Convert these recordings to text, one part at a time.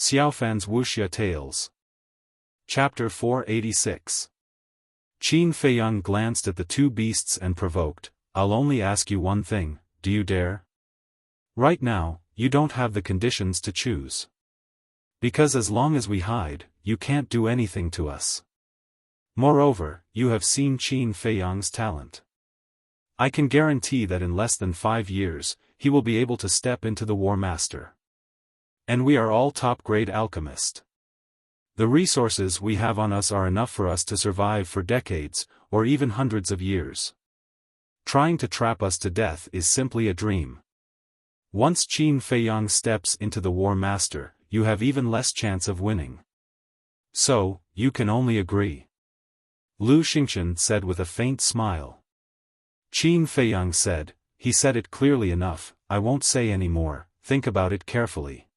Xiaofan's Wuxia Tales. Chapter 486. Qin Feiyang glanced at the two beasts and provoked, "I'll only ask you one thing, do you dare? Right now, you don't have the conditions to choose. Because as long as we hide, you can't do anything to us. Moreover, you have seen Qin Feiyang's talent. I can guarantee that in less than 5 years, he will be able to step into the War Master. And we are all top-grade alchemists. The resources we have on us are enough for us to survive for decades, or even hundreds of years. Trying to trap us to death is simply a dream. Once Qin Feiyang steps into the War Master, you have even less chance of winning. So, you can only agree." Lu Xingchen said with a faint smile. Qin Feiyang said, "He said it clearly enough, I won't say any more, think about it carefully."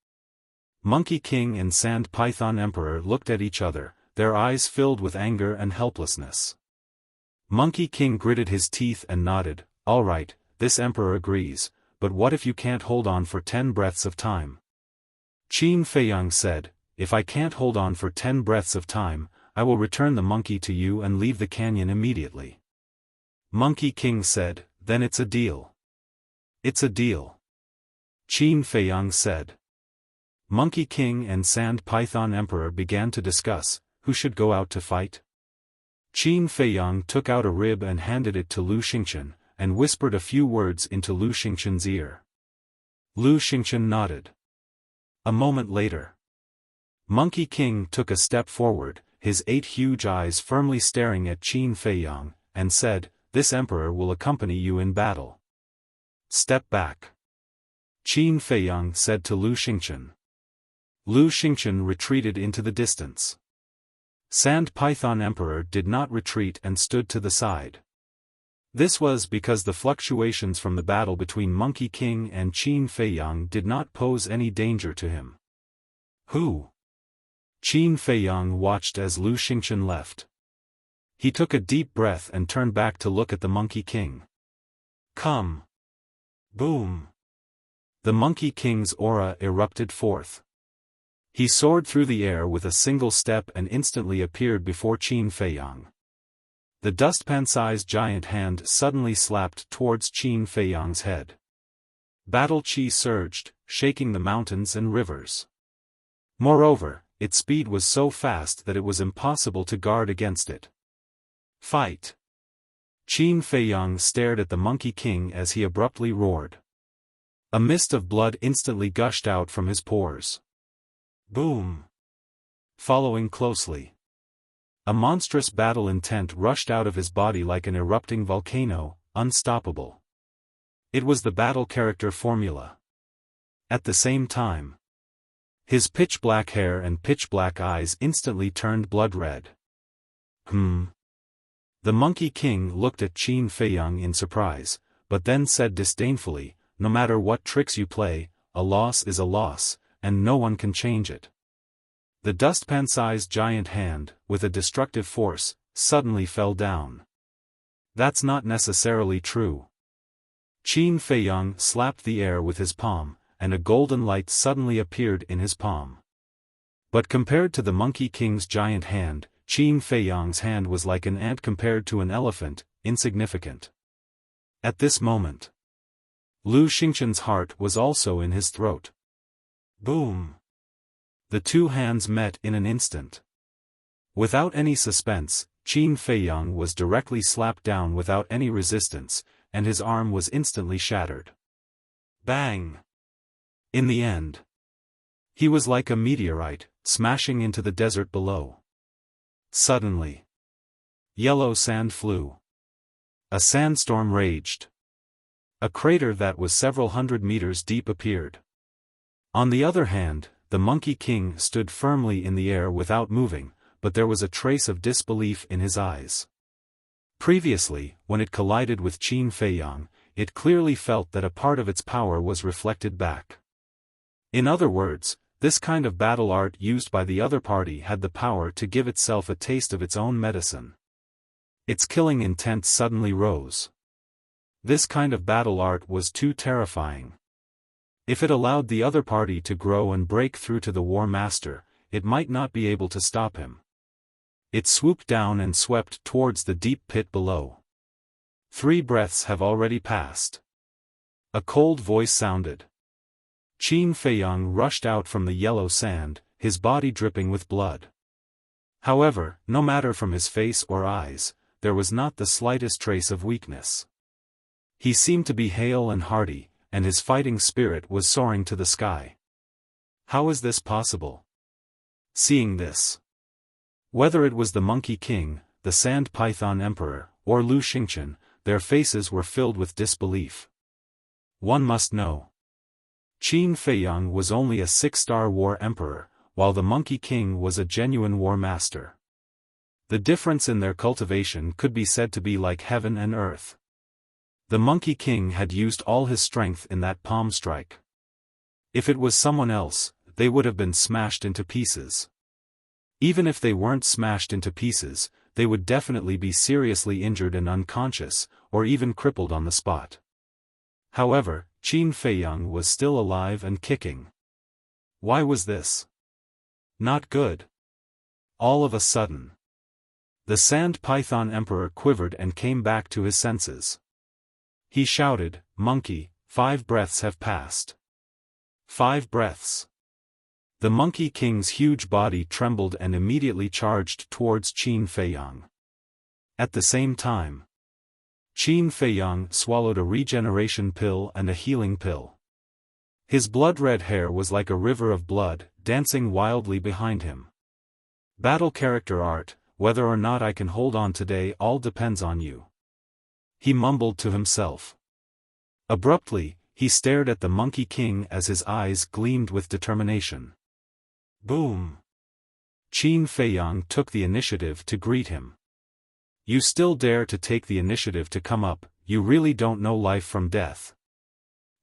Monkey King and Sand Python Emperor looked at each other, their eyes filled with anger and helplessness. Monkey King gritted his teeth and nodded, "All right, this Emperor agrees, but what if you can't hold on for 10 breaths of time?" Qin Feiyang said, "If I can't hold on for 10 breaths of time, I will return the monkey to you and leave the canyon immediately." Monkey King said, "Then it's a deal." "It's a deal." Qin Feiyang said. Monkey King and Sand Python Emperor began to discuss, who should go out to fight. Qin Feiyang took out a rib and handed it to Lu Xingchen, and whispered a few words into Lu Xingchen's ear. Lu Xingchen nodded. A moment later, Monkey King took a step forward, his 8 huge eyes firmly staring at Qin Feiyang, and said, "This Emperor will accompany you in battle. Step back." Qin Feiyang said to Lu Xingchen. Lu Xingchen retreated into the distance. Sand Python Emperor did not retreat and stood to the side. This was because the fluctuations from the battle between Monkey King and Qin Feiyang did not pose any danger to him. "Who?" Qin Feiyang watched as Lu Xingchen left. He took a deep breath and turned back to look at the Monkey King. "Come!" Boom! The Monkey King's aura erupted forth. He soared through the air with a single step and instantly appeared before Qin Feiyang. The dustpan-sized giant hand suddenly slapped towards Qin Feiyang's head. Battle chi surged, shaking the mountains and rivers. Moreover, its speed was so fast that it was impossible to guard against it. "Fight!" Qin Feiyang stared at the Monkey King as he abruptly roared. A mist of blood instantly gushed out from his pores. Boom! Following closely, a monstrous battle intent rushed out of his body like an erupting volcano, unstoppable. It was the battle character formula. At the same time, his pitch-black hair and pitch-black eyes instantly turned blood red. The Monkey King looked at Qin Feiyang in surprise, but then said disdainfully, "No matter what tricks you play, a loss is a loss, and no one can change it." The dustpan-sized giant hand, with a destructive force, suddenly fell down. "That's not necessarily true." Qin Feiyang slapped the air with his palm, and a golden light suddenly appeared in his palm. But compared to the Monkey King's giant hand, Qin Feiyang's hand was like an ant compared to an elephant, insignificant. At this moment, Lu Xingchen's heart was also in his throat. Boom! The two hands met in an instant. Without any suspense, Qin Feiyang was directly slapped down without any resistance, and his arm was instantly shattered. Bang! In the end, he was like a meteorite, smashing into the desert below. Suddenly, yellow sand flew. A sandstorm raged. A crater that was several hundred meters deep appeared. On the other hand, the Monkey King stood firmly in the air without moving, but there was a trace of disbelief in his eyes. Previously, when it collided with Qin Feiyang, it clearly felt that a part of its power was reflected back. In other words, this kind of battle art used by the other party had the power to give itself a taste of its own medicine. Its killing intent suddenly rose. This kind of battle art was too terrifying. If it allowed the other party to grow and break through to the War Master, it might not be able to stop him. It swooped down and swept towards the deep pit below. 3 breaths have already passed. A cold voice sounded. Qin Feiyang rushed out from the yellow sand, his body dripping with blood. However, no matter from his face or eyes, there was not the slightest trace of weakness. He seemed to be hale and hearty, and his fighting spirit was soaring to the sky. How is this possible? Seeing this, whether it was the Monkey King, the Sand Python Emperor, or Lu Xingqian, their faces were filled with disbelief. One must know. Qin Feiyang was only a 6-star war emperor, while the Monkey King was a genuine war master. The difference in their cultivation could be said to be like heaven and earth. The Monkey King had used all his strength in that palm strike. If it was someone else, they would have been smashed into pieces. Even if they weren't smashed into pieces, they would definitely be seriously injured and unconscious, or even crippled on the spot. However, Qin Feiyang was still alive and kicking. Why was this? Not good. All of a sudden, the Sand Python Emperor quivered and came back to his senses. He shouted, "Monkey, 5 breaths have passed." 5 breaths. The Monkey King's huge body trembled and immediately charged towards Qin Feiyang. At the same time, Qin Feiyang swallowed a regeneration pill and a healing pill. His blood-red hair was like a river of blood, dancing wildly behind him. Battle character art, whether or not I can hold on today all depends on you. He mumbled to himself. Abruptly, he stared at the Monkey King as his eyes gleamed with determination. Boom! Qin Feiyang took the initiative to greet him. You still dare to take the initiative to come up, you really don't know life from death.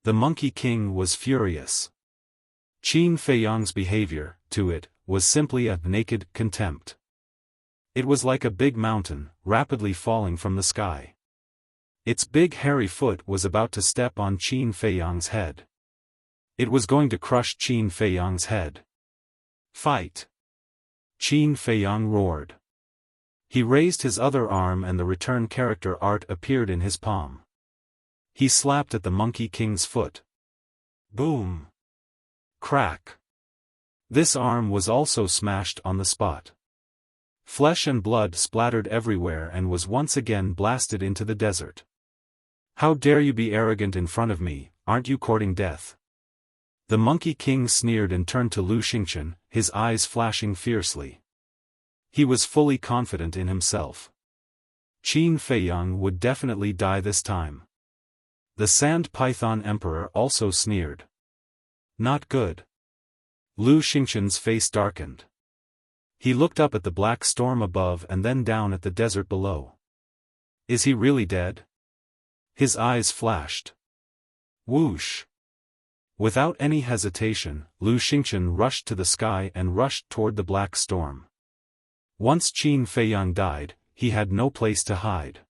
The Monkey King was furious. Qin Feiyang's behavior, to it, was simply a naked contempt. It was like a big mountain, rapidly falling from the sky. Its big hairy foot was about to step on Qin Feiyang's head. It was going to crush Qin Feiyang's head. Fight! Qin Feiyang roared. He raised his other arm and the return character art appeared in his palm. He slapped at the Monkey King's foot. Boom! Crack! This arm was also smashed on the spot. Flesh and blood splattered everywhere and was once again blasted into the desert. How dare you be arrogant in front of me, aren't you courting death? The Monkey King sneered and turned to Lu Xingqian, his eyes flashing fiercely. He was fully confident in himself. Qin Feiyang would definitely die this time. The Sand Python Emperor also sneered. Not good. Lu Xingqian's face darkened. He looked up at the black storm above and then down at the desert below. Is he really dead? His eyes flashed. Whoosh! Without any hesitation, Lu Xingqian rushed to the sky and rushed toward the black storm. Once Qin Feiyang died, he had no place to hide.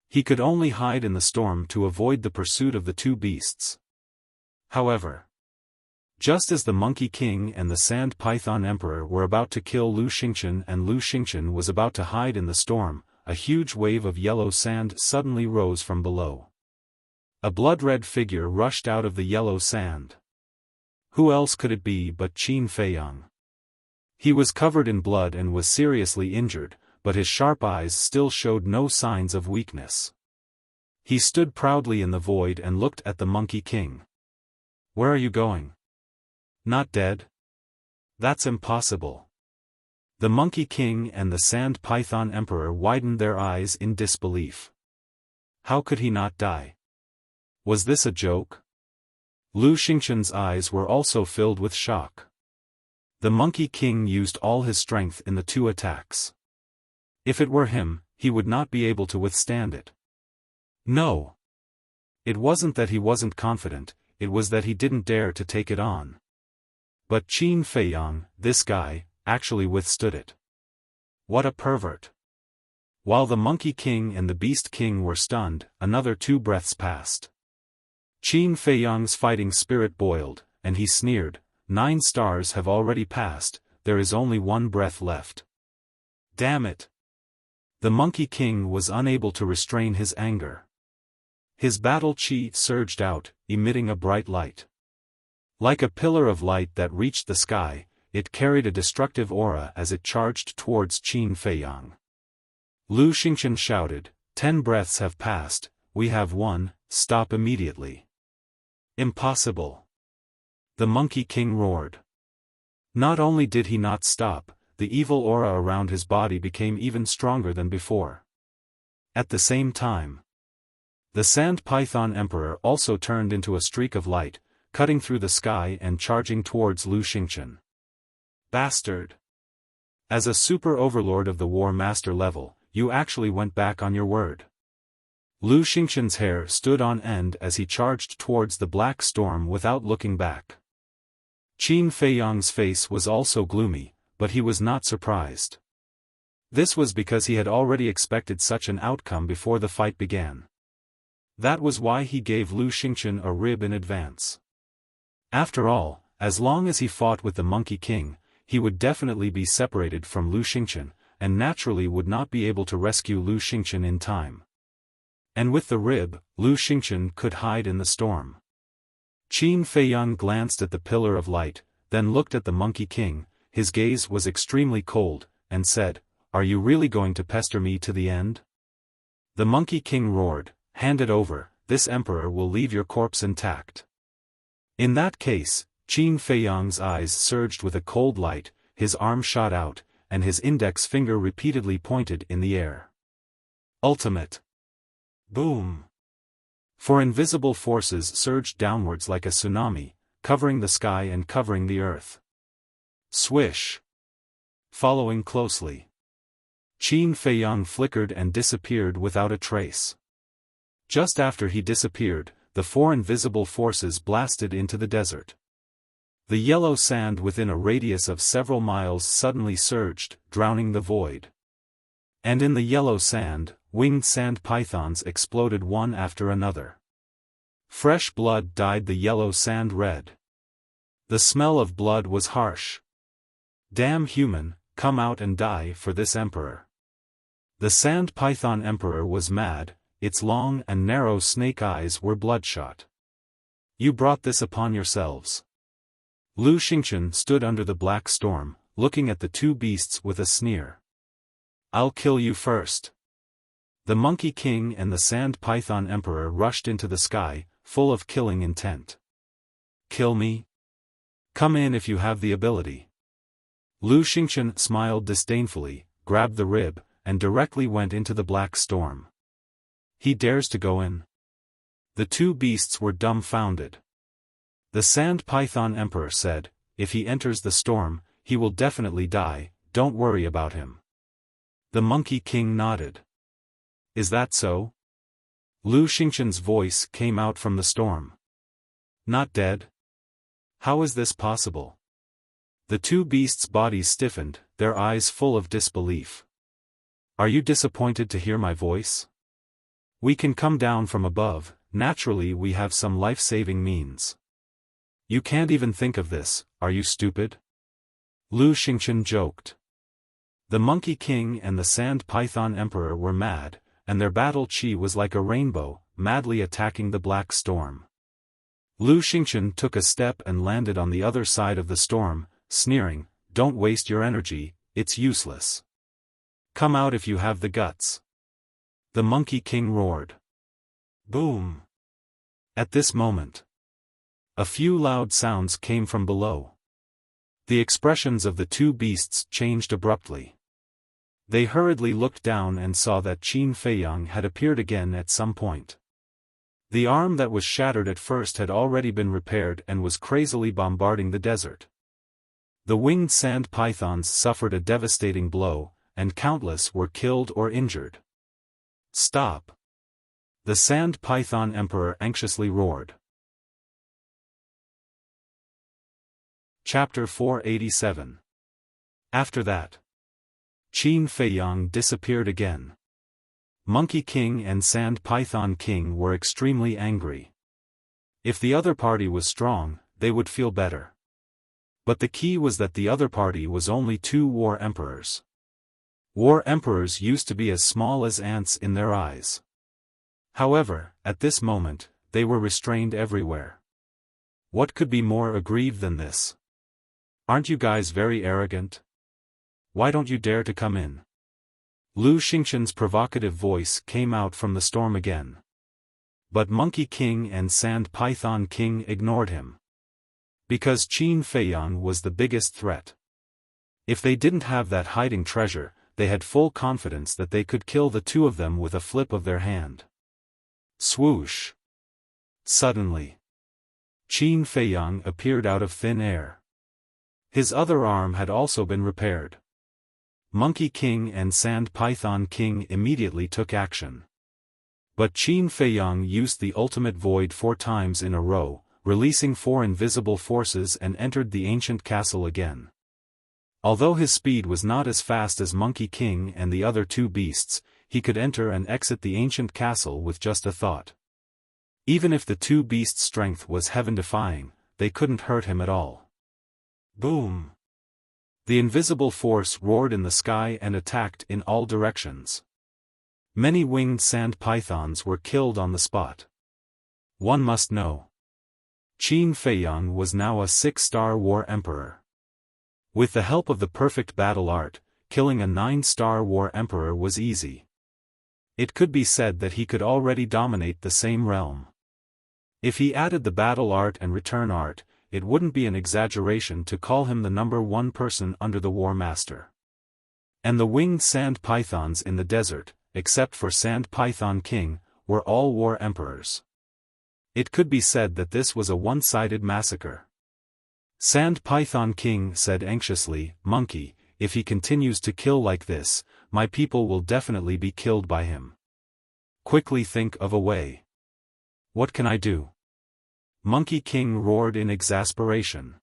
He could only hide in the storm to avoid the pursuit of the 2 beasts. However, just as the Monkey King and the Sand Python Emperor were about to kill Lu Xingqian and Lu Xingqian was about to hide in the storm, a huge wave of yellow sand suddenly rose from below. A blood-red figure rushed out of the yellow sand. Who else could it be but Qin Feiyang? He was covered in blood and was seriously injured, but his sharp eyes still showed no signs of weakness. He stood proudly in the void and looked at the Monkey King. Where are you going? Not dead? That's impossible. The Monkey King and the Sand Python Emperor widened their eyes in disbelief. How could he not die? Was this a joke? Lu Xingqian's eyes were also filled with shock. The Monkey King used all his strength in the 2 attacks. If it were him, he would not be able to withstand it. No. It wasn't that he wasn't confident, it was that he didn't dare to take it on. But Qin Feiyang, this guy, actually withstood it. What a pervert. While the Monkey King and the Beast King were stunned, another 2 breaths passed. Qin Feiyang's fighting spirit boiled, and he sneered, 9 stars have already passed, there is only 1 breath left. Damn it! The Monkey King was unable to restrain his anger. His battle chi surged out, emitting a bright light. Like a pillar of light that reached the sky, it carried a destructive aura as it charged towards Qin Feiyang. Lu Xingqian shouted, 10 breaths have passed, we have 1, stop immediately. Impossible! The Monkey King roared. Not only did he not stop, the evil aura around his body became even stronger than before. At the same time, the Sand Python Emperor also turned into a streak of light, cutting through the sky and charging towards Lu Xingqian. Bastard! As a super overlord of the War Master level, you actually went back on your word. Lu Xingqian's hair stood on end as he charged towards the black storm without looking back. Qin Feiyang's face was also gloomy, but he was not surprised. This was because he had already expected such an outcome before the fight began. That was why he gave Lu Xingqian a rib in advance. After all, as long as he fought with the Monkey King, he would definitely be separated from Lu Xingqian, and naturally would not be able to rescue Lu Xingqian in time. And with the rib, Lu Xingqian could hide in the storm. Qin Feiyang glanced at the pillar of light, then looked at the Monkey King. His gaze was extremely cold, and said, "Are you really going to pester me to the end?" The Monkey King roared, "Hand it over, this emperor will leave your corpse intact." In that case, Qin Feiyang's eyes surged with a cold light, his arm shot out, and his index finger repeatedly pointed in the air. Ultimate! Boom! For invisible forces surged downwards like a tsunami, covering the sky and covering the earth. Swish! Following closely, Qin Feiyang flickered and disappeared without a trace. Just after he disappeared, the 4 invisible forces blasted into the desert. The yellow sand within a radius of several miles suddenly surged, drowning the void. And in the yellow sand, winged sand pythons exploded one after another. Fresh blood dyed the yellow sand red. The smell of blood was harsh. Damn human, come out and die for this emperor. The Sand Python Emperor was mad, its long and narrow snake eyes were bloodshot. You brought this upon yourselves. Lu Xingqian stood under the black storm, looking at the 2 beasts with a sneer. I'll kill you first. The Monkey King and the Sand Python Emperor rushed into the sky, full of killing intent. Kill me? Come in if you have the ability. Lu Xingqian smiled disdainfully, grabbed the rib, and directly went into the black storm. He dares to go in. The 2 beasts were dumbfounded. The Sand Python Emperor said, if he enters the storm, he will definitely die, don't worry about him. The Monkey King nodded. Is that so? Lu Xingqian's voice came out from the storm. Not dead? How is this possible? The 2 beasts' bodies stiffened, their eyes full of disbelief. Are you disappointed to hear my voice? We can come down from above, naturally we have some life-saving means. You can't even think of this, are you stupid? Lu Xingqian joked. The Monkey King and the Sand Python Emperor were mad, and their battle chi was like a rainbow, madly attacking the black storm. Lu Xingqian took a step and landed on the other side of the storm, sneering, don't waste your energy, it's useless. Come out if you have the guts. The Monkey King roared. Boom! At this moment, a few loud sounds came from below. The expressions of the 2 beasts changed abruptly. They hurriedly looked down and saw that Qin Feiyang had appeared again at some point. The arm that was shattered at first had already been repaired and was crazily bombarding the desert. The winged sand pythons suffered a devastating blow, and countless were killed or injured. Stop! The Sand Python Emperor anxiously roared. Chapter 487. After that, Qin Feiyang disappeared again. Monkey King and Sand Python King were extremely angry. If the other party was strong, they would feel better. But the key was that the other party was only 2 war emperors. War emperors used to be as small as ants in their eyes. However, at this moment, they were restrained everywhere. What could be more aggrieved than this? Aren't you guys very arrogant? Why don't you dare to come in? Lu Xingqian's provocative voice came out from the storm again. But Monkey King and Sand Python King ignored him. Because Qin Feiyang was the biggest threat. If they didn't have that hiding treasure, they had full confidence that they could kill the 2 of them with a flip of their hand. Swoosh! Suddenly, Qin Feiyang appeared out of thin air. His other arm had also been repaired. Monkey King and Sand Python King immediately took action. But Qin Feiyang used the ultimate void 4 times in a row, releasing 4 invisible forces and entered the ancient castle again. Although his speed was not as fast as Monkey King and the other 2 beasts, he could enter and exit the ancient castle with just a thought. Even if the 2 beasts' strength was heaven-defying, they couldn't hurt him at all. Boom! The invisible force roared in the sky and attacked in all directions. Many winged sand pythons were killed on the spot. One must know. Qin Feiyang was now a 6-star war emperor. With the help of the perfect battle art, killing a 9-star war emperor was easy. It could be said that he could already dominate the same realm. If he added the battle art and return art, it wouldn't be an exaggeration to call him the number 1 person under the War Master. And the winged sand pythons in the desert, except for Sand Python King, were all war emperors. It could be said that this was a one-sided massacre. Sand Python King said anxiously, "Monkey, if he continues to kill like this, my people will definitely be killed by him. Quickly think of a way." "What can I do?" Monkey King roared in exasperation.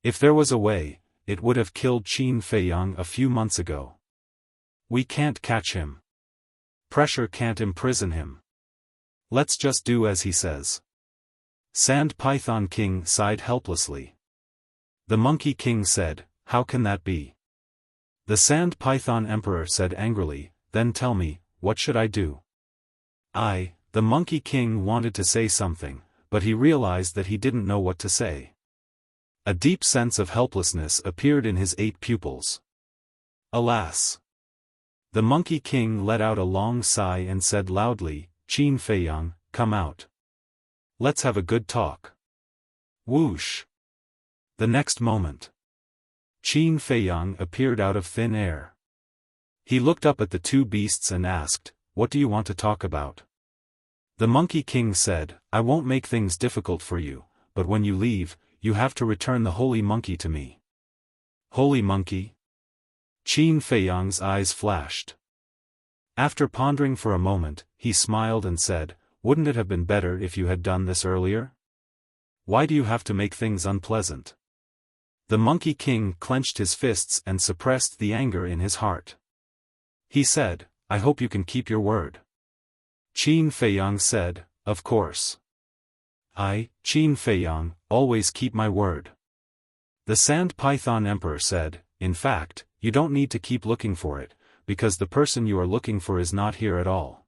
If there was a way, it would have killed Qin Feiyang a few months ago. "We can't catch him. Pressure can't imprison him. Let's just do as he says." Sand Python King sighed helplessly. The Monkey King said, "How can that be?" The Sand Python Emperor said angrily, "Then tell me, what should I do?" The Monkey King wanted to say something, but he realized that he didn't know what to say. A deep sense of helplessness appeared in his 8 pupils. Alas! The Monkey King let out a long sigh and said loudly, "Qin Feiyang, come out. Let's have a good talk." Whoosh! The next moment, Qin Feiyang appeared out of thin air. He looked up at the 2 beasts and asked, "What do you want to talk about?" The Monkey King said, "I won't make things difficult for you, but when you leave, you have to return the holy monkey to me." Holy monkey? Qin Feiyang's eyes flashed. After pondering for a moment, he smiled and said, "Wouldn't it have been better if you had done this earlier? Why do you have to make things unpleasant?" The Monkey King clenched his fists and suppressed the anger in his heart. He said, "I hope you can keep your word." Qin Feiyang said, "Of course. I, Qin Feiyang, always keep my word." The Sand Python Emperor said, "In fact, you don't need to keep looking for it, because the person you are looking for is not here at all.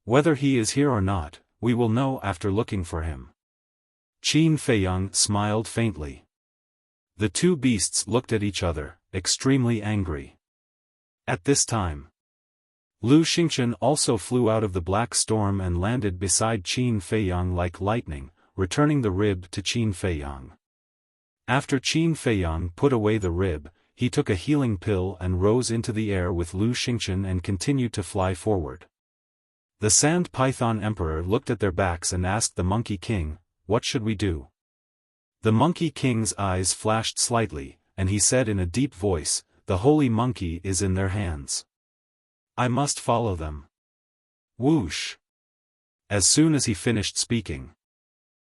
Whether he is here or not, we will know after looking for him." Qin Feiyang smiled faintly. The 2 beasts looked at each other, extremely angry. At this time, Lu Xingqian also flew out of the black storm and landed beside Qin Feiyang like lightning, returning the rib to Qin Feiyang. After Qin Feiyang put away the rib, he took a healing pill and rose into the air with Lu Xingqian and continued to fly forward. The Sand Python Emperor looked at their backs and asked the Monkey King, "What should we do?" The Monkey King's eyes flashed slightly, and he said in a deep voice, "The holy monkey is in their hands. I must follow them." Whoosh! As soon as he finished speaking,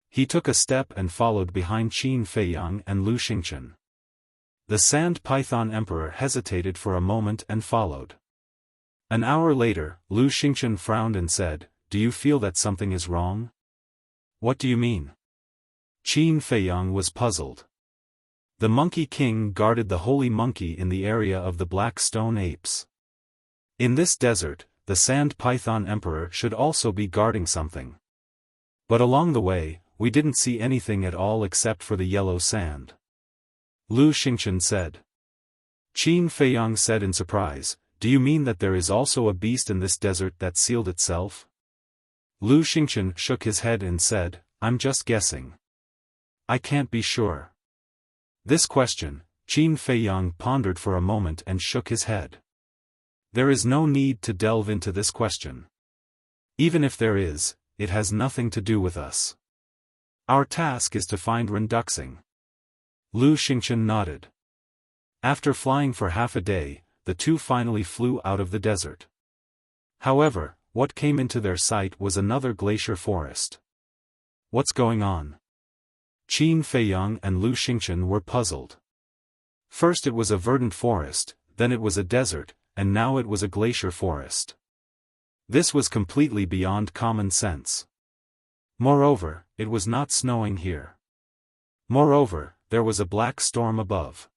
he took a step and followed behind Qin Feiyang and Lu Xingqian. The Sand Python Emperor hesitated for a moment and followed. An hour later, Lu Xingqian frowned and said, "Do you feel that something is wrong?" What do you mean? Qin Feiyang was puzzled. The Monkey King guarded the holy monkey in the area of the black stone apes. In this desert, the Sand Python Emperor should also be guarding something. But along the way, we didn't see anything at all except for the yellow sand. Lu Xingchen said. Qin Feiyang said in surprise, "Do you mean that there is also a beast in this desert that sealed itself?" Lu Xingchen shook his head and said, "I'm just guessing. I can't be sure." This question, Qin Feiyang pondered for a moment and shook his head. There is no need to delve into this question. Even if there is, it has nothing to do with us. Our task is to find Renduxing. Lu Xingchen nodded. After flying for half a day, the two finally flew out of the desert. However, what came into their sight was another glacier forest. What's going on? Qin Feiyang and Lu Xingchen were puzzled. First it was a verdant forest, then it was a desert, and now it was a glacier forest. This was completely beyond common sense. Moreover, it was not snowing here. Moreover, there was a black storm above.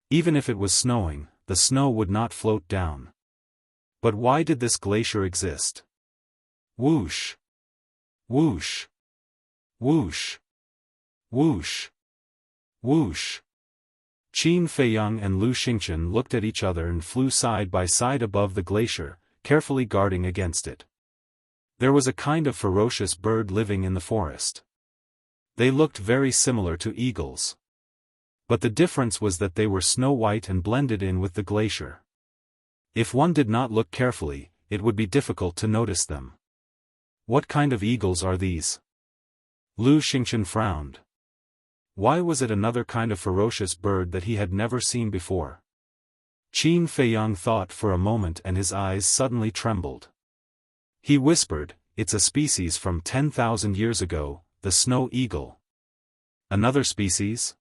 Even if it was snowing, the snow would not float down. But why did this glacier exist? Whoosh! Whoosh! Whoosh! Whoosh! Whoosh! Qin Feiyang and Lu Xingchen looked at each other and flew side by side above the glacier, carefully guarding against it. There was a kind of ferocious bird living in the forest. They looked very similar to eagles. But the difference was that they were snow-white and blended in with the glacier. If one did not look carefully, it would be difficult to notice them. What kind of eagles are these? Lu Xingchen frowned. Why was it another kind of ferocious bird that he had never seen before? Qin Feiyang thought for a moment and his eyes suddenly trembled. He whispered, "It's a species from 10,000 years ago, the snow eagle." Another species?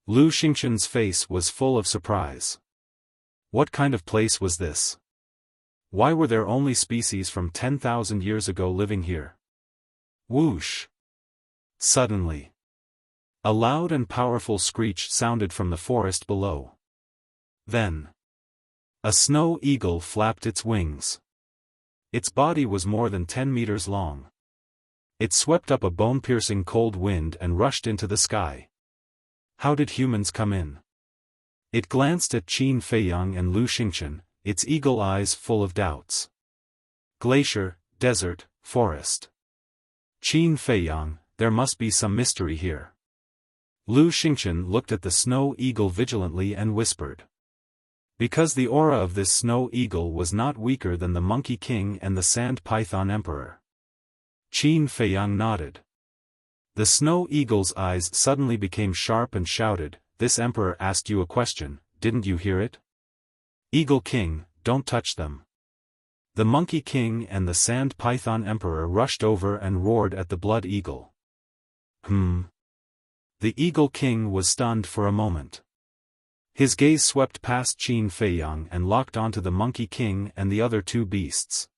Lu Xingchen's face was full of surprise. What kind of place was this? Why were there only species from 10,000 years ago living here? Whoosh! Suddenly, a loud and powerful screech sounded from the forest below. Then, a snow eagle flapped its wings. Its body was more than 10 meters long. It swept up a bone-piercing cold wind and rushed into the sky. How did humans come in? It glanced at Qin Feiyang and Lu Xingchen, its eagle eyes full of doubts. Glacier, desert, forest. Qin Feiyang, there must be some mystery here. Lu Xingchen looked at the snow eagle vigilantly and whispered. Because the aura of this snow eagle was not weaker than the Monkey King and the Sand Python Emperor. Qin Feiyang nodded. The snow eagle's eyes suddenly became sharp and shouted, "This emperor asked you a question, didn't you hear it? Eagle King, don't touch them." The Monkey King and the Sand Python Emperor rushed over and roared at the blood eagle. The Eagle King was stunned for a moment. His gaze swept past Qin Feiyang and locked onto the Monkey King and the other two beasts.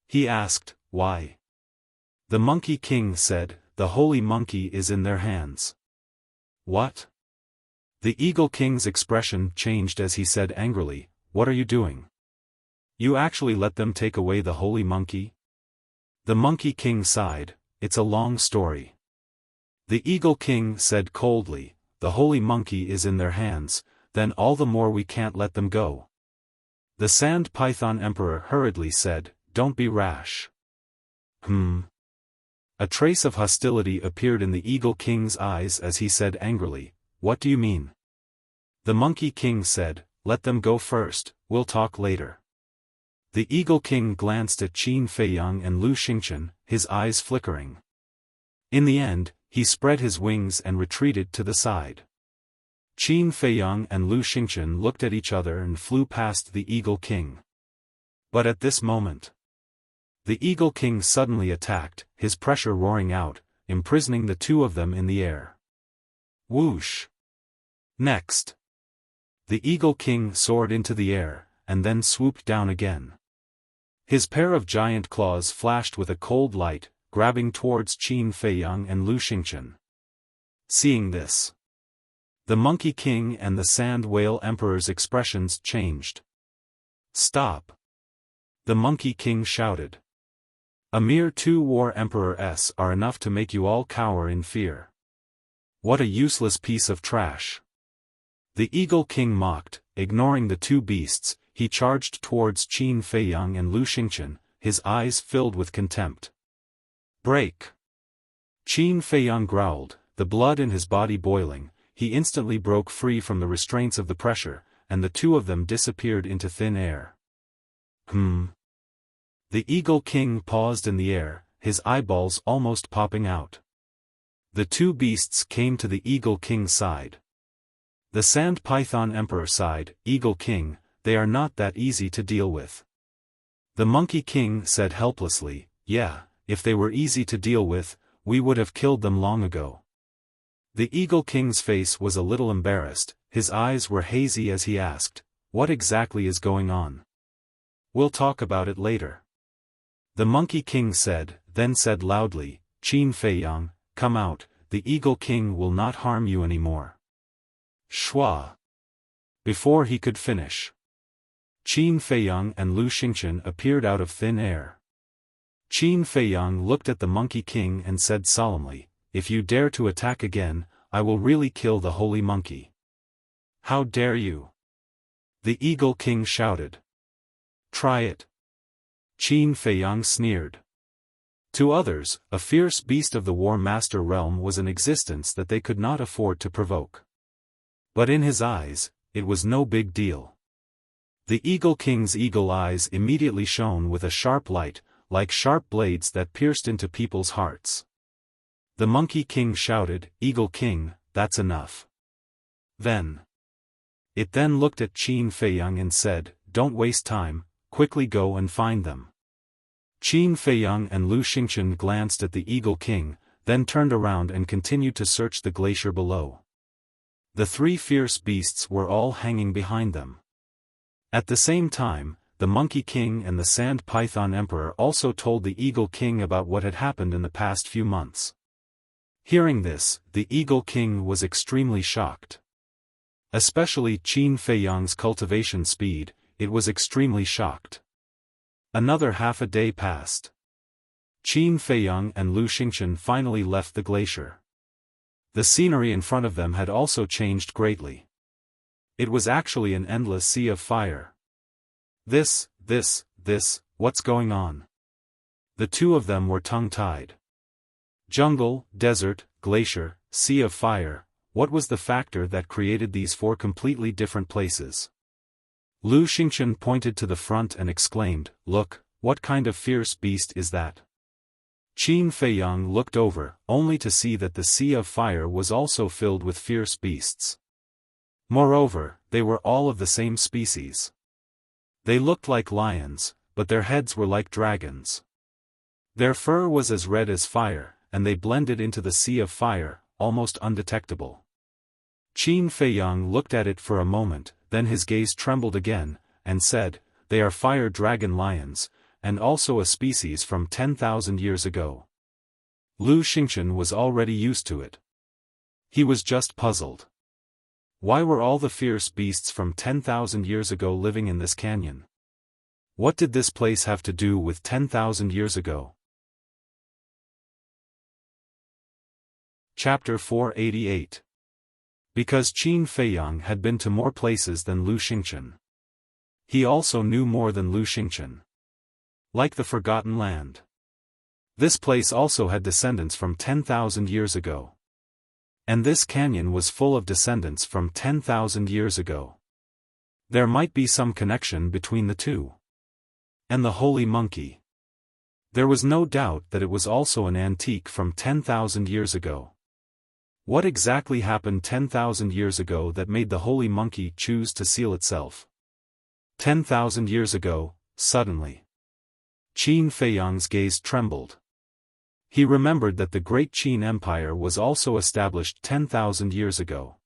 He asked, "Why?" The Monkey King said, "The holy monkey is in their hands." What? The Eagle King's expression changed as he said angrily, "What are you doing? You actually let them take away the holy monkey?" The Monkey King sighed, "It's a long story." The Eagle King said coldly, "The holy monkey is in their hands, then all the more we can't let them go." The Sand Python Emperor hurriedly said, "Don't be rash." A trace of hostility appeared in the Eagle King's eyes as he said angrily, "What do you mean?" The Monkey King said, "Let them go first, we'll talk later." The Eagle King glanced at Qin Feiyang and Lu Xingchen, his eyes flickering. In the end, he spread his wings and retreated to the side. Qin Feiyang and Lu Xingchen looked at each other and flew past the Eagle King. But at this moment, the Eagle King suddenly attacked, his pressure roaring out, imprisoning the two of them in the air. Whoosh! Next, the Eagle King soared into the air, and then swooped down again. His pair of giant claws flashed with a cold light, grabbing towards Qin Feiyang and Lu Xingchen. Seeing this, the Monkey King and the Sand Whale Emperor's expressions changed. "Stop!" the Monkey King shouted. "A mere 2 war emperors are enough to make you all cower in fear. What a useless piece of trash." The Eagle King mocked. Ignoring the 2 beasts, he charged towards Qin Feiyang and Lu Xingchen, his eyes filled with contempt. "Break!" Qin Feiyang growled, the blood in his body boiling. He instantly broke free from the restraints of the pressure, and the 2 of them disappeared into thin air. The Eagle King paused in the air, his eyeballs almost popping out. The 2 beasts came to the Eagle King's side. The Sand Python Emperor sighed, "Eagle King, they are not that easy to deal with." The Monkey King said helplessly, "Yeah, if they were easy to deal with, we would have killed them long ago." The Eagle King's face was a little embarrassed, his eyes were hazy as he asked, "What exactly is going on?" "We'll talk about it later." The Monkey King said, then said loudly, "Qin Feiyang, come out, the Eagle King will not harm you anymore." Shua! Before he could finish, Qin Feiyang and Lu Xingchen appeared out of thin air. Qin Feiyang looked at the Monkey King and said solemnly, "If you dare to attack again, I will really kill the holy monkey." "How dare you?" the Eagle King shouted. "Try it." Qin Feiyang sneered. To others, a fierce beast of the War Master realm was an existence that they could not afford to provoke. But in his eyes, it was no big deal. The Eagle King's eagle eyes immediately shone with a sharp light, like sharp blades that pierced into people's hearts. The Monkey King shouted, "Eagle King, that's enough." It then looked at Qin Feiyang and said, "Don't waste time, quickly go and find them." Qin Feiyang and Lu Xingchen glanced at the Eagle King, then turned around and continued to search the glacier below. The 3 fierce beasts were all hanging behind them. At the same time, the Monkey King and the Sand Python Emperor also told the Eagle King about what had happened in the past few months. Hearing this, the Eagle King was extremely shocked. Especially Qin Feiyang's cultivation speed, it was extremely shocked. Another half a day passed. Qin Feiyang and Lu Xingchen finally left the glacier. The scenery in front of them had also changed greatly. It was actually an endless sea of fire. This, what's going on? The 2 of them were tongue-tied. Jungle, desert, glacier, sea of fire, what was the factor that created these 4 completely different places? Lu Xingchen pointed to the front and exclaimed, "Look, what kind of fierce beast is that?" Qin Feiyang looked over, only to see that the sea of fire was also filled with fierce beasts. Moreover, they were all of the same species. They looked like lions, but their heads were like dragons. Their fur was as red as fire, and they blended into the sea of fire, almost undetectable. Qin Feiyang looked at it for a moment, then his gaze trembled again, and said, "They are fire dragon lions, and also a species from 10,000 years ago." Lu Xingchen was already used to it. He was just puzzled. Why were all the fierce beasts from 10,000 years ago living in this canyon? What did this place have to do with 10,000 years ago? Chapter 488. Because Qin Feiyang had been to more places than Lu Xingchen. He also knew more than Lu Xingchen. Like the Forgotten Land. This place also had descendants from 10,000 years ago. And this canyon was full of descendants from 10,000 years ago. There might be some connection between the 2. And the holy monkey. There was no doubt that it was also an antique from 10,000 years ago. What exactly happened 10,000 years ago that made the holy monkey choose to seal itself? 10,000 years ago, suddenly. Qin Feiyang's gaze trembled. He remembered that the Great Qin Empire was also established 10,000 years ago.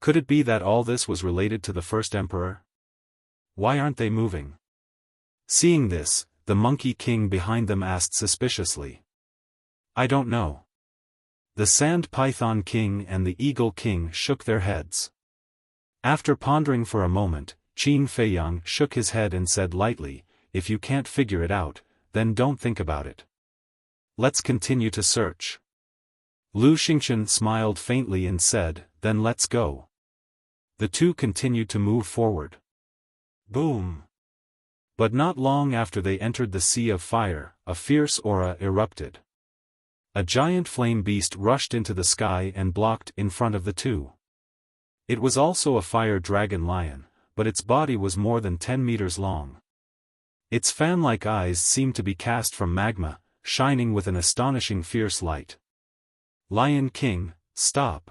Could it be that all this was related to the first emperor? Why aren't they moving? Seeing this, the Monkey King behind them asked suspiciously. I don't know. The Sand Python King and the Eagle King shook their heads. After pondering for a moment, Qin Feiyang shook his head and said lightly, if you can't figure it out, then don't think about it. Let's continue to search. Lu Xingchen smiled faintly and said, then let's go. The two continued to move forward. Boom! But not long after they entered the Sea of Fire, a fierce aura erupted. A giant flame beast rushed into the sky and blocked in front of the two. It was also a fire dragon lion, but its body was more than 10 meters long. Its fan-like eyes seemed to be cast from magma, shining with an astonishing fierce light. Lion King, stop!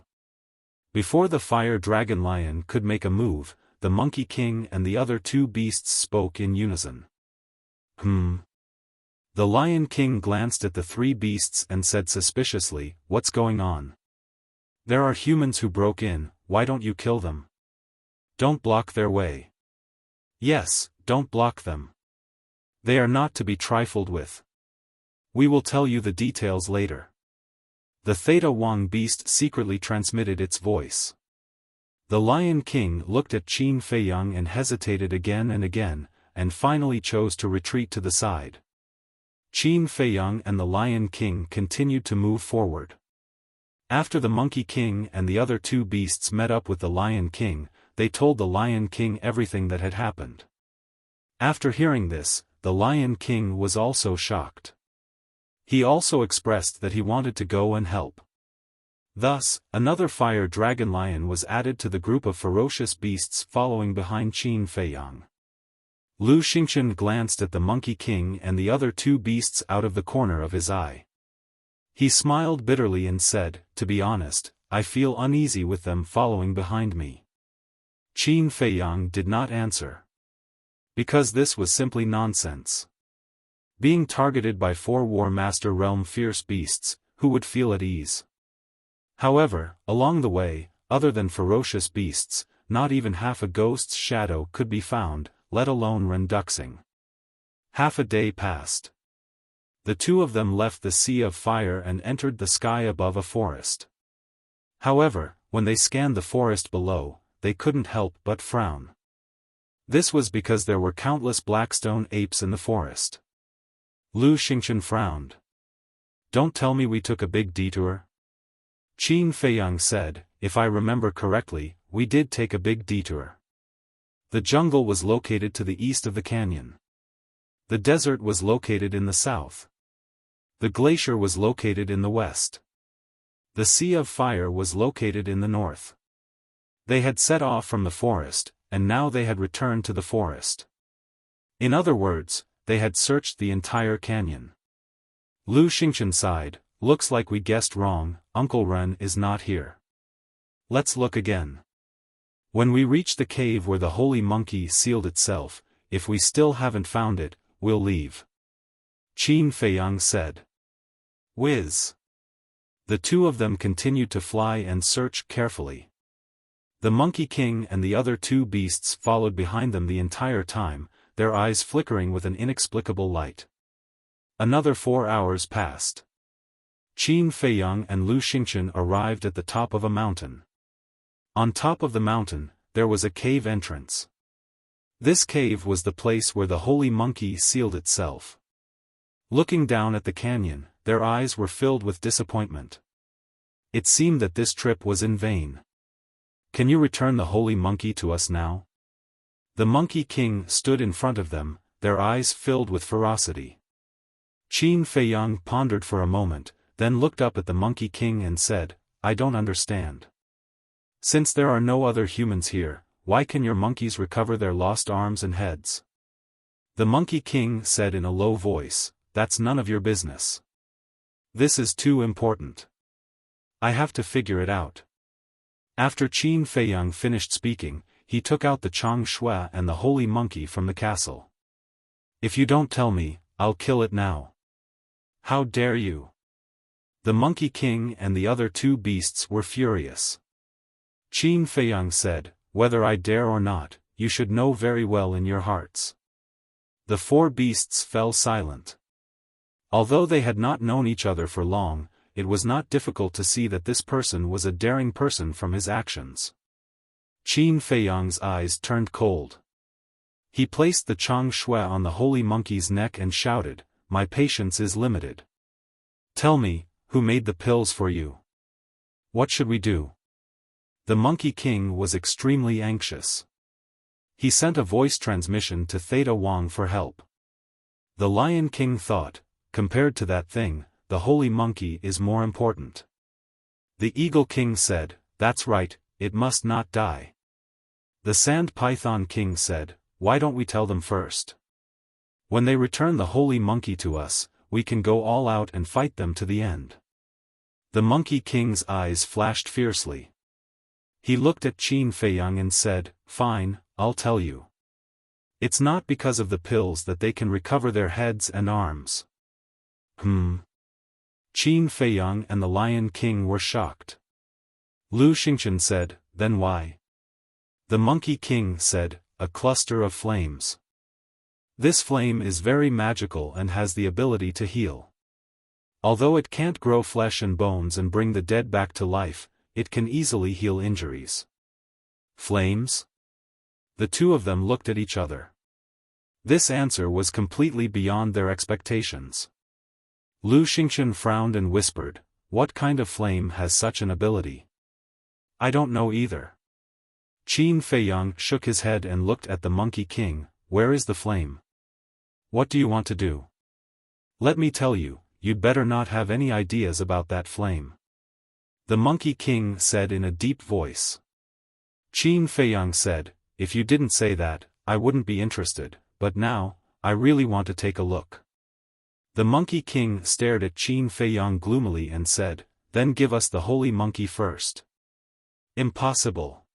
Before the fire dragon lion could make a move, the Monkey King and the other two beasts spoke in unison. The Lion King glanced at the three beasts and said suspiciously, what's going on? There are humans who broke in, why don't you kill them? Don't block their way. Yes, don't block them. They are not to be trifled with. We will tell you the details later. The Theta Wang beast secretly transmitted its voice. The Lion King looked at Qin Feiyang and hesitated again, and finally chose to retreat to the side. Qin Feiyang and the Lion King continued to move forward. After the Monkey King and the other two beasts met up with the Lion King, they told the Lion King everything that had happened. After hearing this, the Lion King was also shocked. He also expressed that he wanted to go and help. Thus, another fire dragon lion was added to the group of ferocious beasts following behind Qin Feiyang. Lu Xingchen glanced at the Monkey King and the other two beasts out of the corner of his eye. He smiled bitterly and said, to be honest, I feel uneasy with them following behind me. Qin Feiyang did not answer. Because this was simply nonsense. Being targeted by 4 War Master Realm fierce beasts, who would feel at ease? However, along the way, other than ferocious beasts, not even half a ghost's shadow could be found, let alone Renduxing. Half a day passed. The two of them left the Sea of Fire and entered the sky above a forest. However, when they scanned the forest below, they couldn't help but frown. This was because there were countless blackstone apes in the forest. Lu Xingchen frowned. Don't tell me we took a big detour? Qin Feiyang said, if I remember correctly, we did take a big detour. The jungle was located to the east of the canyon. The desert was located in the south. The glacier was located in the west. The Sea of Fire was located in the north. They had set off from the forest, and now they had returned to the forest. In other words, they had searched the entire canyon. Lu Xingchen sighed, looks like we guessed wrong, Uncle Ren is not here. Let's look again. When we reach the cave where the holy monkey sealed itself, if we still haven't found it, we'll leave. Qin Feiyang said. Whiz. The two of them continued to fly and search carefully. The Monkey King and the other two beasts followed behind them the entire time, their eyes flickering with an inexplicable light. Another 4 hours passed. Qin Feiyang and Lu Xingchen arrived at the top of a mountain. On top of the mountain, there was a cave entrance. This cave was the place where the holy monkey sealed itself. Looking down at the canyon, their eyes were filled with disappointment. It seemed that this trip was in vain. Can you return the holy monkey to us now? The Monkey King stood in front of them, their eyes filled with ferocity. Qin Feiyang pondered for a moment, then looked up at the Monkey King and said, I don't understand. Since there are no other humans here, why can your monkeys recover their lost arms and heads? The Monkey King said in a low voice, that's none of your business. This is too important. I have to figure it out. After Qin Feiyang finished speaking, he took out the Chang Shui and the holy monkey from the castle. If you don't tell me, I'll kill it now. How dare you? The Monkey King and the other two beasts were furious. Qin Feiyang said, whether I dare or not, you should know very well in your hearts. The 4 beasts fell silent. Although they had not known each other for long, it was not difficult to see that this person was a daring person from his actions. Qin Feiyang's eyes turned cold. He placed the Chang Shui on the holy monkey's neck and shouted, "My patience is limited. Tell me, who made the pills for you? What should we do?" The Monkey King was extremely anxious. He sent a voice transmission to Theta Wang for help. The Lion King thought, compared to that thing, the holy monkey is more important. The Eagle King said, "That's right, it must not die." The Sand Python King said, "Why don't we tell them first? When they return the holy monkey to us, we can go all out and fight them to the end." The Monkey King's eyes flashed fiercely. He looked at Qin Feiyang and said, "Fine, I'll tell you. It's not because of the pills that they can recover their heads and arms." Qin Feiyang and the Lion King were shocked. Lu Xingqian said, "Then why?" The Monkey King said, "A cluster of flames. This flame is very magical and has the ability to heal. Although it can't grow flesh and bones and bring the dead back to life, it can easily heal injuries." Flames? The two of them looked at each other. This answer was completely beyond their expectations. Lu Xingqian frowned and whispered, "What kind of flame has such an ability?" "I don't know either." Qin Feiyang shook his head and looked at the Monkey King, "Where is the flame? What do you want to do? Let me tell you, you'd better not have any ideas about that flame." The Monkey King said in a deep voice. Qin Feiyang said, "If you didn't say that, I wouldn't be interested, but now, I really want to take a look." The Monkey King stared at Qin Feiyang gloomily and said, "Then give us the holy monkey first." "Impossible.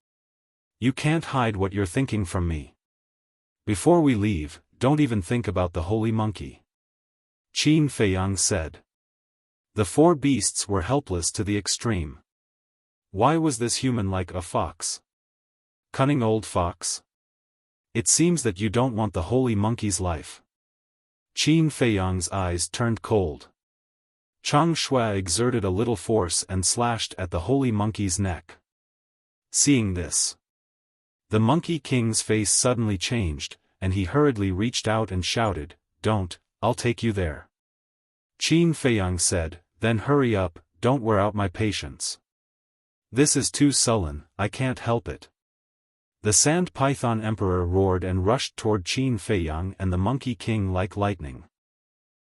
You can't hide what you're thinking from me. Before we leave, don't even think about the holy monkey," Qin Feiyang said. The four beasts were helpless to the extreme. Why was this human like a fox? Cunning old fox? It seems that you don't want the holy monkey's life. Qin Feiyang's eyes turned cold. Chang Shui exerted a little force and slashed at the holy monkey's neck. Seeing this, the Monkey King's face suddenly changed, and he hurriedly reached out and shouted, "Don't, I'll take you there." Qin Feiyang said, "Then hurry up, don't wear out my patience. This is too sullen, I can't help it." The Sand Python Emperor roared and rushed toward Qin Feiyang and the Monkey King like lightning.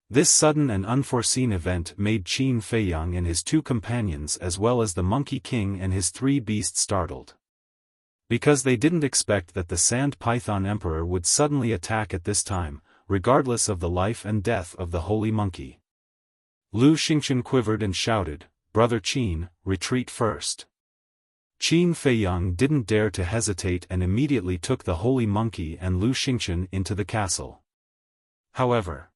This sudden and unforeseen event made Qin Feiyang and his two companions as well as the Monkey King and his three beasts startled. Because they didn't expect that the Sand Python Emperor would suddenly attack at this time, regardless of the life and death of the holy monkey. Lu Xingqian quivered and shouted, "Brother Qin, retreat first." Qin Feiyang didn't dare to hesitate and immediately took the holy monkey and Lu Xingqian into the castle. However,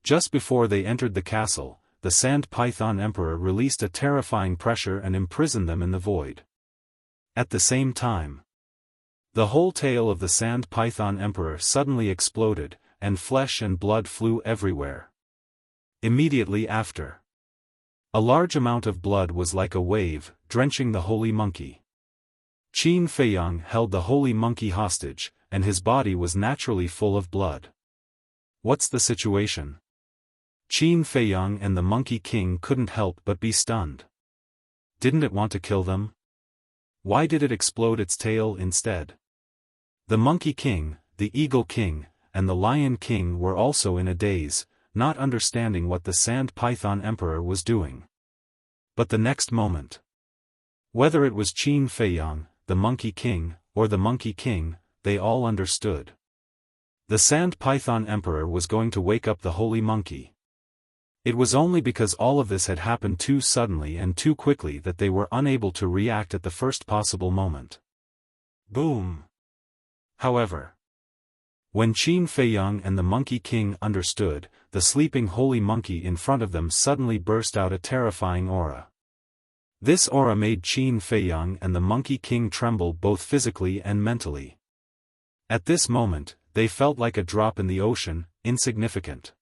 just before they entered the castle, the Sand Python Emperor released a terrifying pressure and imprisoned them in the void. At the same time, the whole tail of the Sand Python Emperor suddenly exploded, and flesh and blood flew everywhere. Immediately after, a large amount of blood was like a wave, drenching the holy monkey. Qin Feiyang held the holy monkey hostage, and his body was naturally full of blood. What's the situation? Qin Feiyang and the Monkey King couldn't help but be stunned. Didn't it want to kill them? Why did it explode its tail instead? The Monkey King, the Eagle King, and the Lion King were also in a daze, not understanding what the Sand Python Emperor was doing. But the next moment, whether it was Qin Feiyang, the Monkey King, or the Monkey King, they all understood. The Sand Python Emperor was going to wake up the holy monkey. It was only because all of this had happened too suddenly and too quickly that they were unable to react at the first possible moment. Boom! However, when Qin Feiyang and the Monkey King understood, the sleeping holy monkey in front of them suddenly burst out a terrifying aura. This aura made Qin Feiyang and the Monkey King tremble both physically and mentally. At this moment, they felt like a drop in the ocean, insignificant.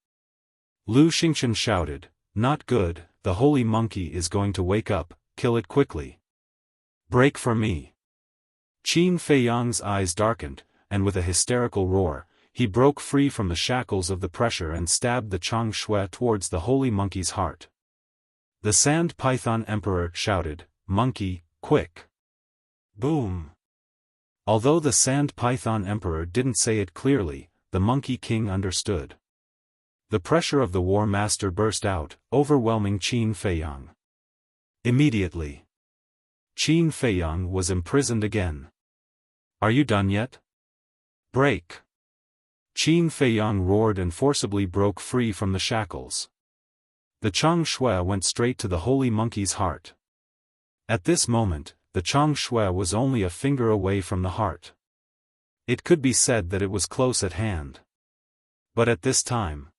Lu Xingchen shouted, "Not good, the holy monkey is going to wake up, kill it quickly. Break for me." Qin Feiyang's eyes darkened, and with a hysterical roar, he broke free from the shackles of the pressure and stabbed the Chang Shui towards the holy monkey's heart. The Sand Python Emperor shouted, "Monkey, quick!" Boom! Although the Sand Python Emperor didn't say it clearly, the Monkey King understood. The pressure of the War Master burst out, overwhelming Qin Feiyang. Immediately, Qin Feiyang was imprisoned again. "Are you done yet? Break!" Qin Feiyang roared and forcibly broke free from the shackles. The Chang Shui went straight to the holy monkey's heart. At this moment, the Chang Shui was only a finger away from the heart. It could be said that it was close at hand. But at this time,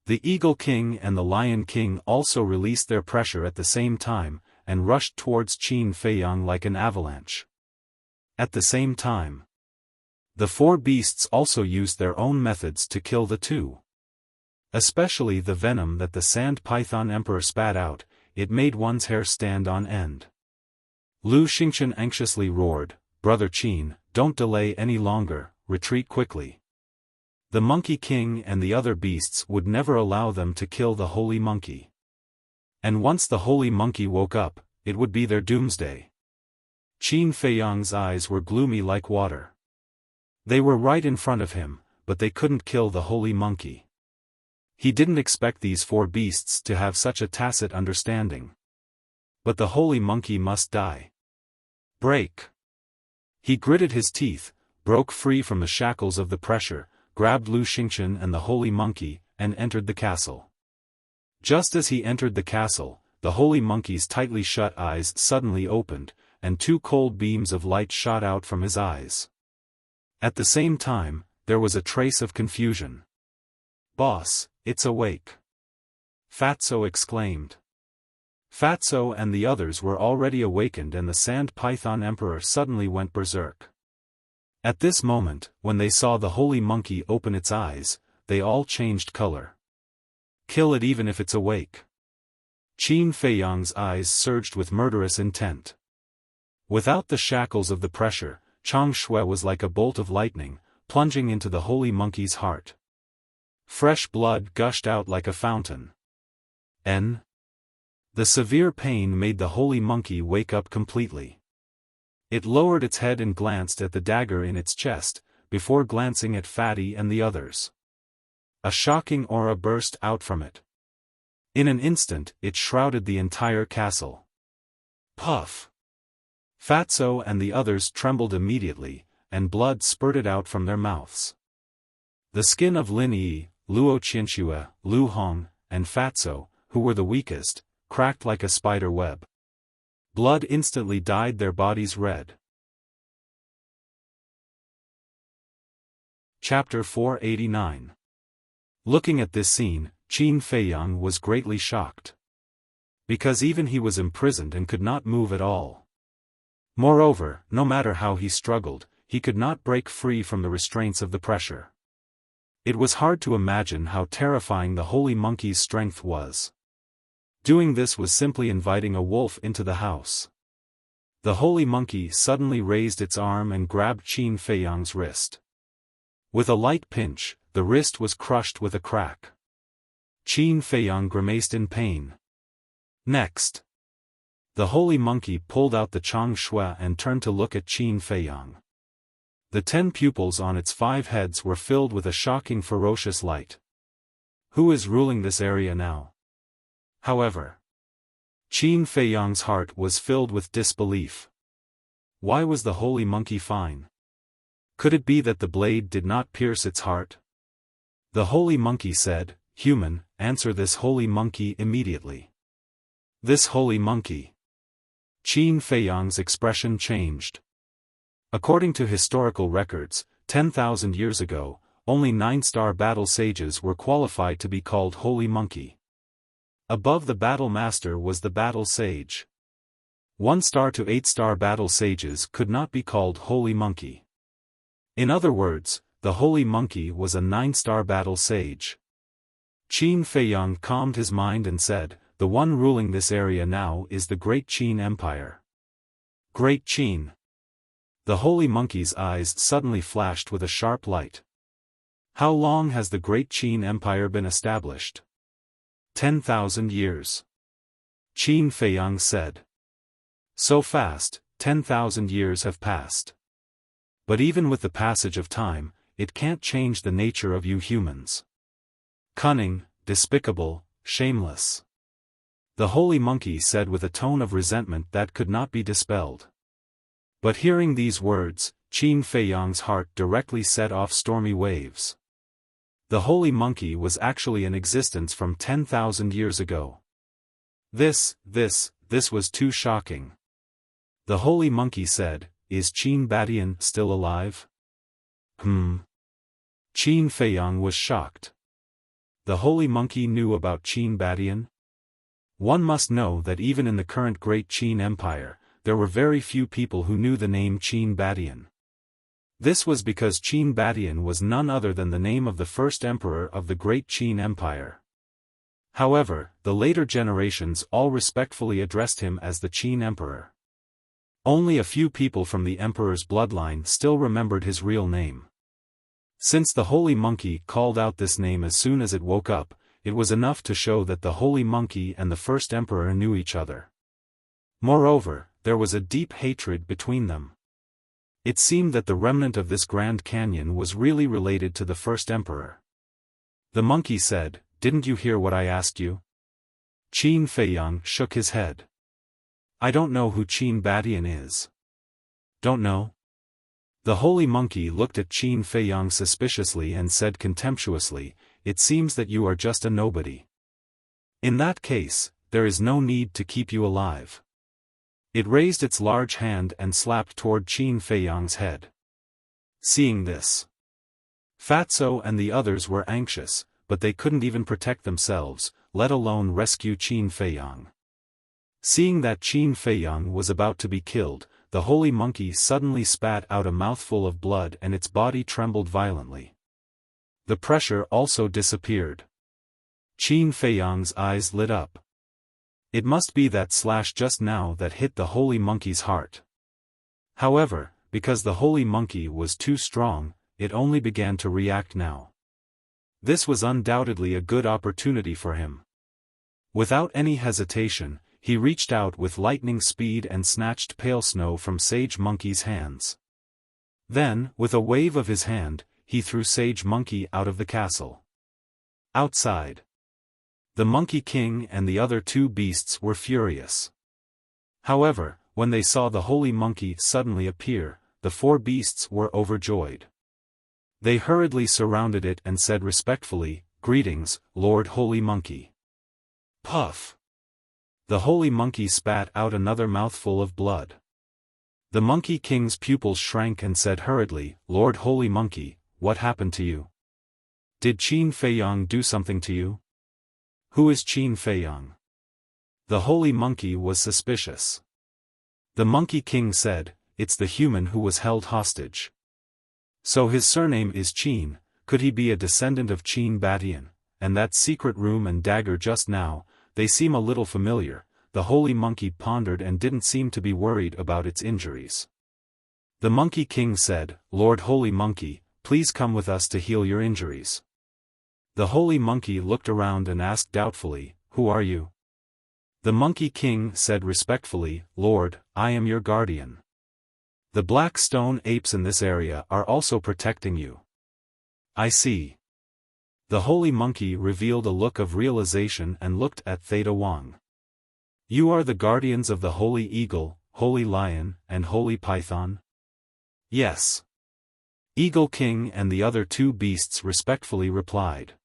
the Eagle King and the Lion King also released their pressure at the same time, and rushed towards Qin Feiyang like an avalanche. At the same time, the four beasts also used their own methods to kill the two. Especially the venom that the Sand Python Emperor spat out, it made one's hair stand on end. Lu Xingchen anxiously roared, "Brother Qin, don't delay any longer, retreat quickly." The Monkey King and the other beasts would never allow them to kill the holy monkey. And once the holy monkey woke up, it would be their doomsday. Qin Feiyang's eyes were gloomy like water. They were right in front of him, but they couldn't kill the holy monkey. He didn't expect these four beasts to have such a tacit understanding. But the holy monkey must die. Break! He gritted his teeth, broke free from the shackles of the pressure, grabbed Lu Xingchen and the holy monkey, and entered the castle. Just as he entered the castle, the holy monkey's tightly shut eyes suddenly opened, and two cold beams of light shot out from his eyes. At the same time, there was a trace of confusion. "Boss, it's awake!" Fatso exclaimed. Fatso and the others were already awakened, and the Sand Python Emperor suddenly went berserk. At this moment, when they saw the holy monkey open its eyes, they all changed color. "Kill it even if it's awake." Qin Feiyang's eyes surged with murderous intent. Without the shackles of the pressure, Chang Shui was like a bolt of lightning, plunging into the holy monkey's heart. Fresh blood gushed out like a fountain. The severe pain made the holy monkey wake up completely. It lowered its head and glanced at the dagger in its chest, before glancing at Fatty and the others. A shocking aura burst out from it. In an instant, it shrouded the entire castle. Puff! Fatso and the others trembled immediately, and blood spurted out from their mouths. The skin of Lin Yi, Luo Qianxue, Lu Hong, and Fatso, who were the weakest, cracked like a spider web. Blood instantly dyed their bodies red. Chapter 489. Looking at this scene, Qin Feiyang was greatly shocked. Because even he was imprisoned and could not move at all. Moreover, no matter how he struggled, he could not break free from the restraints of the pressure. It was hard to imagine how terrifying the holy monkey's strength was. Doing this was simply inviting a wolf into the house. The holy monkey suddenly raised its arm and grabbed Qin Feiyang's wrist. With a light pinch, the wrist was crushed with a crack. Qin Feiyang grimaced in pain. Next, the holy monkey pulled out the Chang Shui and turned to look at Qin Feiyang. The 10 pupils on its 5 heads were filled with a shocking ferocious light. Who is ruling this area now? However, Qin Feiyang's heart was filled with disbelief. Why was the holy monkey fine? Could it be that the blade did not pierce its heart? The holy monkey said, "Human, answer this holy monkey immediately." This holy monkey. Qin Feiyang's expression changed. According to historical records, 10,000 years ago, only 9-star battle sages were qualified to be called holy monkey. Above the battle master was the battle sage. 1-star to 8-star battle sages could not be called holy monkey. In other words, the holy monkey was a 9-star battle sage. Qin Feiyang calmed his mind and said, "The one ruling this area now is the Great Qin Empire." Great Qin. The holy monkey's eyes suddenly flashed with a sharp light. How long has the Great Qin Empire been established? 10,000 years. Qin Feiyang said. So fast, 10,000 years have passed. But even with the passage of time, it can't change the nature of you humans. Cunning, despicable, shameless. The holy monkey said with a tone of resentment that could not be dispelled. But hearing these words, Qin Feiyang's heart directly set off stormy waves. The holy monkey was actually in existence from 10,000 years ago. This was too shocking. The holy monkey said, "Is Qin Badian still alive?" Qin Feiyang was shocked. The holy monkey knew about Qin Badian? One must know that even in the current Great Qin Empire, there were very few people who knew the name Qin Badian. This was because Qin Badian was none other than the name of the first emperor of the Great Qin Empire. However, the later generations all respectfully addressed him as the Qin Emperor. Only a few people from the emperor's bloodline still remembered his real name. Since the holy monkey called out this name as soon as it woke up, it was enough to show that the holy monkey and the first emperor knew each other. Moreover, there was a deep hatred between them. It seemed that the remnant of this Grand Canyon was really related to the first emperor. The monkey said, "Didn't you hear what I asked you?" Qin Feiyang shook his head. "I don't know who Qin Badian is." "Don't know?" The holy monkey looked at Qin Feiyang suspiciously and said contemptuously, "It seems that you are just a nobody. In that case, there is no need to keep you alive." It raised its large hand and slapped toward Qin Feiyang's head. Seeing this, Fatso and the others were anxious, but they couldn't even protect themselves, let alone rescue Qin Feiyang. Seeing that Qin Feiyang was about to be killed, the holy monkey suddenly spat out a mouthful of blood and its body trembled violently. The pressure also disappeared. Qin Feiyang's eyes lit up. It must be that slash just now that hit the holy monkey's heart. However, because the holy monkey was too strong, it only began to react now. This was undoubtedly a good opportunity for him. Without any hesitation, he reached out with lightning speed and snatched Pale Snow from Sage Monkey's hands. Then, with a wave of his hand, he threw Sage Monkey out of the castle. Outside, the Monkey King and the other two beasts were furious. However, when they saw the holy monkey suddenly appear, the four beasts were overjoyed. They hurriedly surrounded it and said respectfully, "Greetings, Lord Holy Monkey." Puff! The holy monkey spat out another mouthful of blood. The Monkey King's pupils shrank and said hurriedly, "Lord Holy Monkey, what happened to you? Did Qin Feiyang do something to you?" "Who is Qin Feiyang?" The holy monkey was suspicious. The Monkey King said, "It's the human who was held hostage." "So his surname is Qin, could he be a descendant of Qin Badian, and that secret room and dagger just now, they seem a little familiar." The holy monkey pondered and didn't seem to be worried about its injuries. The Monkey King said, "Lord Holy Monkey, please come with us to heal your injuries." The holy monkey looked around and asked doubtfully, "Who are you?" The Monkey King said respectfully, "Lord, I am your guardian. The black stone apes in this area are also protecting you." "I see." The holy monkey revealed a look of realization and looked at Theta Wang. "You are the guardians of the Holy Eagle, Holy Lion, and Holy Python?" "Yes." Eagle King and the other two beasts respectfully replied.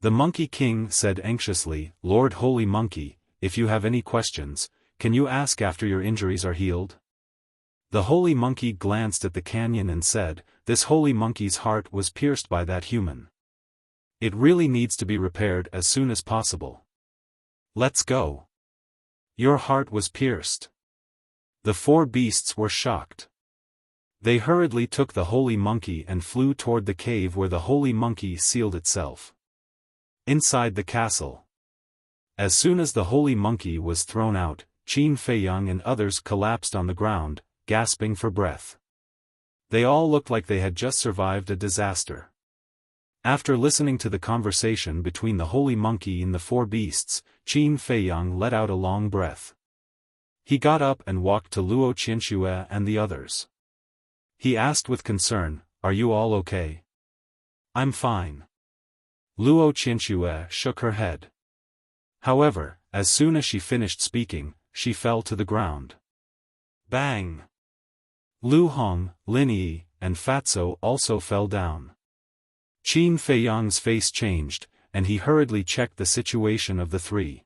The Monkey King said anxiously, "Lord Holy Monkey, if you have any questions, can you ask after your injuries are healed?" The holy monkey glanced at the canyon and said, "This holy monkey's heart was pierced by that human. It really needs to be repaired as soon as possible. Let's go." "Your heart was pierced." The four beasts were shocked. They hurriedly took the holy monkey and flew toward the cave where the holy monkey sealed itself. Inside the castle. As soon as the holy monkey was thrown out, Qin Feiyang and others collapsed on the ground, gasping for breath. They all looked like they had just survived a disaster. After listening to the conversation between the holy monkey and the four beasts, Qin Feiyang let out a long breath. He got up and walked to Luo Qianxue and the others. He asked with concern, "Are you all okay?" "I'm fine." Luo Qianxue shook her head. However, as soon as she finished speaking, she fell to the ground. Bang! Lu Hong, Lin Yi, and Fatso also fell down. Qin Feiyang's face changed, and he hurriedly checked the situation of the three.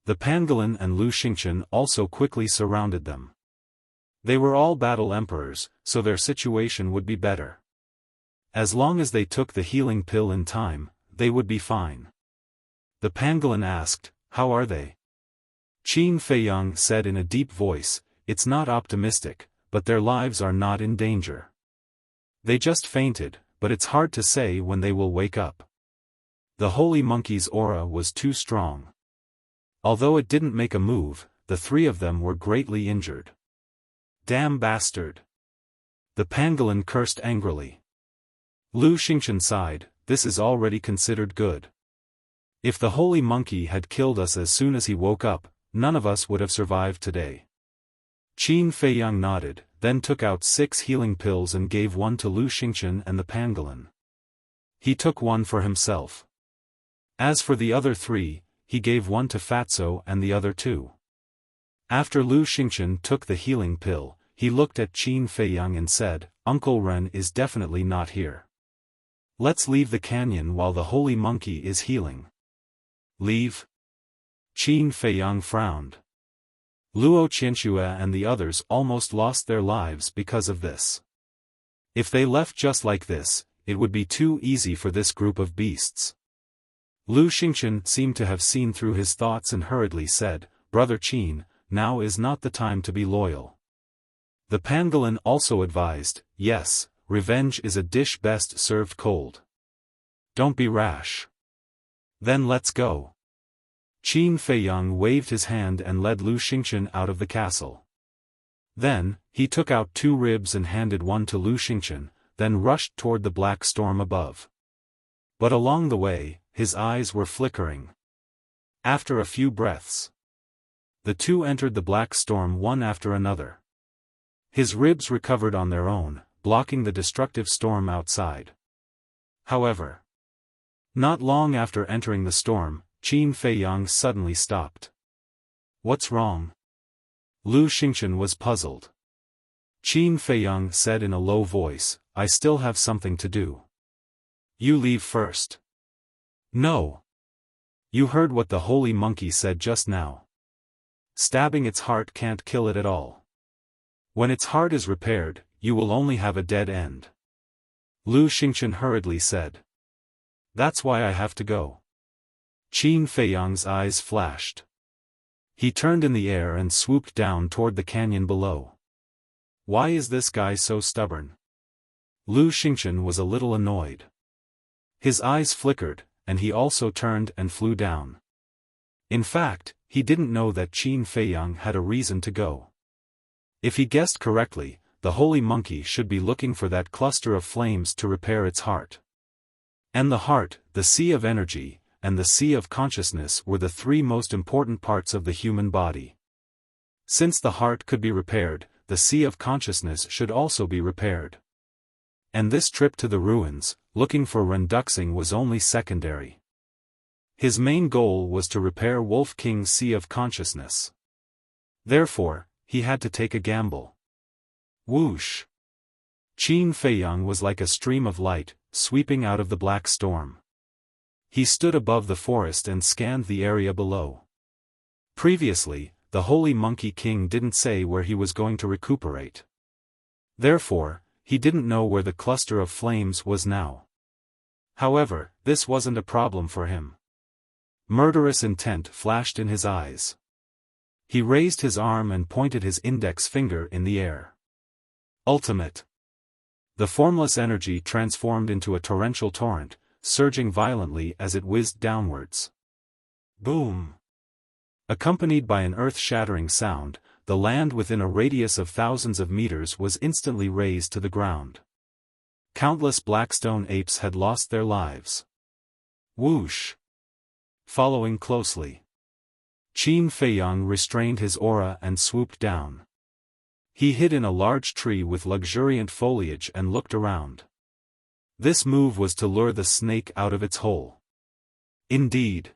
The pangolin and Lu Xingchen also quickly surrounded them. They were all battle emperors, so their situation would be better. As long as they took the healing pill in time, they would be fine. The pangolin asked, "How are they?" Qin Feiyang said in a deep voice, "It's not optimistic, but their lives are not in danger. They just fainted, but it's hard to say when they will wake up." The holy monkey's aura was too strong. Although it didn't make a move, the three of them were greatly injured. "Damn bastard!" The pangolin cursed angrily. Lu Xingchen sighed, "This is already considered good. If the holy monkey had killed us as soon as he woke up, none of us would have survived today." Qin Feiyang nodded, then took out 6 healing pills and gave one to Lu Xingchen and the pangolin. He took one for himself. As for the other 3, he gave one to Fatso and the other 2. After Lu Xingchen took the healing pill, he looked at Qin Feiyang and said, "Uncle Ren is definitely not here. Let's leave the canyon while the holy monkey is healing." "Leave?" Qin Feiyang frowned. Luo Qianxue and the others almost lost their lives because of this. If they left just like this, it would be too easy for this group of beasts. Lu Xingchen seemed to have seen through his thoughts and hurriedly said, "Brother Qin, now is not the time to be loyal." The pangolin also advised, "Yes, revenge is a dish best served cold. Don't be rash. Then let's go." Qin Feiyang waved his hand and led Lu Xingchen out of the castle. Then, he took out 2 ribs and handed one to Lu Xingchen, then rushed toward the black storm above. But along the way, his eyes were flickering. After a few breaths, the 2 entered the black storm one after another. His ribs recovered on their own, blocking the destructive storm outside. However, not long after entering the storm, Qin Feiyang suddenly stopped. "What's wrong?" Lu Xingchen was puzzled. Qin Feiyang said in a low voice, "I still have something to do. You leave first." "No. You heard what the holy monkey said just now. Stabbing its heart can't kill it at all. When its heart is repaired, you will only have a dead end." Lu Xingchen hurriedly said. "That's why I have to go." Qin Feiyang's eyes flashed. He turned in the air and swooped down toward the canyon below. Why is this guy so stubborn? Lu Xingchen was a little annoyed. His eyes flickered, and he also turned and flew down. In fact, he didn't know that Qin Feiyang had a reason to go. If he guessed correctly, the holy monkey should be looking for that cluster of flames to repair its heart. And the heart, the sea of energy, and the sea of consciousness were the 3 most important parts of the human body. Since the heart could be repaired, the sea of consciousness should also be repaired. And this trip to the ruins, looking for Renduxing, was only secondary. His main goal was to repair Wolf King's sea of consciousness. Therefore, he had to take a gamble. Whoosh! Qin Feiyang was like a stream of light, sweeping out of the black storm. He stood above the forest and scanned the area below. Previously, the Holy Monkey King didn't say where he was going to recuperate. Therefore, he didn't know where the cluster of flames was now. However, this wasn't a problem for him. Murderous intent flashed in his eyes. He raised his arm and pointed his index finger in the air. Ultimate. The formless energy transformed into a torrential torrent, surging violently as it whizzed downwards. Boom! Accompanied by an earth-shattering sound, the land within a radius of thousands of meters was instantly razed to the ground. Countless blackstone apes had lost their lives. Whoosh! Following closely. Qin Feiyang restrained his aura and swooped down. He hid in a large tree with luxuriant foliage and looked around. This move was to lure the snake out of its hole. Indeed.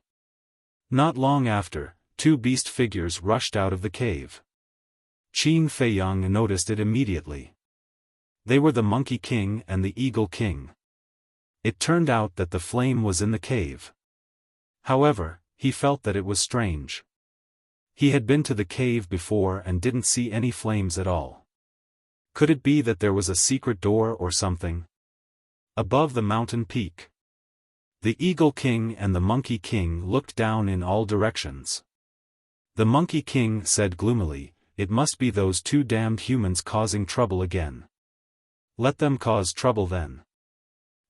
Not long after, two beast figures rushed out of the cave. Qin Feiyang noticed it immediately. They were the Monkey King and the Eagle King. It turned out that the flame was in the cave. However, he felt that it was strange. He had been to the cave before and didn't see any flames at all. Could it be that there was a secret door or something? Above the mountain peak. The Eagle King and the Monkey King looked down in all directions. The Monkey King said gloomily, "It must be those two damned humans causing trouble again. Let them cause trouble then.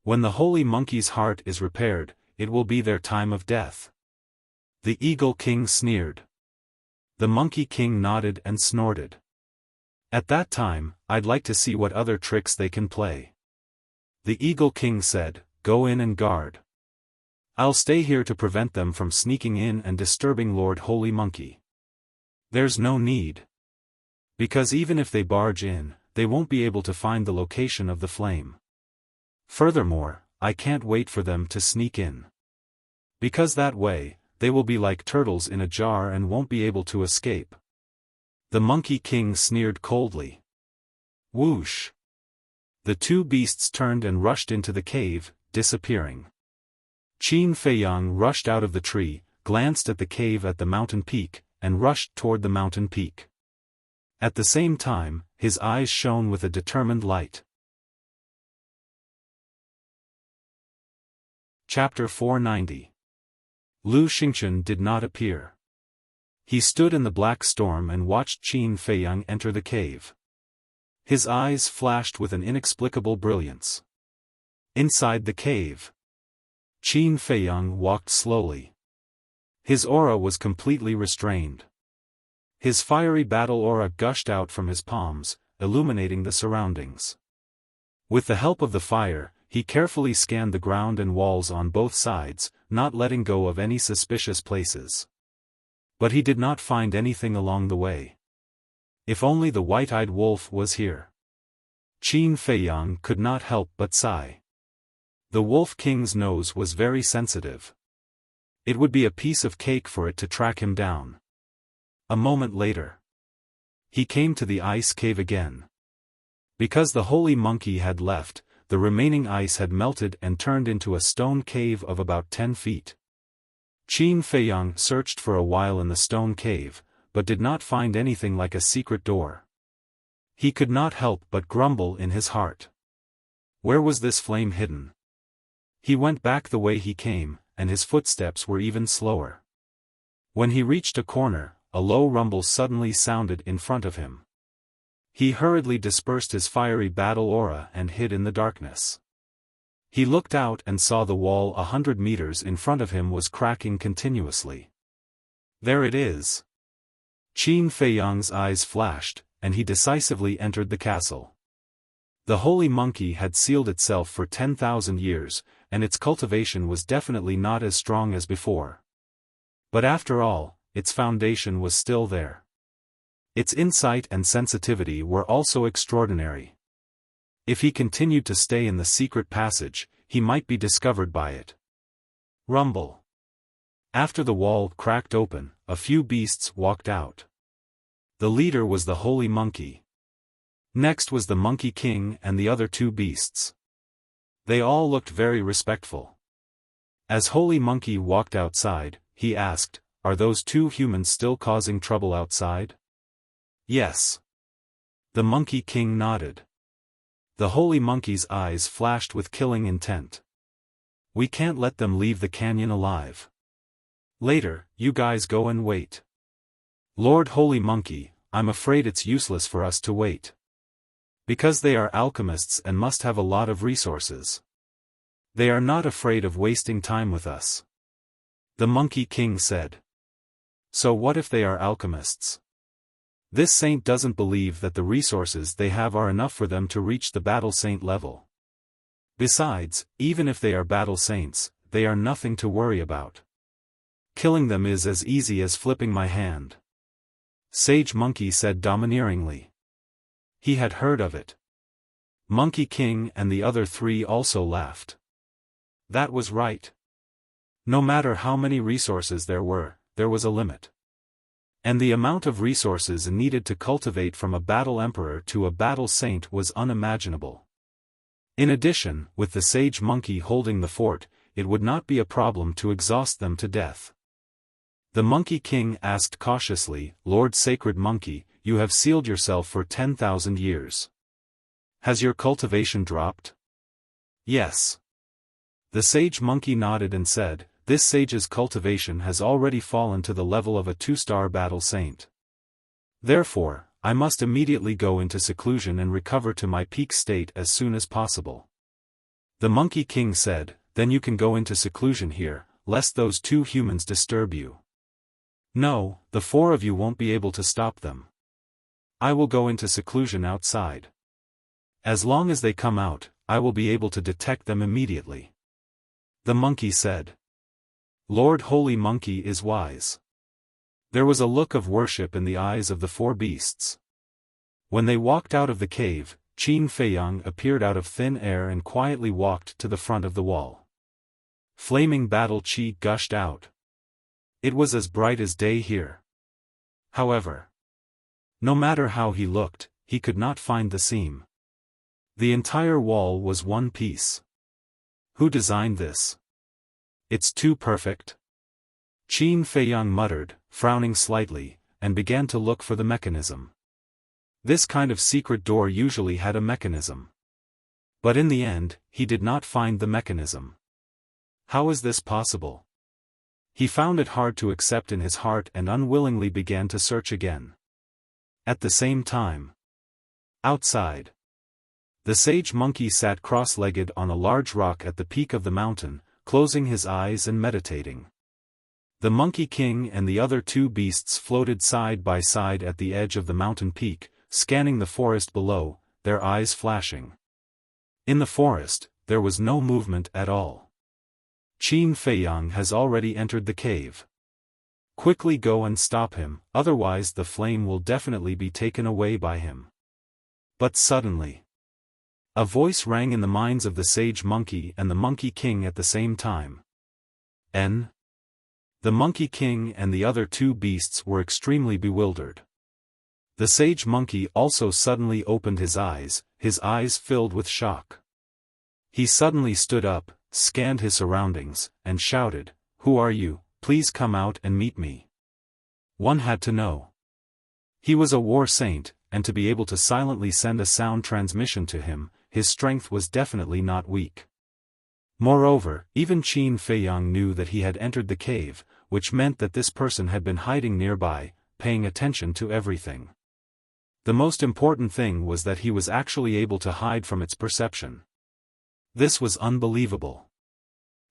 When the holy monkey's heart is repaired, it will be their time of death." The Eagle King sneered. The Monkey King nodded and snorted. "At that time, I'd like to see what other tricks they can play." The Eagle King said, "Go in and guard. I'll stay here to prevent them from sneaking in and disturbing Lord Holy Monkey." "There's no need. Because even if they barge in, they won't be able to find the location of the flame. Furthermore, I can't wait for them to sneak in. Because that way, they will be like turtles in a jar and won't be able to escape." The Monkey King sneered coldly. Whoosh! The two beasts turned and rushed into the cave, disappearing. Qin Feiyang rushed out of the tree, glanced at the cave at the mountain peak, and rushed toward the mountain peak. At the same time, his eyes shone with a determined light. Chapter 490. Lu Xingchen did not appear. He stood in the black storm and watched Qin Feiyang enter the cave. His eyes flashed with an inexplicable brilliance. Inside the cave, Qin Feiyang walked slowly. His aura was completely restrained. His fiery battle aura gushed out from his palms, illuminating the surroundings. With the help of the fire, he carefully scanned the ground and walls on both sides, not letting go of any suspicious places. But he did not find anything along the way. If only the white-eyed wolf was here. Qin Feiyang could not help but sigh. The Wolf King's nose was very sensitive. It would be a piece of cake for it to track him down. A moment later, he came to the ice cave again. Because the holy monkey had left, the remaining ice had melted and turned into a stone cave of about 10 feet. Qin Feiyang searched for a while in the stone cave, but did not find anything like a secret door. He could not help but grumble in his heart. Where was this flame hidden? He went back the way he came, and his footsteps were even slower. When he reached a corner, a low rumble suddenly sounded in front of him. He hurriedly dispersed his fiery battle aura and hid in the darkness. He looked out and saw the wall 100 meters in front of him was cracking continuously. There it is. Qin Feiyang's eyes flashed, and he decisively entered the castle. The holy monkey had sealed itself for 10,000 years, and its cultivation was definitely not as strong as before. But after all, its foundation was still there. Its insight and sensitivity were also extraordinary. If he continued to stay in the secret passage, he might be discovered by it. Rumble. After the wall cracked open, a few beasts walked out. The leader was the holy monkey. Next was the Monkey King and the other two beasts. They all looked very respectful. As Holy Monkey walked outside, he asked, "Are those two humans still causing trouble outside?" "Yes." The Monkey King nodded. The Holy Monkey's eyes flashed with killing intent. "We can't let them leave the canyon alive. Later, you guys go and wait." "Lord Holy Monkey, I'm afraid it's useless for us to wait. Because they are alchemists and must have a lot of resources. They are not afraid of wasting time with us. The Monkey King said. So what if they are alchemists? This saint doesn't believe that the resources they have are enough for them to reach the battle saint level. Besides, even if they are battle saints, they are nothing to worry about. Killing them is as easy as flipping my hand. Sage Monkey said domineeringly. He had heard of it. Monkey King and the other three also laughed. That was right. No matter how many resources there was a limit. And the amount of resources needed to cultivate from a battle emperor to a battle saint was unimaginable. In addition, with the sage monkey holding the fort, it would not be a problem to exhaust them to death. The Monkey King asked cautiously, Lord Sacred Monkey, you have sealed yourself for 10,000 years. Has your cultivation dropped? Yes. The sage monkey nodded and said, this sage's cultivation has already fallen to the level of a 2-star battle saint. Therefore, I must immediately go into seclusion and recover to my peak state as soon as possible. The Monkey King said, then you can go into seclusion here, lest those 2 humans disturb you. No, the 4 of you won't be able to stop them. I will go into seclusion outside. As long as they come out, I will be able to detect them immediately. The monkey said. Lord Holy Monkey is wise. There was a look of worship in the eyes of the 4 beasts. When they walked out of the cave, Qin Feiyang appeared out of thin air and quietly walked to the front of the wall. Flaming battle chi gushed out. It was as bright as day here. However, no matter how he looked, he could not find the seam. The entire wall was one piece. Who designed this? It's too perfect. Qin Feiyang muttered, frowning slightly, and began to look for the mechanism. This kind of secret door usually had a mechanism. But in the end, he did not find the mechanism. How is this possible? He found it hard to accept in his heart and unwillingly began to search again. At the same time, outside, the sage monkey sat cross-legged on a large rock at the peak of the mountain, closing his eyes and meditating. The Monkey King and the other 2 beasts floated side by side at the edge of the mountain peak, scanning the forest below, their eyes flashing. In the forest, there was no movement at all. Qin Feiyang has already entered the cave. Quickly go and stop him, otherwise the flame will definitely be taken away by him. But suddenly, a voice rang in the minds of the sage monkey and the Monkey King at the same time. The Monkey King and the other 2 beasts were extremely bewildered. The sage monkey also suddenly opened his eyes filled with shock. He suddenly stood up, scanned his surroundings, and shouted, Who are you? Please come out and meet me. One had to know. He was a war saint, and to be able to silently send a sound transmission to him, his strength was definitely not weak. Moreover, even Qin Feiyang knew that he had entered the cave, which meant that this person had been hiding nearby, paying attention to everything. The most important thing was that he was actually able to hide from its perception. This was unbelievable.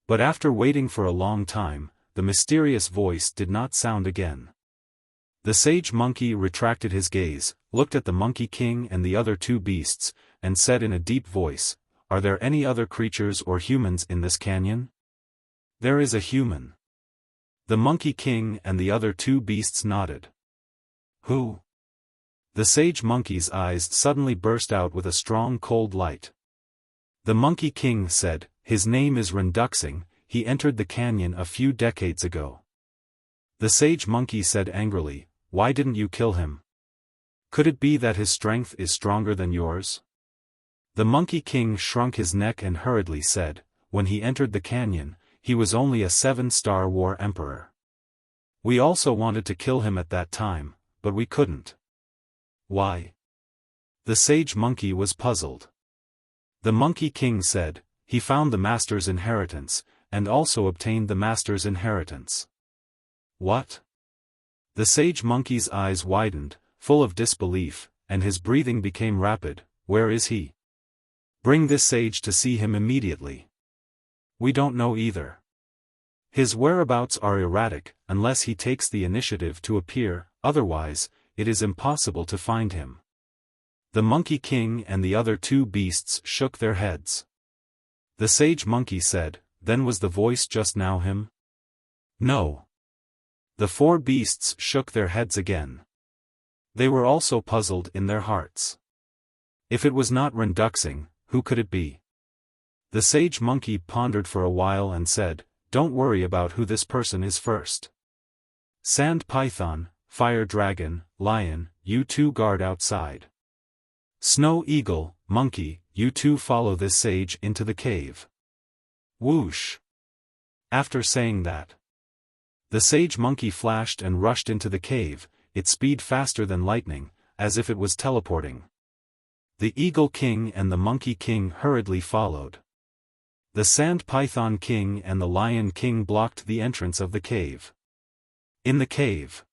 But after waiting for a long time, the mysterious voice did not sound again. The sage monkey retracted his gaze, looked at the Monkey King and the other 2 beasts, and said in a deep voice, Are there any other creatures or humans in this canyon? There is a human. The Monkey King and the other 2 beasts nodded. Who? The sage monkey's eyes suddenly burst out with a strong cold light. The Monkey King said, His name is Renduxing, he entered the canyon a few decades ago. The sage monkey said angrily, Why didn't you kill him? Could it be that his strength is stronger than yours? The Monkey King shrunk his neck and hurriedly said, When he entered the canyon, he was only a 7-star war emperor. We also wanted to kill him at that time, but we couldn't. Why? The sage monkey was puzzled. The Monkey King said, He found the master's inheritance, and also obtained the master's inheritance. What? The sage monkey's eyes widened, full of disbelief, and his breathing became rapid. Where is he? Bring this sage to see him immediately. We don't know either. His whereabouts are erratic, unless he takes the initiative to appear, otherwise, it is impossible to find him. The Monkey King and the other two beasts shook their heads. The sage monkey said, "Then was the voice just now him?" "No." The four beasts shook their heads again. They were also puzzled in their hearts. If it was not Renduxing, who could it be? The sage monkey pondered for a while and said, "Don't worry about who this person is first. Sand python, fire dragon, lion, you two guard outside. Snow eagle, monkey, you two follow this sage into the cave." Whoosh! After saying that, the sage monkey flashed and rushed into the cave, its speed faster than lightning, as if it was teleporting. The Eagle King and the Monkey King hurriedly followed. The Sand Python King and the Lion King blocked the entrance of the cave. In the cave,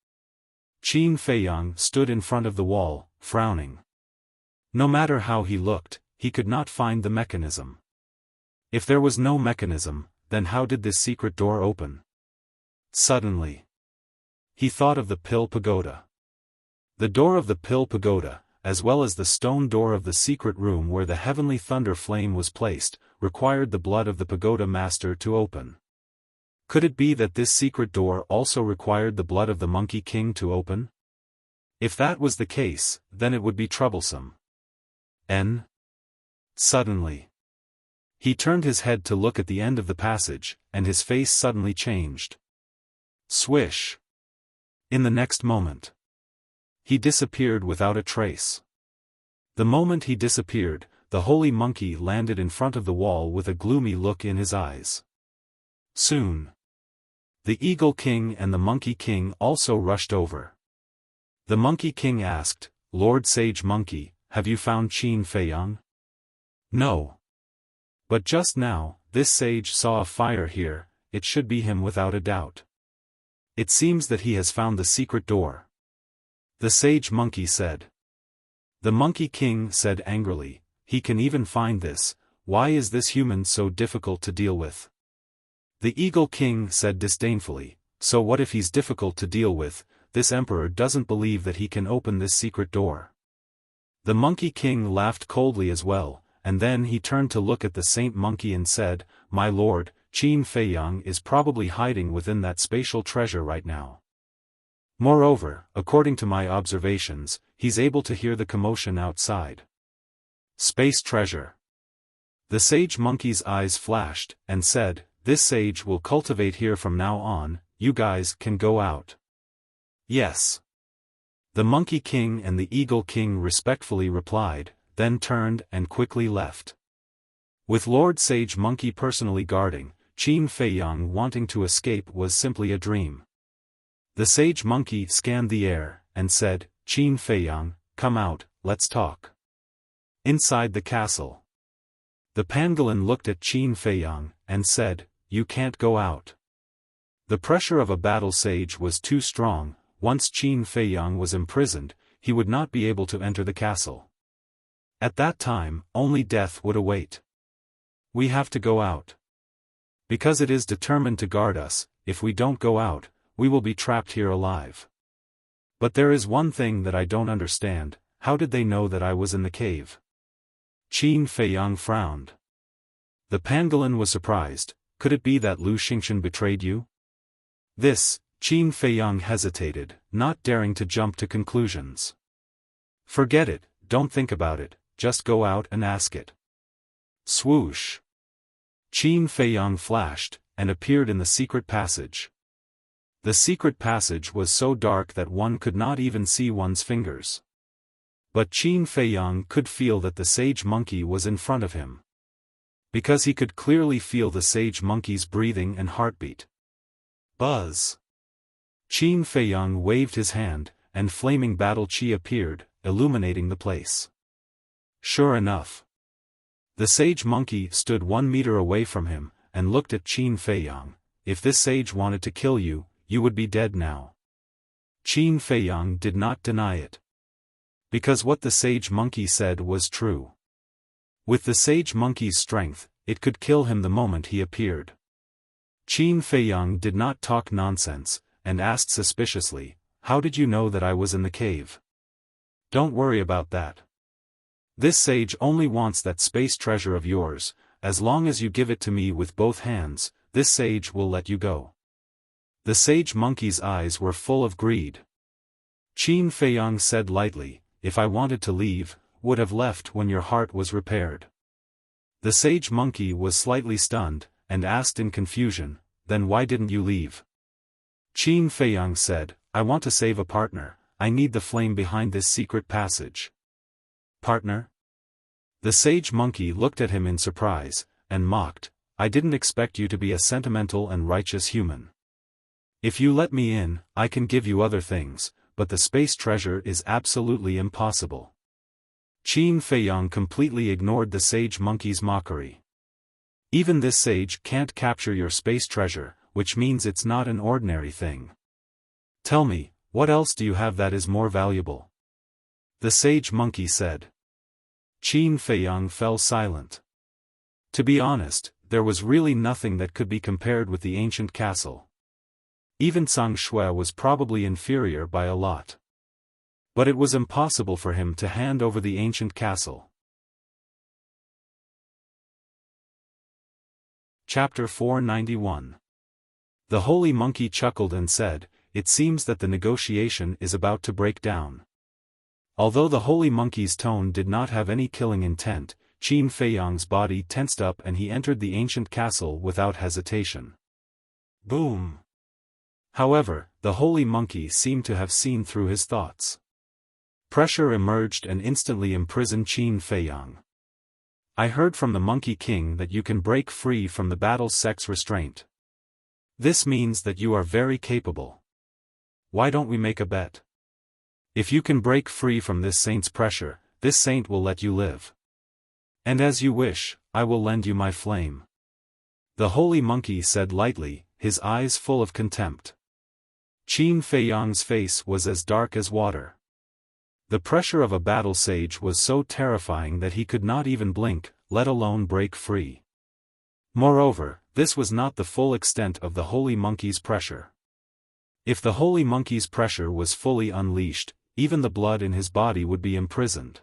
Qin Feiyang stood in front of the wall, frowning. No matter how he looked, he could not find the mechanism. If there was no mechanism, then how did this secret door open? Suddenly, he thought of the Pill Pagoda. The door of the Pill Pagoda, as well as the stone door of the secret room where the heavenly thunder flame was placed, required the blood of the pagoda master to open. Could it be that this secret door also required the blood of the Monkey King to open? If that was the case, then it would be troublesome. Suddenly, he turned his head to look at the end of the passage, and his face suddenly changed. Swish! In the next moment, he disappeared without a trace. The moment he disappeared, the holy monkey landed in front of the wall with a gloomy look in his eyes. Soon, the Eagle King and the Monkey King also rushed over. The Monkey King asked, "Lord Sage Monkey, have you found Qin Feiyang?" "No. But just now, this sage saw a fire here, it should be him without a doubt. It seems that he has found the secret door," the sage monkey said. The Monkey King said angrily, "He can even find this, why is this human so difficult to deal with?" The Eagle King said disdainfully, "So what if he's difficult to deal with, this emperor doesn't believe that he can open this secret door." The Monkey King laughed coldly as well, and then he turned to look at the Saint Monkey and said, "My lord, Qin Feiyang is probably hiding within that spatial treasure right now. Moreover, according to my observations, he's able to hear the commotion outside." Space treasure. The sage monkey's eyes flashed, and said, "This sage will cultivate here from now on, you guys can go out." "Yes." The Monkey King and the Eagle King respectfully replied, then turned and quickly left. With Lord Sage Monkey personally guarding, Qin Feiyang wanting to escape was simply a dream. The Sage Monkey scanned the air, and said, "Qin Feiyang, come out, let's talk." Inside the castle, the pangolin looked at Qin Feiyang, and said, "You can't go out." The pressure of a battle sage was too strong. Once Qin Feiyang was imprisoned, he would not be able to enter the castle. At that time, only death would await. "We have to go out. Because it is determined to guard us, if we don't go out, we will be trapped here alive. But there is one thing that I don't understand, how did they know that I was in the cave?" Qin Feiyang frowned. The pangolin was surprised, "Could it be that Lu Xingchen betrayed you?" This, Qin Feiyang hesitated, not daring to jump to conclusions. "Forget it, don't think about it, just go out and ask it." Swoosh! Qin Feiyang flashed, and appeared in the secret passage. The secret passage was so dark that one could not even see one's fingers. But Qin Feiyang could feel that the sage monkey was in front of him. Because he could clearly feel the sage monkey's breathing and heartbeat. Buzz! Qin Feiyang waved his hand, and flaming battle chi appeared, illuminating the place. Sure enough, the sage monkey stood 1 meter away from him, and looked at Qin Feiyang. "If this sage wanted to kill you, you would be dead now." Qin Feiyang did not deny it. Because what the sage monkey said was true. With the sage monkey's strength, it could kill him the moment he appeared. Qin Feiyang did not talk nonsense, and asked suspiciously, "How did you know that I was in the cave?" "Don't worry about that. This sage only wants that space treasure of yours. As long as you give it to me with both hands, this sage will let you go." The sage monkey's eyes were full of greed. Qin Feiyang said lightly, "If I wanted to leave, would have left when your heart was repaired." The sage monkey was slightly stunned, and asked in confusion, "Then why didn't you leave?" Qin Feiyang said, "I want to save a partner. I need the flame behind this secret passage." "Partner?" The sage monkey looked at him in surprise, and mocked, "I didn't expect you to be a sentimental and righteous human. If you let me in, I can give you other things, but the space treasure is absolutely impossible." Qin Feiyang completely ignored the sage monkey's mockery. "Even this sage can't capture your space treasure, which means it's not an ordinary thing. Tell me, what else do you have that is more valuable?" The sage monkey said. Qin Feiyang fell silent. To be honest, there was really nothing that could be compared with the ancient castle. Even Zhang Shui was probably inferior by a lot. But it was impossible for him to hand over the ancient castle. Chapter 491. The holy monkey chuckled and said, "It seems that the negotiation is about to break down." Although the holy monkey's tone did not have any killing intent, Qin Feiyang's body tensed up and he entered the ancient castle without hesitation. Boom! However, the holy monkey seemed to have seen through his thoughts. Pressure emerged and instantly imprisoned Qin Feiyang. "I heard from the Monkey King that you can break free from the battle's sex restraint. This means that you are very capable. Why don't we make a bet? If you can break free from this saint's pressure, this saint will let you live. And as you wish, I will lend you my flame." The holy monkey said lightly, his eyes full of contempt. Qin Feiyang's face was as dark as water. The pressure of a battle sage was so terrifying that he could not even blink, let alone break free. Moreover, this was not the full extent of the holy monkey's pressure. If the holy monkey's pressure was fully unleashed, even the blood in his body would be imprisoned.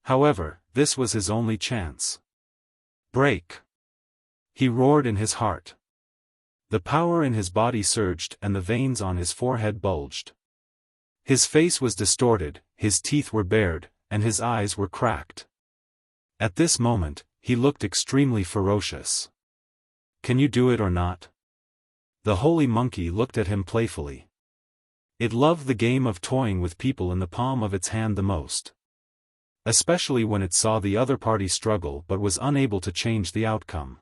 However, this was his only chance. "Break!" he roared in his heart. The power in his body surged and the veins on his forehead bulged. His face was distorted, his teeth were bared, and his eyes were cracked. At this moment, he looked extremely ferocious. "Can you do it or not?" The holy monkey looked at him playfully. It loved the game of toying with people in the palm of its hand the most. Especially when it saw the other party struggle but was unable to change the outcome.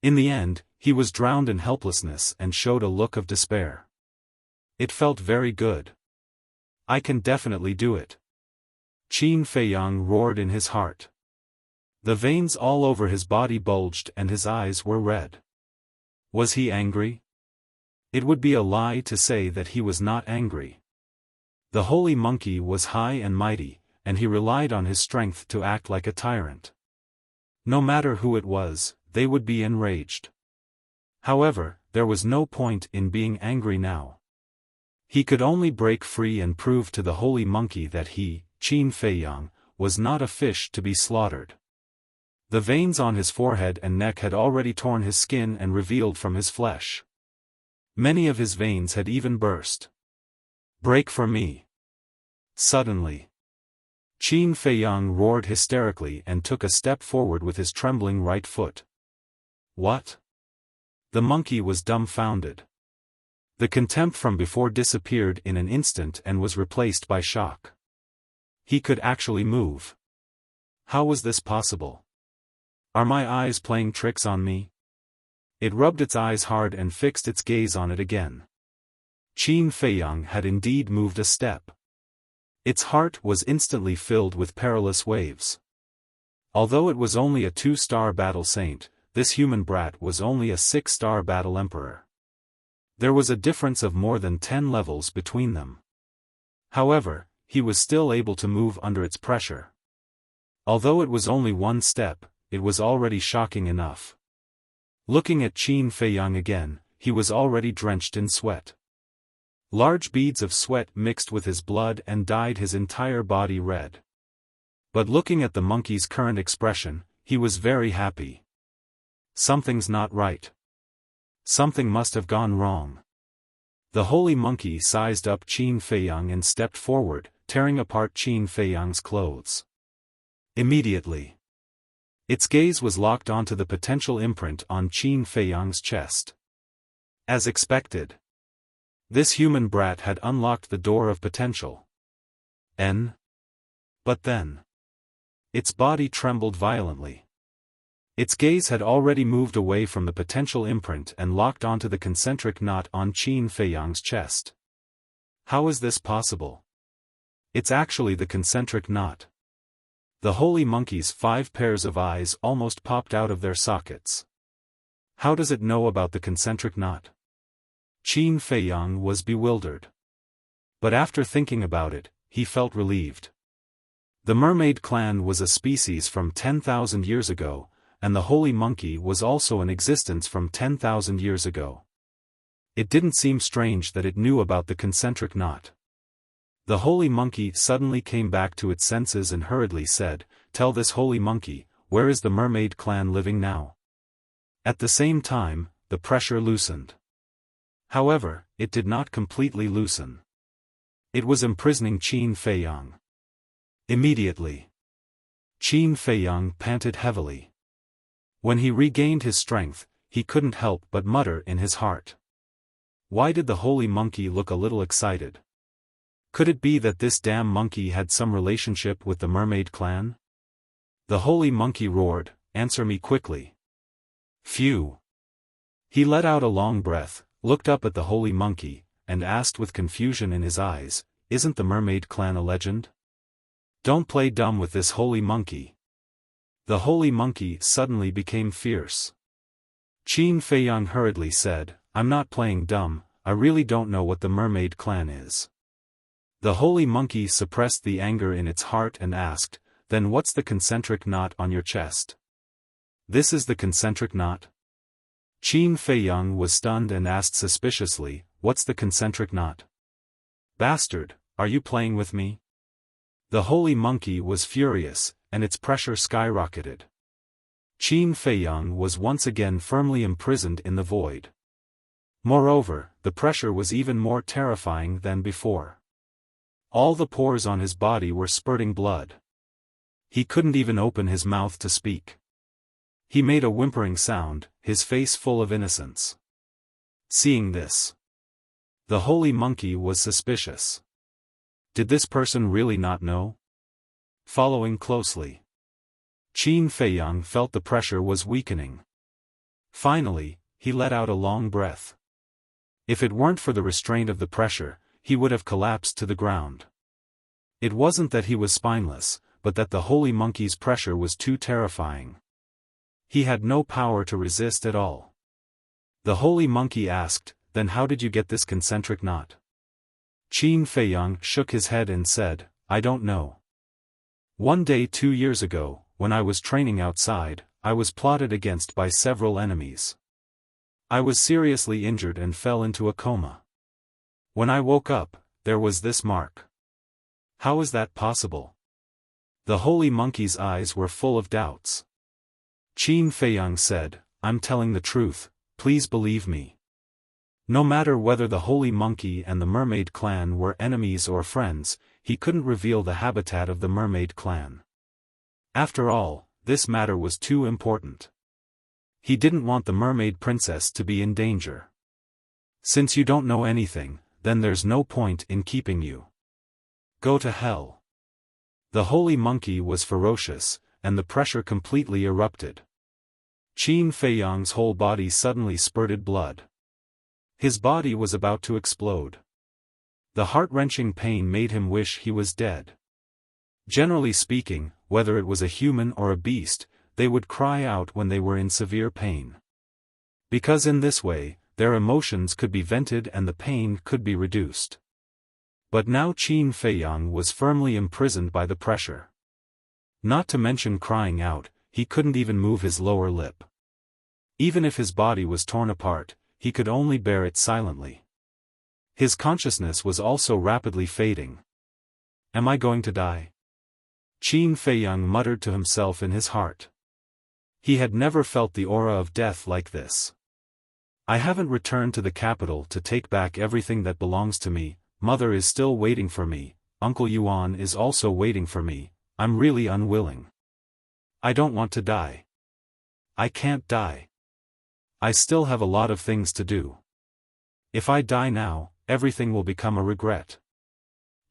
In the end, he was drowned in helplessness and showed a look of despair. It felt very good. "I can definitely do it." Qin Feiyang roared in his heart. The veins all over his body bulged and his eyes were red. Was he angry? It would be a lie to say that he was not angry. The holy monkey was high and mighty, and he relied on his strength to act like a tyrant. No matter who it was, they would be enraged. However, there was no point in being angry now. He could only break free and prove to the holy monkey that he, Qin Feiyang, was not a fish to be slaughtered. The veins on his forehead and neck had already torn his skin and revealed from his flesh. Many of his veins had even burst. "Break for me!" Suddenly, Qin Feiyang roared hysterically and took a step forward with his trembling right foot. "What?" The monkey was dumbfounded. The contempt from before disappeared in an instant and was replaced by shock. He could actually move. How was this possible? Are my eyes playing tricks on me? It rubbed its eyes hard and fixed its gaze on it again. Qin Feiyang had indeed moved a step. Its heart was instantly filled with perilous waves. Although it was only a 2-star battle saint, this human brat was only a 6-star battle emperor. There was a difference of more than 10 levels between them. However, he was still able to move under its pressure. Although it was only one step, it was already shocking enough. Looking at Qin Feiyang again, he was already drenched in sweat. Large beads of sweat mixed with his blood and dyed his entire body red. But looking at the monkey's current expression, he was very happy. Something's not right. Something must have gone wrong. The holy monkey sized up Qin Feiyang and stepped forward, tearing apart Qin Feiyang's clothes. Immediately, its gaze was locked onto the potential imprint on Qin Feiyang's chest. As expected, this human brat had unlocked the door of potential. But then, its body trembled violently. Its gaze had already moved away from the potential imprint and locked onto the concentric knot on Qin Feiyang's chest. How is this possible? It's actually the concentric knot. The holy monkey's 5 pairs of eyes almost popped out of their sockets. How does it know about the concentric knot? Qin Feiyang was bewildered. But after thinking about it, he felt relieved. The mermaid clan was a species from 10,000 years ago, and the holy monkey was also in existence from 10,000 years ago. It didn't seem strange that it knew about the concentric knot. The holy monkey suddenly came back to its senses and hurriedly said, "Tell this holy monkey, where is the mermaid clan living now?" At the same time, the pressure loosened. However, it did not completely loosen. It was imprisoning Qin Feiyang. Immediately, Qin Feiyang panted heavily. When he regained his strength, he couldn't help but mutter in his heart. Why did the holy monkey look a little excited? Could it be that this damn monkey had some relationship with the mermaid clan? The holy monkey roared, "Answer me quickly." Phew! He let out a long breath, looked up at the holy monkey, and asked with confusion in his eyes, "Isn't the mermaid clan a legend? Don't play dumb with this holy monkey." The holy monkey suddenly became fierce. Qin Feiyang hurriedly said, "I'm not playing dumb, I really don't know what the mermaid clan is." The holy monkey suppressed the anger in its heart and asked, "Then what's the concentric knot on your chest?" "This is the concentric knot?" Qin Feiyang was stunned and asked suspiciously, "What's the concentric knot?" "Bastard, are you playing with me?" The holy monkey was furious, and its pressure skyrocketed. Qin Feiyang was once again firmly imprisoned in the void. Moreover, the pressure was even more terrifying than before. All the pores on his body were spurting blood. He couldn't even open his mouth to speak. He made a whimpering sound, his face full of innocence. Seeing this, the holy monkey was suspicious. Did this person really not know? Following closely, Qin Feiyang felt the pressure was weakening. Finally, he let out a long breath. If it weren't for the restraint of the pressure, he would have collapsed to the ground. It wasn't that he was spineless, but that the holy monkey's pressure was too terrifying. He had no power to resist at all. The holy monkey asked, "Then how did you get this concentric knot?" Qin Feiyang shook his head and said, "I don't know. One day 2 years ago, when I was training outside, I was plotted against by several enemies. I was seriously injured and fell into a coma. When I woke up, there was this mark. How is that possible?" The holy monkey's eyes were full of doubts. Qin Feiyang said, "I'm telling the truth, please believe me." No matter whether the holy monkey and the mermaid clan were enemies or friends, he couldn't reveal the habitat of the mermaid clan. After all, this matter was too important. He didn't want the mermaid princess to be in danger. "Since you don't know anything, then there's no point in keeping you. Go to hell." The holy monkey was ferocious, and the pressure completely erupted. Qin Feiyang's whole body suddenly spurted blood. His body was about to explode. The heart-wrenching pain made him wish he was dead. Generally speaking, whether it was a human or a beast, they would cry out when they were in severe pain. Because in this way, their emotions could be vented and the pain could be reduced. But now Qin Feiyang was firmly imprisoned by the pressure. Not to mention crying out, he couldn't even move his lower lip. Even if his body was torn apart, he could only bear it silently. His consciousness was also rapidly fading. Am I going to die? Qin Feiyang muttered to himself in his heart. He had never felt the aura of death like this. I haven't returned to the capital to take back everything that belongs to me, Mother is still waiting for me, Uncle Yuan is also waiting for me, I'm really unwilling. I don't want to die. I can't die. I still have a lot of things to do. If I die now, everything will become a regret.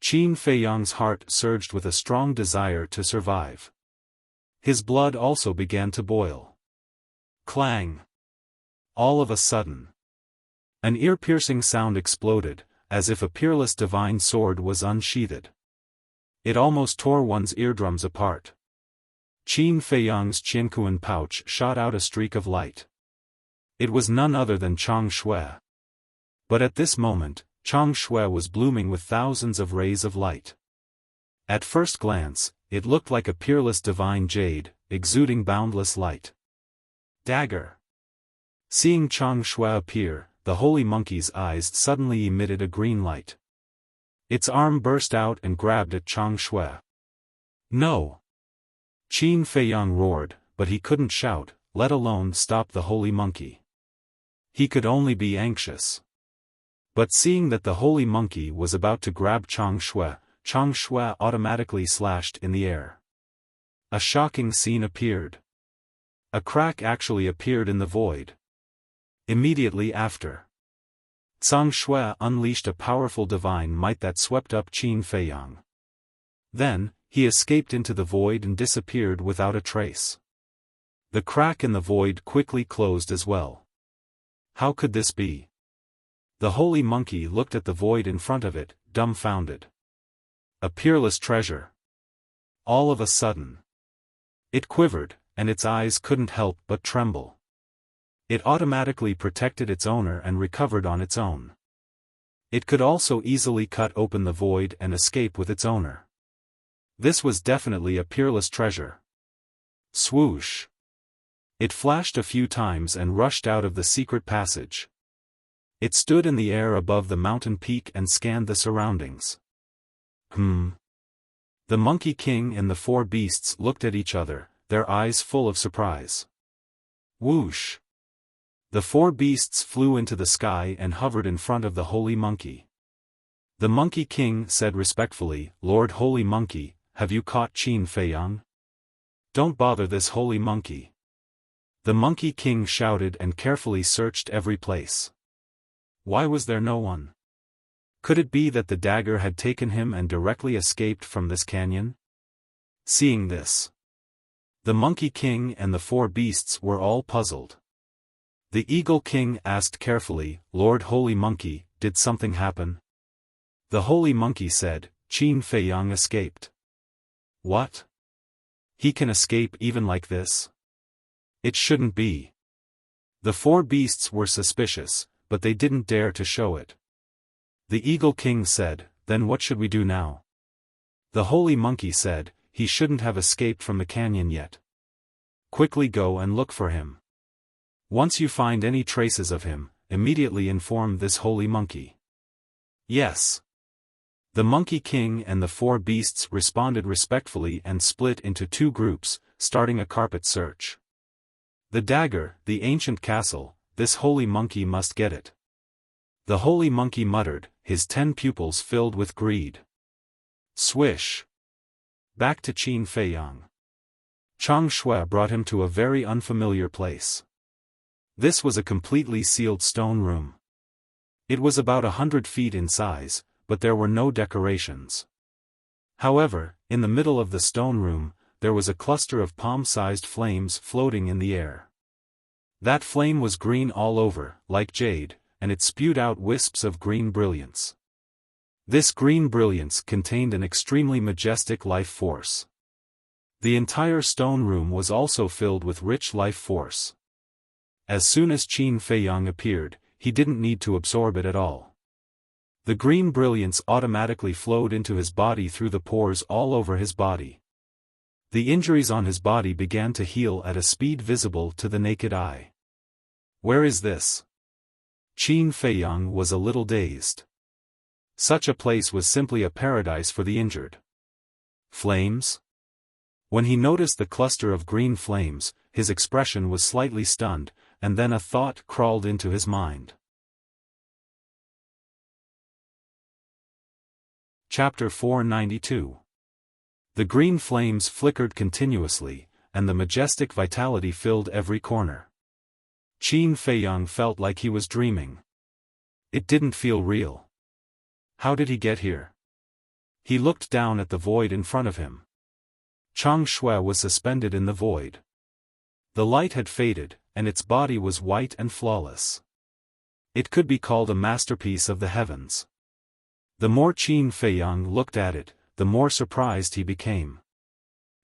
Qin Feiyang's heart surged with a strong desire to survive. His blood also began to boil. Clang! All of a sudden, an ear-piercing sound exploded, as if a peerless divine sword was unsheathed. It almost tore one's eardrums apart. Qin Feiyang's Qiankuan pouch shot out a streak of light. It was none other than Chang Shui. But at this moment, Chang Shui was blooming with thousands of rays of light. At first glance, it looked like a peerless divine jade, exuding boundless light. Dagger! Seeing Chang Shui appear, the holy monkey's eyes suddenly emitted a green light. Its arm burst out and grabbed at Chang Shui. No! Qin Feiyang roared, but he couldn't shout, let alone stop the holy monkey. He could only be anxious. But seeing that the holy monkey was about to grab Chang Shui automatically slashed in the air. A shocking scene appeared. A crack actually appeared in the void. Immediately after, Chang Shui unleashed a powerful divine might that swept up Qin Feiyang. Then, he escaped into the void and disappeared without a trace. The crack in the void quickly closed as well. How could this be? The holy monkey looked at the void in front of it, dumbfounded. A peerless treasure. All of a sudden, it quivered, and its eyes couldn't help but tremble. It automatically protected its owner and recovered on its own. It could also easily cut open the void and escape with its owner. This was definitely a peerless treasure. Swoosh! It flashed a few times and rushed out of the secret passage. It stood in the air above the mountain peak and scanned the surroundings. The Monkey King and the four beasts looked at each other, their eyes full of surprise. Whoosh! The four beasts flew into the sky and hovered in front of the holy monkey. The Monkey King said respectfully, Lord Holy Monkey, have you caught Qin Feiyang? Don't bother this holy monkey. The Monkey King shouted and carefully searched every place. Why was there no one? Could it be that the dagger had taken him and directly escaped from this canyon? Seeing this, the Monkey King and the four beasts were all puzzled. The Eagle King asked carefully, Lord Holy Monkey, did something happen? The Holy Monkey said, Qin Feiyang escaped. What? He can escape even like this? It shouldn't be. The four beasts were suspicious, but they didn't dare to show it. The Eagle King said, then what should we do now? The Holy Monkey said, he shouldn't have escaped from the canyon yet. Quickly go and look for him. Once you find any traces of him, immediately inform this holy monkey. Yes. The Monkey King and the four beasts responded respectfully and split into two groups, starting a carpet search. The dagger, the ancient castle, this holy monkey must get it. The holy monkey muttered, his 10 pupils filled with greed. Swish! Back to Qin Feiyang. Chang Shui brought him to a very unfamiliar place. This was a completely sealed stone room. It was about 100 feet in size, but there were no decorations. However, in the middle of the stone room, there was a cluster of palm-sized flames floating in the air. That flame was green all over, like jade, and it spewed out wisps of green brilliance. This green brilliance contained an extremely majestic life force. The entire stone room was also filled with rich life force. As soon as Qin Feiyang appeared, he didn't need to absorb it at all. The green brilliance automatically flowed into his body through the pores all over his body. The injuries on his body began to heal at a speed visible to the naked eye. Where is this? Qin Feiyang was a little dazed. Such a place was simply a paradise for the injured. Flames? When he noticed the cluster of green flames, his expression was slightly stunned, and then a thought crawled into his mind. Chapter 492. The green flames flickered continuously, and the majestic vitality filled every corner. Qin Feiyang felt like he was dreaming. It didn't feel real. How did he get here? He looked down at the void in front of him. Chang Shui was suspended in the void. The light had faded, and its body was white and flawless. It could be called a masterpiece of the heavens. The more Qin Feiyang looked at it, the more surprised he became.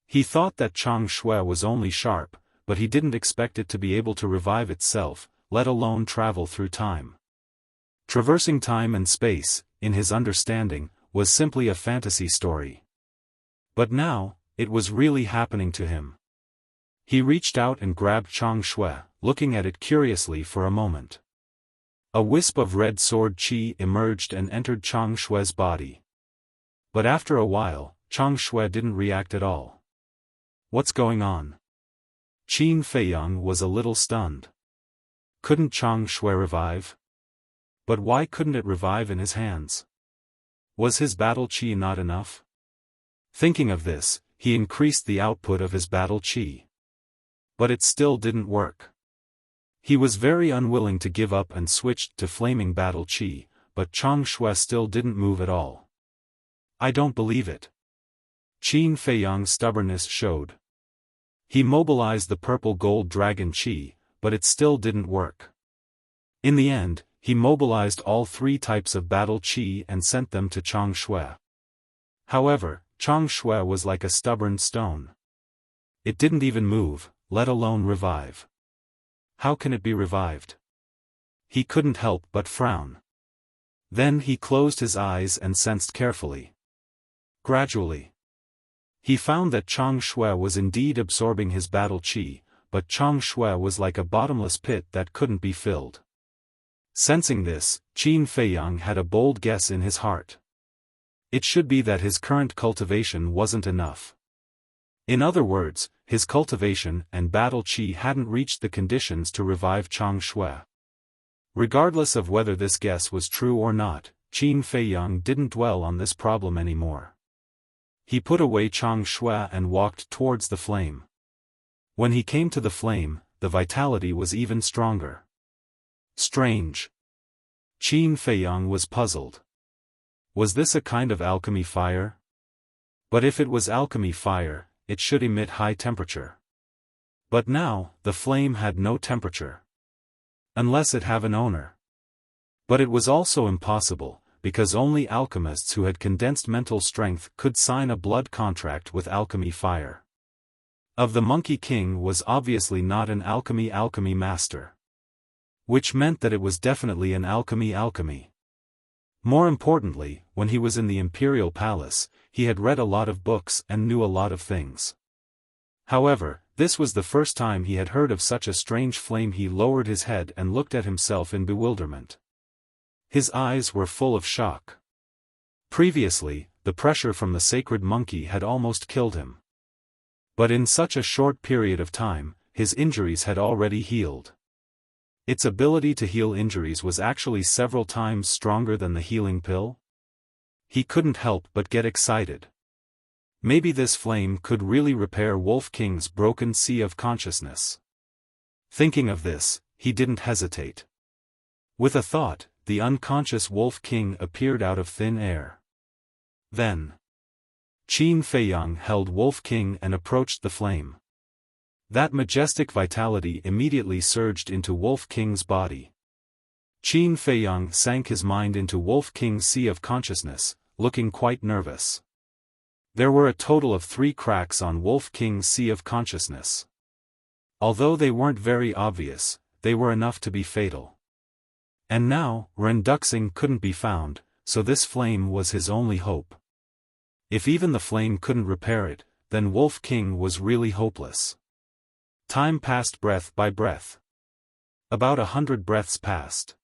He thought that Chang Shui was only sharp, but he didn't expect it to be able to revive itself, let alone travel through time. Traversing time and space, in his understanding, was simply a fantasy story. But now, it was really happening to him. He reached out and grabbed Chang Shui, looking at it curiously for a moment. A wisp of red sword qi emerged and entered Chang Shui's body. But after a while, Chang Shui didn't react at all. What's going on? Qin Feiyang was a little stunned. Couldn't Chang Shui revive? But why couldn't it revive in his hands? Was his battle qi not enough? Thinking of this, he increased the output of his battle qi. But it still didn't work. He was very unwilling to give up and switched to flaming battle qi, but Chang Shui still didn't move at all. I don't believe it. Qin Feiyang's stubbornness showed. He mobilized the purple gold dragon qi, but it still didn't work. In the end, he mobilized all 3 types of battle qi and sent them to Chang Shui. However, Chang Shui was like a stubborn stone. It didn't even move, let alone revive. How can it be revived? He couldn't help but frown. Then he closed his eyes and sensed carefully. Gradually, he found that Chang Shui was indeed absorbing his battle qi, but Chang Shui was like a bottomless pit that couldn't be filled. Sensing this, Qin Feiyang had a bold guess in his heart. It should be that his current cultivation wasn't enough. In other words, his cultivation and battle qi hadn't reached the conditions to revive Chang Shui. Regardless of whether this guess was true or not, Qin Feiyang didn't dwell on this problem anymore. He put away Chang Shui and walked towards the flame. When he came to the flame, the vitality was even stronger. Strange. Qin Feiyang was puzzled. Was this a kind of alchemy fire? But if it was alchemy fire, it should emit high temperature. But now, the flame had no temperature. Unless it have an owner. But it was also impossible, because only alchemists who had condensed mental strength could sign a blood contract with alchemy fire. Of the Monkey King was obviously not an alchemy master. Which meant that it was definitely an alchemy. More importantly, when he was in the Imperial Palace, he had read a lot of books and knew a lot of things. However, this was the first time he had heard of such a strange flame. He lowered his head and looked at himself in bewilderment. His eyes were full of shock. Previously, the pressure from the sacred monkey had almost killed him. But in such a short period of time, his injuries had already healed. Its ability to heal injuries was actually several times stronger than the healing pill. He couldn't help but get excited. Maybe this flame could really repair Wolf King's broken sea of consciousness. Thinking of this, he didn't hesitate. With a thought, the unconscious Wolf King appeared out of thin air. Then, Qin Feiyang held Wolf King and approached the flame. That majestic vitality immediately surged into Wolf King's body. Qin Feiyang sank his mind into Wolf King's sea of consciousness, looking quite nervous. There were a total of 3 cracks on Wolf King's sea of consciousness. Although they weren't very obvious, they were enough to be fatal. And now, Renduxing couldn't be found, so this flame was his only hope. If even the flame couldn't repair it, then Wolf King was really hopeless. Time passed breath by breath. About 100 breaths passed.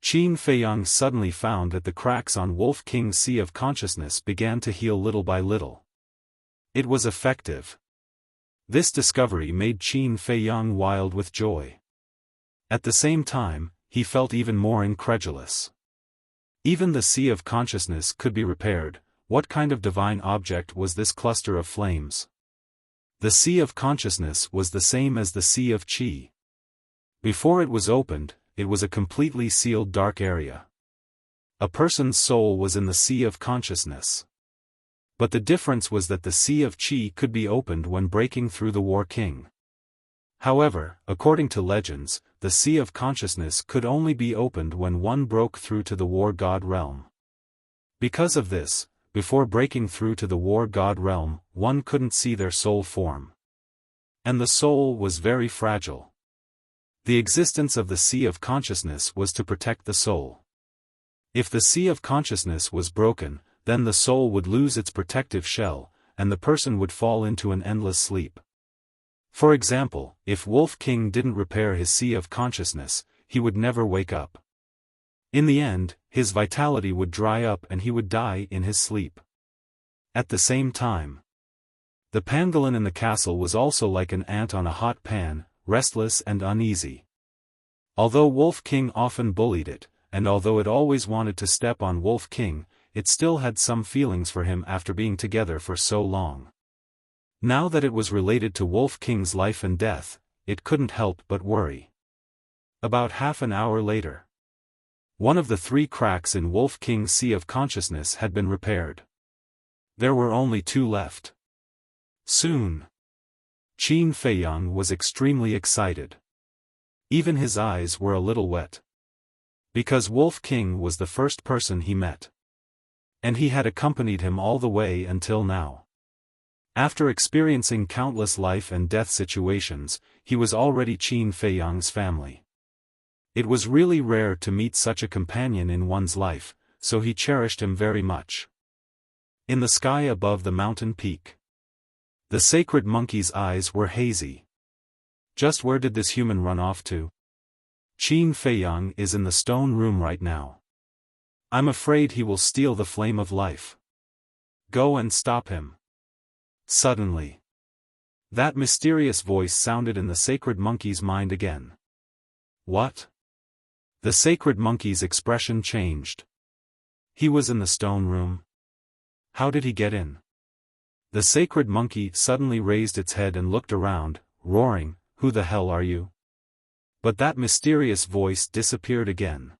Qin Feiyang suddenly found that the cracks on Wolf King's sea of consciousness began to heal little by little. It was effective. This discovery made Qin Feiyang wild with joy. At the same time, he felt even more incredulous. Even the sea of consciousness could be repaired. What kind of divine object was this cluster of flames? The sea of consciousness was the same as the sea of qi. Before it was opened, it was a completely sealed dark area. A person's soul was in the sea of consciousness. But the difference was that the sea of qi could be opened when breaking through the War King. However, according to legends, the sea of consciousness could only be opened when one broke through to the War God realm. Because of this, before breaking through to the War God realm, one couldn't see their soul form. And the soul was very fragile. The existence of the sea of consciousness was to protect the soul. If the sea of consciousness was broken, then the soul would lose its protective shell, and the person would fall into an endless sleep. For example, if Wolf King didn't repair his sea of consciousness, he would never wake up. In the end, his vitality would dry up and he would die in his sleep. At the same time, the pangolin in the castle was also like an ant on a hot pan, restless and uneasy. Although Wolf King often bullied it, and although it always wanted to step on Wolf King, it still had some feelings for him after being together for so long. Now that it was related to Wolf King's life and death, it couldn't help but worry. About half an hour later, one of the 3 cracks in Wolf King's sea of consciousness had been repaired. There were only 2 left. Soon, Qin Feiyang was extremely excited. Even his eyes were a little wet. Because Wolf King was the first person he met. And he had accompanied him all the way until now. After experiencing countless life and death situations, he was already Qin Feiyang's family. It was really rare to meet such a companion in one's life, so he cherished him very much. In the sky above the mountain peak, the sacred monkey's eyes were hazy. Just where did this human run off to? Qin Feiyang is in the stone room right now. I'm afraid he will steal the flame of life. Go and stop him. Suddenly, that mysterious voice sounded in the sacred monkey's mind again. What? The sacred monkey's expression changed. He was in the stone room. How did he get in? The sacred monkey suddenly raised its head and looked around, roaring, "Who the hell are you?" But that mysterious voice disappeared again.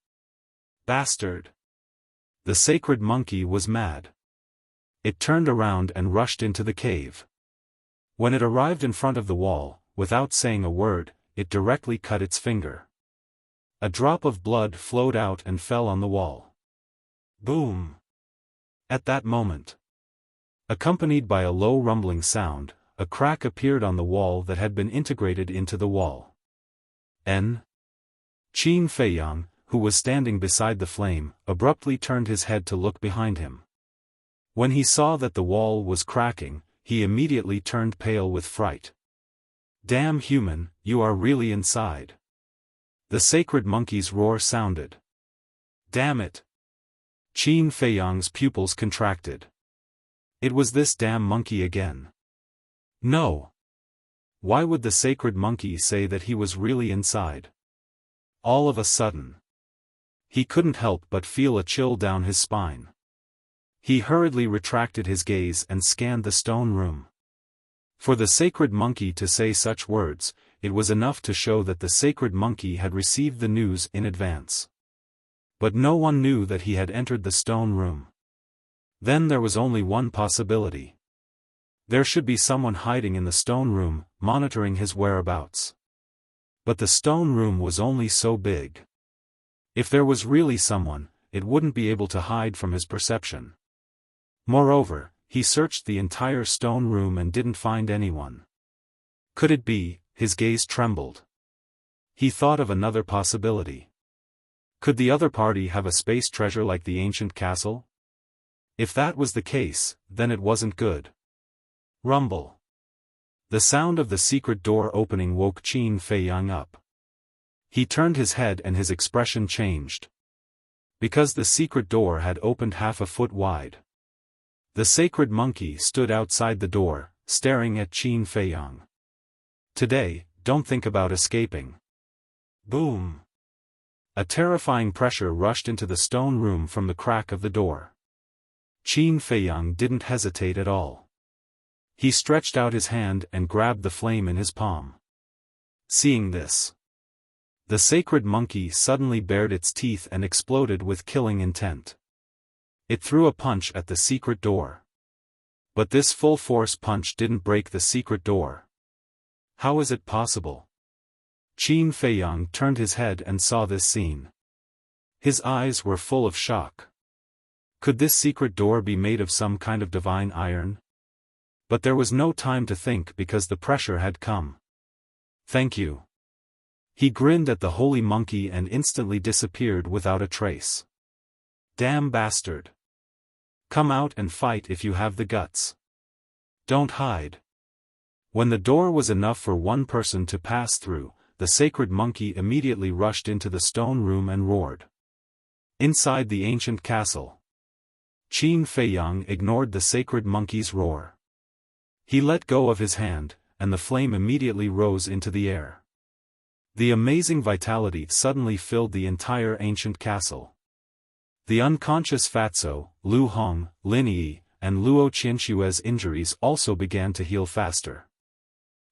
Bastard! The sacred monkey was mad. It turned around and rushed into the cave. When it arrived in front of the wall, without saying a word, it directly cut its finger. A drop of blood flowed out and fell on the wall. Boom! At that moment, accompanied by a low rumbling sound, a crack appeared on the wall that had been integrated into the wall. Qin Feiyang, who was standing beside the flame, abruptly turned his head to look behind him. When he saw that the wall was cracking, he immediately turned pale with fright. Damn human, you are really inside. The sacred monkey's roar sounded. Damn it! Qin Feiyang's pupils contracted. It was this damn monkey again. No! Why would the sacred monkey say that he was really inside? All of a sudden, he couldn't help but feel a chill down his spine. He hurriedly retracted his gaze and scanned the stone room. For the sacred monkey to say such words, it was enough to show that the sacred monkey had received the news in advance. But no one knew that he had entered the stone room. Then there was only one possibility. There should be someone hiding in the stone room, monitoring his whereabouts. But the stone room was only so big. If there was really someone, it wouldn't be able to hide from his perception. Moreover, he searched the entire stone room and didn't find anyone. Could it be? His gaze trembled. He thought of another possibility. Could the other party have a space treasure like the ancient castle? If that was the case, then it wasn't good. Rumble. The sound of the secret door opening woke Qin Feiyang up. He turned his head and his expression changed. Because the secret door had opened half a foot wide. The sacred monkey stood outside the door, staring at Qin Feiyang. Today, don't think about escaping. Boom! A terrifying pressure rushed into the stone room from the crack of the door. Qin Feiyang didn't hesitate at all. He stretched out his hand and grabbed the flame in his palm. Seeing this, the sacred monkey suddenly bared its teeth and exploded with killing intent. It threw a punch at the secret door. But this full-force punch didn't break the secret door. How is it possible? Qin Feiyang turned his head and saw this scene. His eyes were full of shock. Could this secret door be made of some kind of divine iron? But there was no time to think because the pressure had come. Thank you. He grinned at the holy monkey and instantly disappeared without a trace. Damn bastard. Come out and fight if you have the guts. Don't hide. When the door was enough for one person to pass through, the sacred monkey immediately rushed into the stone room and roared. Inside the ancient castle, Qin Feiyang ignored the sacred monkey's roar. He let go of his hand, and the flame immediately rose into the air. The amazing vitality suddenly filled the entire ancient castle. The unconscious Fatso, Lu Hong, Lin Yi, and Luo Qianshue's injuries also began to heal faster.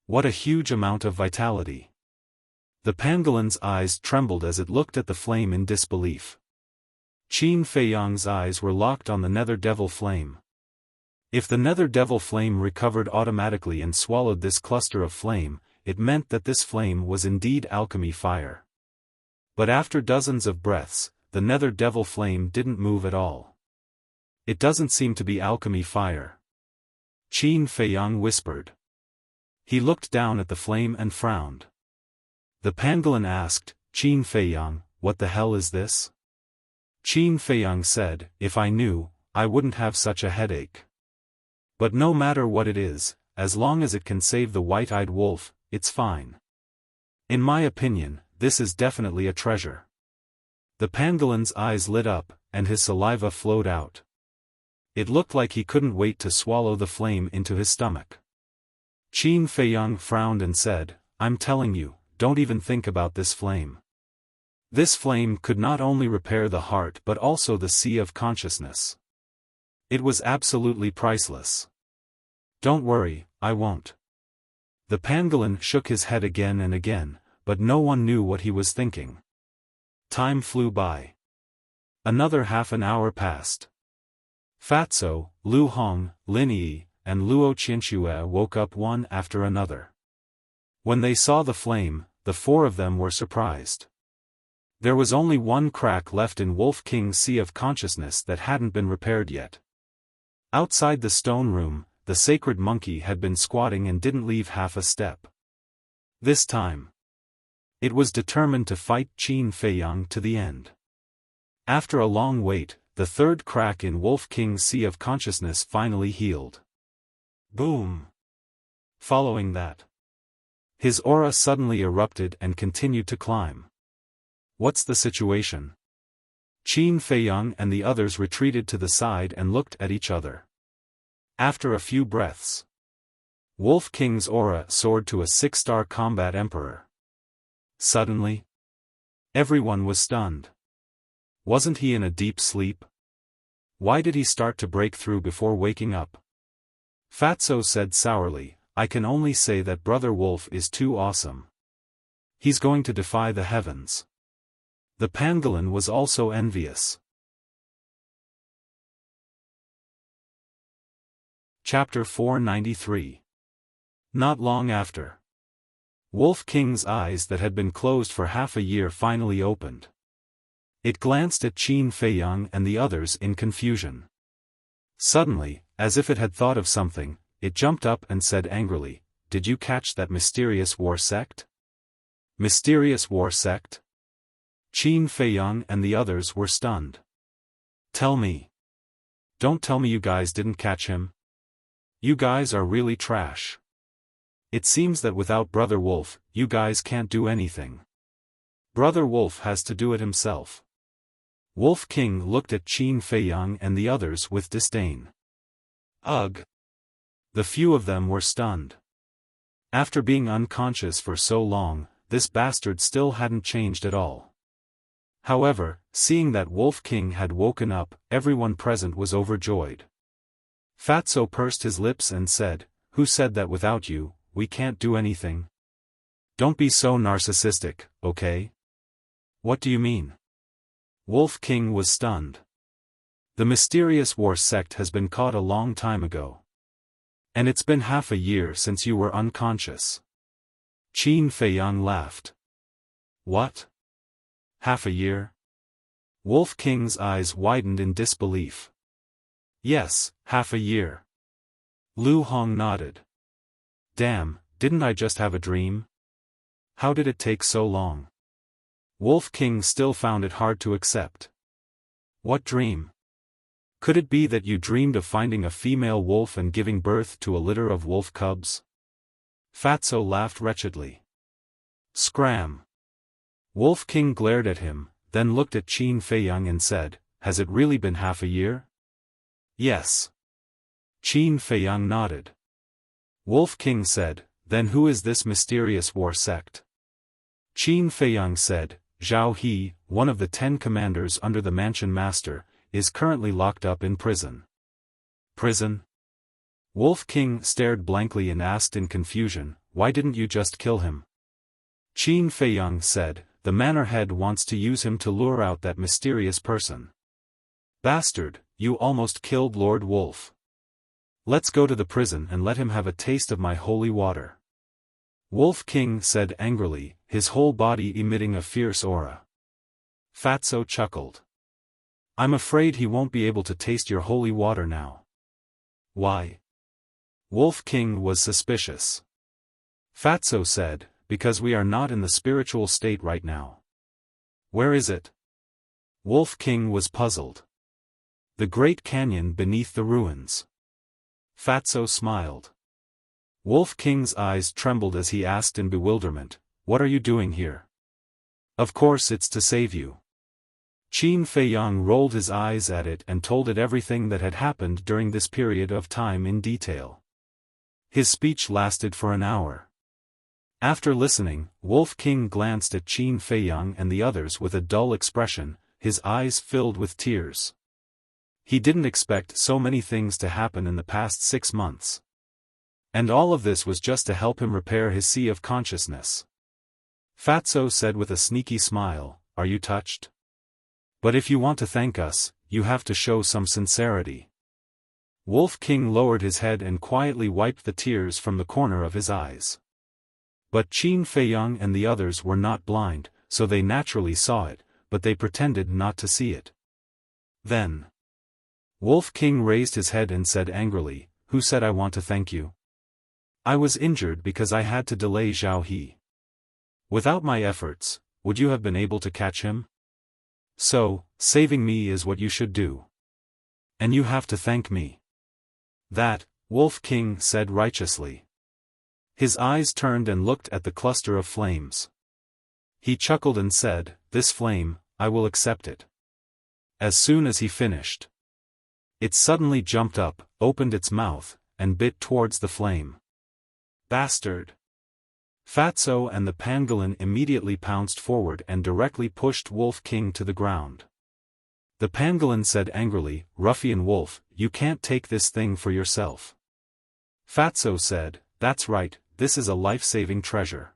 What a huge amount of vitality! The pangolin's eyes trembled as it looked at the flame in disbelief. Qin Feiyang's eyes were locked on the nether devil flame. If the nether devil flame recovered automatically and swallowed this cluster of flame, it meant that this flame was indeed alchemy fire. But after dozens of breaths, the nether devil flame didn't move at all. It doesn't seem to be alchemy fire. Qin Feiyang whispered. He looked down at the flame and frowned. The pangolin asked, Qin Feiyang, what the hell is this? Qin Feiyang said, if I knew, I wouldn't have such a headache. But no matter what it is, as long as it can save the white-eyed wolf, it's fine. In my opinion, this is definitely a treasure. The pangolin's eyes lit up, and his saliva flowed out. It looked like he couldn't wait to swallow the flame into his stomach. Qin Feiyang frowned and said, I'm telling you, don't even think about this flame. This flame could not only repair the heart but also the sea of consciousness. It was absolutely priceless. Don't worry, I won't. The pangolin shook his head again and again, but no one knew what he was thinking. Time flew by. Another half an hour passed. Fatso, Lu Hong, Lin Yi, and Luo Qianshue woke up one after another. When they saw the flame, the four of them were surprised. There was only one crack left in Wolf King's sea of consciousness that hadn't been repaired yet. Outside the stone room, the sacred monkey had been squatting and didn't leave half a step. This time, it was determined to fight Qin Feiyang to the end. After a long wait, the third crack in Wolf King's sea of consciousness finally healed. Boom! Following that, his aura suddenly erupted and continued to climb. What's the situation? Qin Feiyang and the others retreated to the side and looked at each other. After a few breaths, Wolf King's aura soared to a 6-star combat emperor. Suddenly, everyone was stunned. Wasn't he in a deep sleep? Why did he start to break through before waking up? Fatso said sourly, I can only say that Brother Wolf is too awesome. He's going to defy the heavens. The pangolin was also envious. Chapter 493. Not long after, Wolf King's eyes that had been closed for half a year finally opened. It glanced at Qin Feiyang and the others in confusion. Suddenly, as if it had thought of something, it jumped up and said angrily, Did you catch that mysterious war sect? Mysterious war sect? Qin Feiyang and the others were stunned. Tell me. Don't tell me you guys didn't catch him. You guys are really trash. It seems that without Brother Wolf, you guys can't do anything. Brother Wolf has to do it himself. Wolf King looked at Qin Feiyang and the others with disdain. Ugh! The few of them were stunned. After being unconscious for so long, this bastard still hadn't changed at all. However, seeing that Wolf King had woken up, everyone present was overjoyed. Fatso pursed his lips and said, "Who said that without you, we can't do anything? Don't be so narcissistic, okay? What do you mean?" Wolf King was stunned. The mysterious war sect has been caught a long time ago. And it's been half a year since you were unconscious. Qin Feiyang laughed. What? Half a year? Wolf King's eyes widened in disbelief. Yes, half a year. Lu Hong nodded. Damn, didn't I just have a dream? How did it take so long? Wolf King still found it hard to accept. What dream? Could it be that you dreamed of finding a female wolf and giving birth to a litter of wolf cubs? Fatso laughed wretchedly. Scram! Wolf King glared at him, then looked at Qin Feiyang and said, "Has it really been half a year?" Yes. Qin Feiyang nodded. Wolf King said, "Then who is this mysterious war sect?" Qin Feiyang said, "Zhao He, one of the 10 commanders under the Mansion Master, is currently locked up in prison." Prison? Wolf King stared blankly and asked in confusion, "Why didn't you just kill him?" Qin Feiyang said, "The manor head wants to use him to lure out that mysterious person." Bastard, you almost killed Lord Wolf. Let's go to the prison and let him have a taste of my holy water. Wolf King said angrily, his whole body emitting a fierce aura. Fatso chuckled. "I'm afraid he won't be able to taste your holy water now." Why? Wolf King was suspicious. Fatso said, "Because we are not in the spiritual state right now." Where is it? Wolf King was puzzled. The Great Canyon beneath the ruins. Fatso smiled. Wolf King's eyes trembled as he asked in bewilderment, "What are you doing here?" "Of course it's to save you." Qin Feiyang rolled his eyes at it and told it everything that had happened during this period of time in detail. His speech lasted for an hour. After listening, Wolf King glanced at Qin Feiyang and the others with a dull expression, his eyes filled with tears. He didn't expect so many things to happen in the past 6 months. And all of this was just to help him repair his sea of consciousness. Fatso said with a sneaky smile, "Are you touched? But if you want to thank us, you have to show some sincerity." Wolf King lowered his head and quietly wiped the tears from the corner of his eyes. But Qin Feiyang and the others were not blind, so they naturally saw it, but they pretended not to see it. Then Wolf King raised his head and said angrily, "Who said I want to thank you? I was injured because I had to delay Zhao He. Without my efforts, would you have been able to catch him? So, saving me is what you should do. And you have to thank me." That, Wolf King said righteously. His eyes turned and looked at the cluster of flames. He chuckled and said, "This flame, I will accept it." As soon as he finished, it suddenly jumped up, opened its mouth, and bit towards the flame. Bastard! Fatso and the pangolin immediately pounced forward and directly pushed Wolf King to the ground. The pangolin said angrily, "Ruffian wolf, you can't take this thing for yourself." Fatso said, "That's right, this is a life-saving treasure.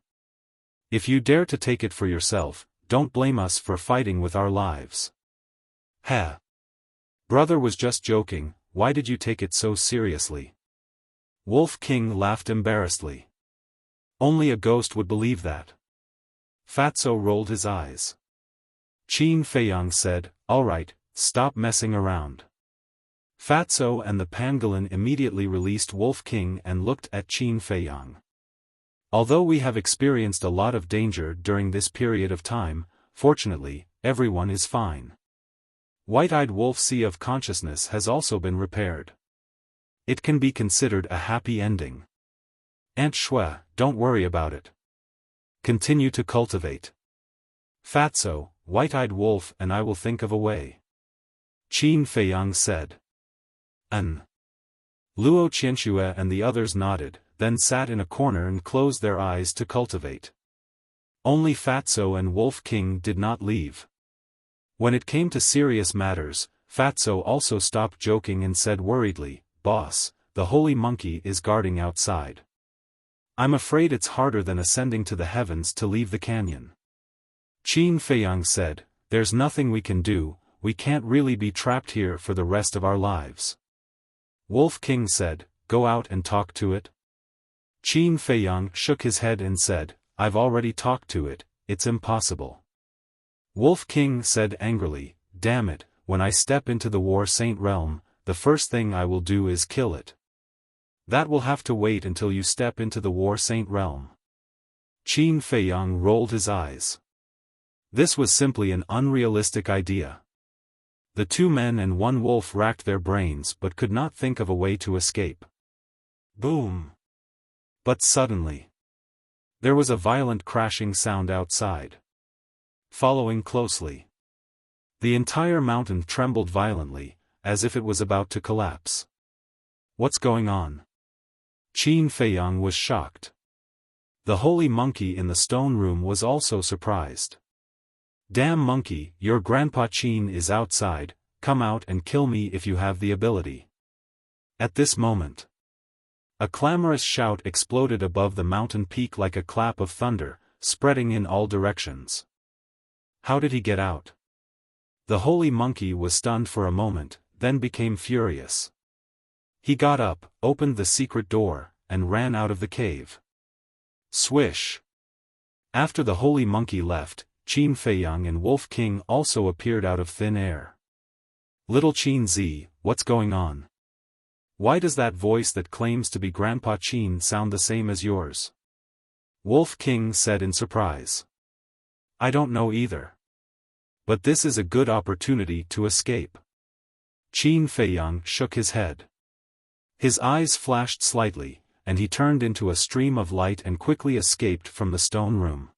If you dare to take it for yourself, don't blame us for fighting with our lives." "Heh. Brother was just joking, why did you take it so seriously?" Wolf King laughed embarrassedly. "Only a ghost would believe that." Fatso rolled his eyes. Qin Feiyang said, "All right, stop messing around." Fatso and the pangolin immediately released Wolf King and looked at Qin Feiyang. "Although we have experienced a lot of danger during this period of time, fortunately, everyone is fine. White-eyed Wolf Sea of Consciousness has also been repaired. It can be considered a happy ending. Aunt Shui, don't worry about it. Continue to cultivate. Fatso, White-Eyed Wolf and I will think of a way. Qin Feiyang said. Luo Qianxue and the others nodded, then sat in a corner and closed their eyes to cultivate. Only Fatso and Wolf King did not leave. When it came to serious matters, Fatso also stopped joking and said worriedly, "Boss, the holy monkey is guarding outside. I'm afraid it's harder than ascending to the heavens to leave the canyon." Qin Feiyang said, "There's nothing we can do, we can't really be trapped here for the rest of our lives." Wolf King said, "Go out and talk to it." Qin Feiyang shook his head and said, "I've already talked to it, it's impossible." Wolf King said angrily, "Damn it, when I step into the War Saint realm, the first thing I will do is kill it." "That will have to wait until you step into the War Saint realm." Qin Feiyang rolled his eyes. This was simply an unrealistic idea. The two men and one wolf racked their brains but could not think of a way to escape. Boom! But suddenly, there was a violent crashing sound outside. Following closely, the entire mountain trembled violently, as if it was about to collapse. "What's going on?" Qin Feiyang was shocked. The holy monkey in the stone room was also surprised. "Damn monkey, your grandpa Qin is outside, come out and kill me if you have the ability." At this moment, a clamorous shout exploded above the mountain peak like a clap of thunder, spreading in all directions. How did he get out? The holy monkey was stunned for a moment, then became furious. He got up, opened the secret door, and ran out of the cave. Swish! After the holy monkey left, Qin Feiyang and Wolf King also appeared out of thin air. "Little Qin Zi, what's going on? Why does that voice that claims to be Grandpa Qin sound the same as yours?" Wolf King said in surprise. "I don't know either. But this is a good opportunity to escape." Qin Feiyang shook his head. His eyes flashed slightly, and he turned into a stream of light and quickly escaped from the stone room.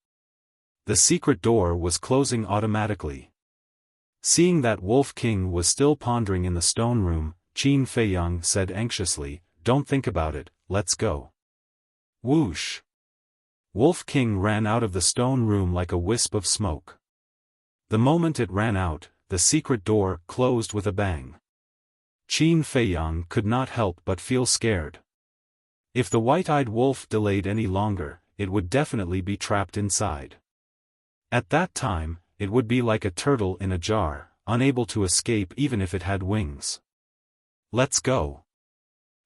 The secret door was closing automatically. Seeing that Wolf King was still pondering in the stone room, Qin Feiyang said anxiously, "Don't think about it, let's go." Whoosh! Wolf King ran out of the stone room like a wisp of smoke. The moment it ran out, the secret door closed with a bang. Qin Feiyang could not help but feel scared. If the white-eyed wolf delayed any longer, it would definitely be trapped inside. At that time, it would be like a turtle in a jar, unable to escape even if it had wings. "Let's go."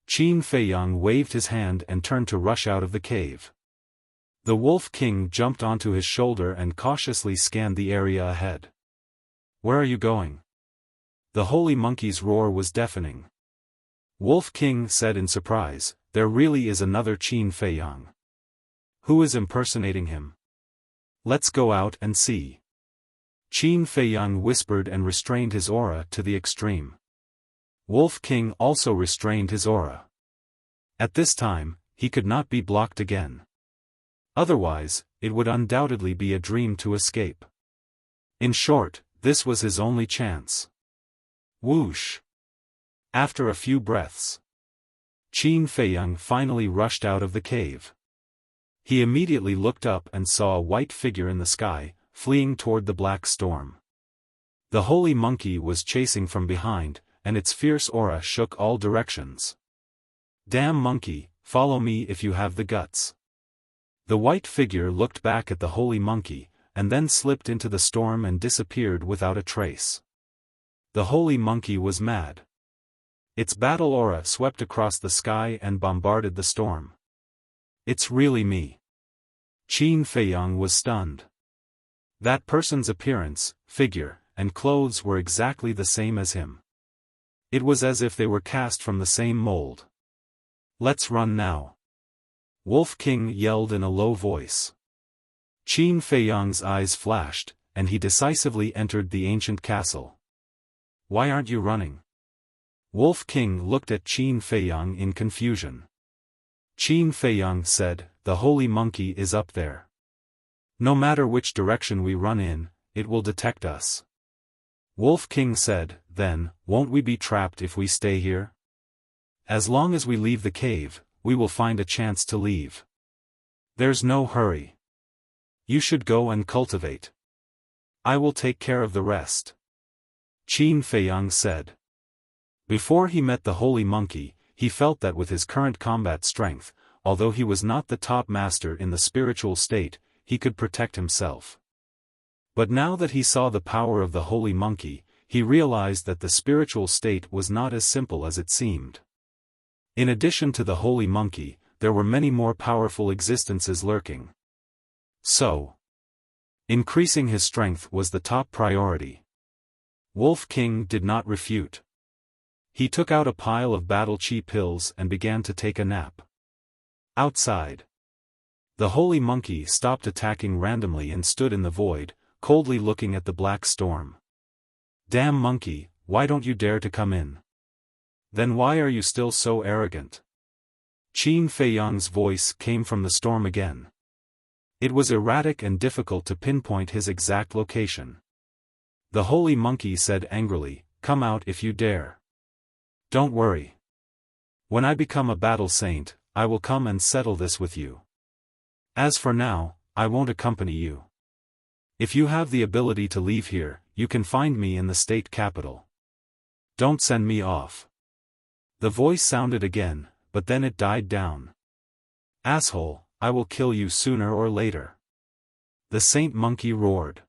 Qin Feiyang waved his hand and turned to rush out of the cave. The Wolf King jumped onto his shoulder and cautiously scanned the area ahead. "Where are you going?" The holy monkey's roar was deafening. Wolf King said in surprise, "There really is another Qin Feiyang. Who is impersonating him? Let's go out and see." Qin Feiyang whispered and restrained his aura to the extreme. Wolf King also restrained his aura. At this time, he could not be blocked again. Otherwise, it would undoubtedly be a dream to escape. In short, this was his only chance. Whoosh! After a few breaths, Qin Feiyang finally rushed out of the cave. He immediately looked up and saw a white figure in the sky, fleeing toward the black storm. The holy monkey was chasing from behind, and its fierce aura shook all directions. "Damn monkey, follow me if you have the guts." The white figure looked back at the holy monkey, and then slipped into the storm and disappeared without a trace. The holy monkey was mad. Its battle aura swept across the sky and bombarded the storm. "It's really me." Qin Feiyang was stunned. That person's appearance, figure, and clothes were exactly the same as him. It was as if they were cast from the same mold. "Let's run now." Wolf King yelled in a low voice. Qin Feiyang's eyes flashed, and he decisively entered the ancient castle. "Why aren't you running?" Wolf King looked at Qin Feiyang in confusion. Qin Feiyang said, "The holy monkey is up there. No matter which direction we run in, it will detect us." Wolf King said, "Then, won't we be trapped if we stay here? As long as we leave the cave, we will find a chance to leave. There's no hurry. You should go and cultivate. I will take care of the rest." Qin Feiyang said. Before he met the holy monkey, he felt that with his current combat strength, although he was not the top master in the spiritual state, he could protect himself. But now that he saw the power of the holy monkey, he realized that the spiritual state was not as simple as it seemed. In addition to the holy monkey, there were many more powerful existences lurking. So, increasing his strength was the top priority. Wolf King did not refute. He took out a pile of battle chi pills and began to take a nap. Outside, the holy monkey stopped attacking randomly and stood in the void, coldly looking at the black storm. "Damn monkey, why don't you dare to come in? Then why are you still so arrogant?" Qin Feiyang's voice came from the storm again. It was erratic and difficult to pinpoint his exact location. The holy monkey said angrily, "Come out if you dare. Don't worry. When I become a battle saint, I will come and settle this with you. As for now, I won't accompany you. If you have the ability to leave here, you can find me in the state capital. Don't send me off." The voice sounded again, but then it died down. "Asshole, I will kill you sooner or later." The saint monkey roared.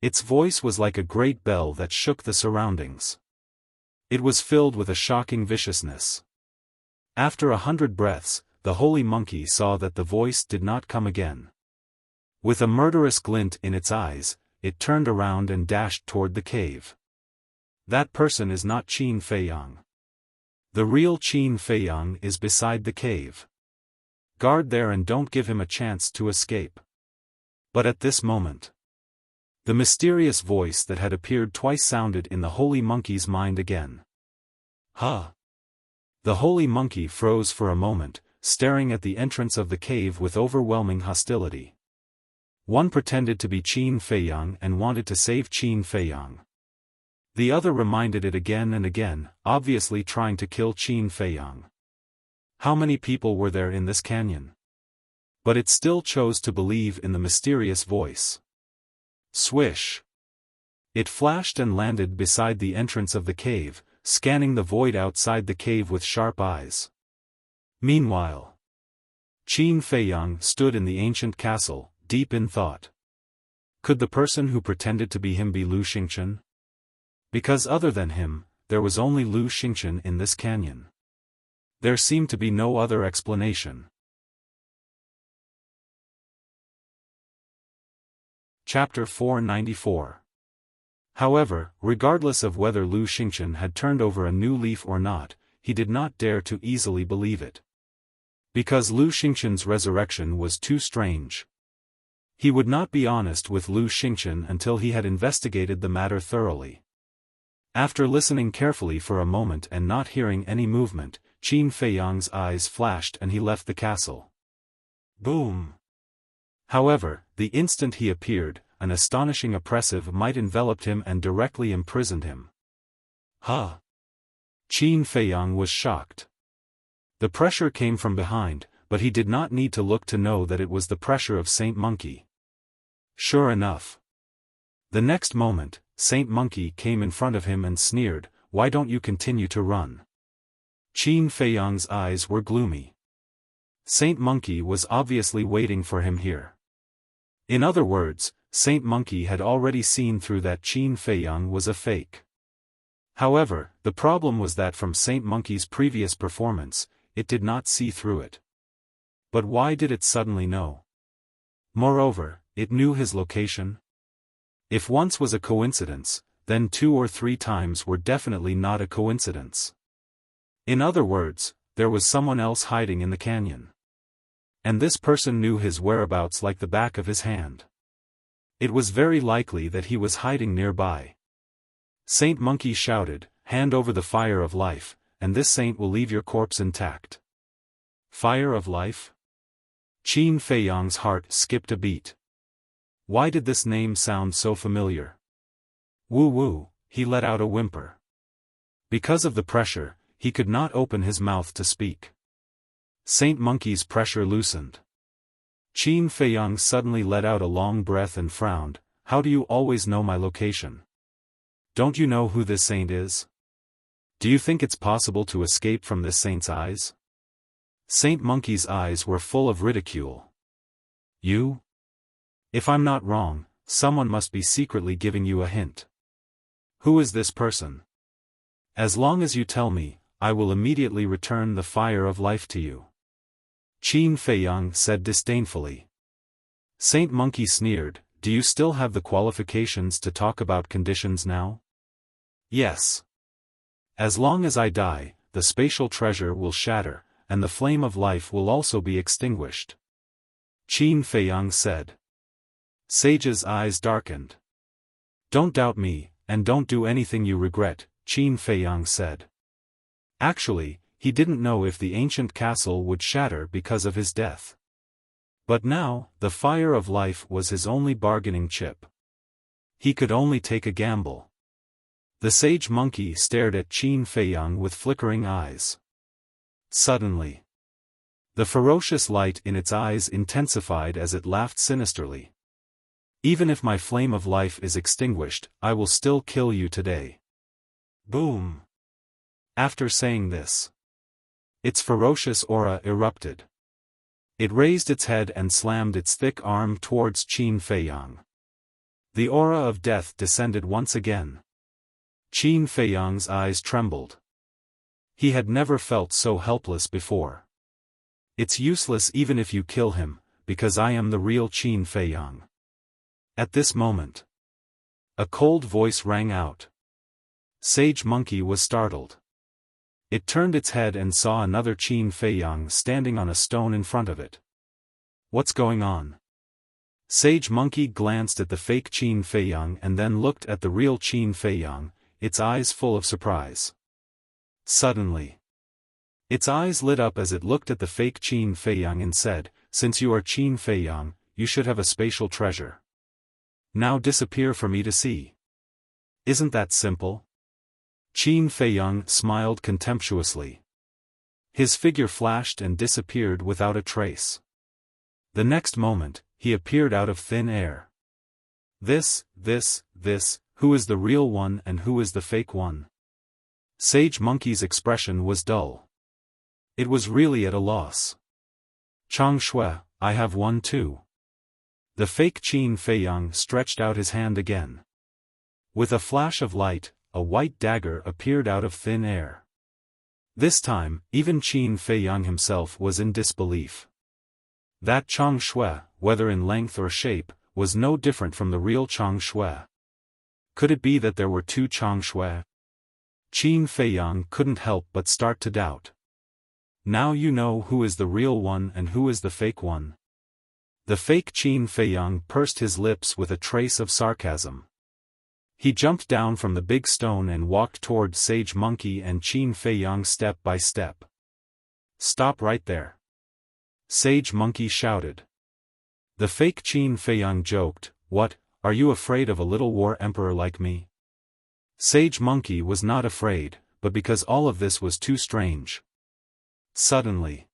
Its voice was like a great bell that shook the surroundings. It was filled with a shocking viciousness. After 100 breaths, the holy monkey saw that the voice did not come again. With a murderous glint in its eyes, it turned around and dashed toward the cave. "That person is not Qin Feiyang. The real Qin Feiyang is beside the cave. Guard there and don't give him a chance to escape." But at this moment, the mysterious voice that had appeared twice sounded in the holy monkey's mind again. "Huh?" The holy monkey froze for a moment, staring at the entrance of the cave with overwhelming hostility. One pretended to be Qin Feiyang and wanted to save Qin Feiyang. The other reminded it again and again, obviously trying to kill Qin Feiyang. How many people were there in this canyon? But it still chose to believe in the mysterious voice. Swish! It flashed and landed beside the entrance of the cave, scanning the void outside the cave with sharp eyes. Meanwhile, Qin Feiyang stood in the ancient castle, deep in thought. Could the person who pretended to be him be Lu Xingchen? Because other than him, there was only Lu Xingchen in this canyon. There seemed to be no other explanation. Chapter 494. However, regardless of whether Lu Xingchen had turned over a new leaf or not, he did not dare to easily believe it. Because Lu Xingchen's resurrection was too strange. He would not be honest with Lu Xingchen until he had investigated the matter thoroughly. After listening carefully for a moment and not hearing any movement, Qin Feiyang's eyes flashed and he left the castle. Boom! However, the instant he appeared, an astonishing oppressive might enveloped him and directly imprisoned him. Huh! Qin Feiyang was shocked. The pressure came from behind, but he did not need to look to know that it was the pressure of Saint Monkey. Sure enough. The next moment, Saint Monkey came in front of him and sneered, "Why don't you continue to run?" Qin Feiyang's eyes were gloomy. Saint Monkey was obviously waiting for him here. In other words, Saint Monkey had already seen through that Qin Feiyang was a fake. However, the problem was that from Saint Monkey's previous performance, it did not see through it. But why did it suddenly know? Moreover, it knew his location. If once was a coincidence, then 2 or 3 times were definitely not a coincidence. In other words, there was someone else hiding in the canyon. And this person knew his whereabouts like the back of his hand. It was very likely that he was hiding nearby. Saint Monkey shouted, hand over the fire of life, and this saint will leave your corpse intact. Fire of life? Qin Feiyang's heart skipped a beat. Why did this name sound so familiar? Woo, he let out a whimper. Because of the pressure, he could not open his mouth to speak. Saint Monkey's pressure loosened. Qin Feiyang suddenly let out a long breath and frowned. How do you always know my location? Don't you know who this saint is? Do you think it's possible to escape from this saint's eyes? Saint Monkey's eyes were full of ridicule. You? If I'm not wrong, someone must be secretly giving you a hint. Who is this person? As long as you tell me, I will immediately return the fire of life to you. Qin Feiyang said disdainfully. Saint Monkey sneered, do you still have the qualifications to talk about conditions now? Yes. As long as I die, the spatial treasure will shatter, and the flame of life will also be extinguished. Qin Feiyang said. Sage's eyes darkened. Don't doubt me, and don't do anything you regret, Qin Feiyang said. Actually, he didn't know if the ancient castle would shatter because of his death. But now, the fire of life was his only bargaining chip. He could only take a gamble. The sage monkey stared at Qin Feiyang with flickering eyes. Suddenly, the ferocious light in its eyes intensified as it laughed sinisterly. Even if my flame of life is extinguished, I will still kill you today. Boom! After saying this, its ferocious aura erupted. It raised its head and slammed its thick arm towards Qin Feiyang. The aura of death descended once again. Qin Feiyang's eyes trembled. He had never felt so helpless before. It's useless even if you kill him, because I am the real Qin Feiyang. At this moment, a cold voice rang out. Sage Monkey was startled. It turned its head and saw another Qin Feiyang standing on a stone in front of it. What's going on? Sage Monkey glanced at the fake Qin Feiyang and then looked at the real Qin Feiyang, its eyes full of surprise. Suddenly, its eyes lit up as it looked at the fake Qin Feiyang and said, since you are Qin Feiyang, you should have a spatial treasure. Now disappear for me to see. Isn't that simple? Qin Feiyang smiled contemptuously. His figure flashed and disappeared without a trace. The next moment, he appeared out of thin air. This, who is the real one and who is the fake one? Sage Monkey's expression was dull. It was really at a loss. Chang Shui, I have one too. The fake Qin Feiyang stretched out his hand again. With a flash of light, a white dagger appeared out of thin air. This time, even Qin Feiyang himself was in disbelief. That Chang Shui, whether in length or shape, was no different from the real Chang Shui. Could it be that there were two Chang Shui? Qin Feiyang couldn't help but start to doubt. Now you know who is the real one and who is the fake one. The fake Qin Feiyang pursed his lips with a trace of sarcasm. He jumped down from the big stone and walked toward Sage Monkey and Qin Feiyang step by step. Stop right there! Sage Monkey shouted. The fake Qin Feiyang joked, what, are you afraid of a little war emperor like me? Sage Monkey was not afraid, but because all of this was too strange. Suddenly,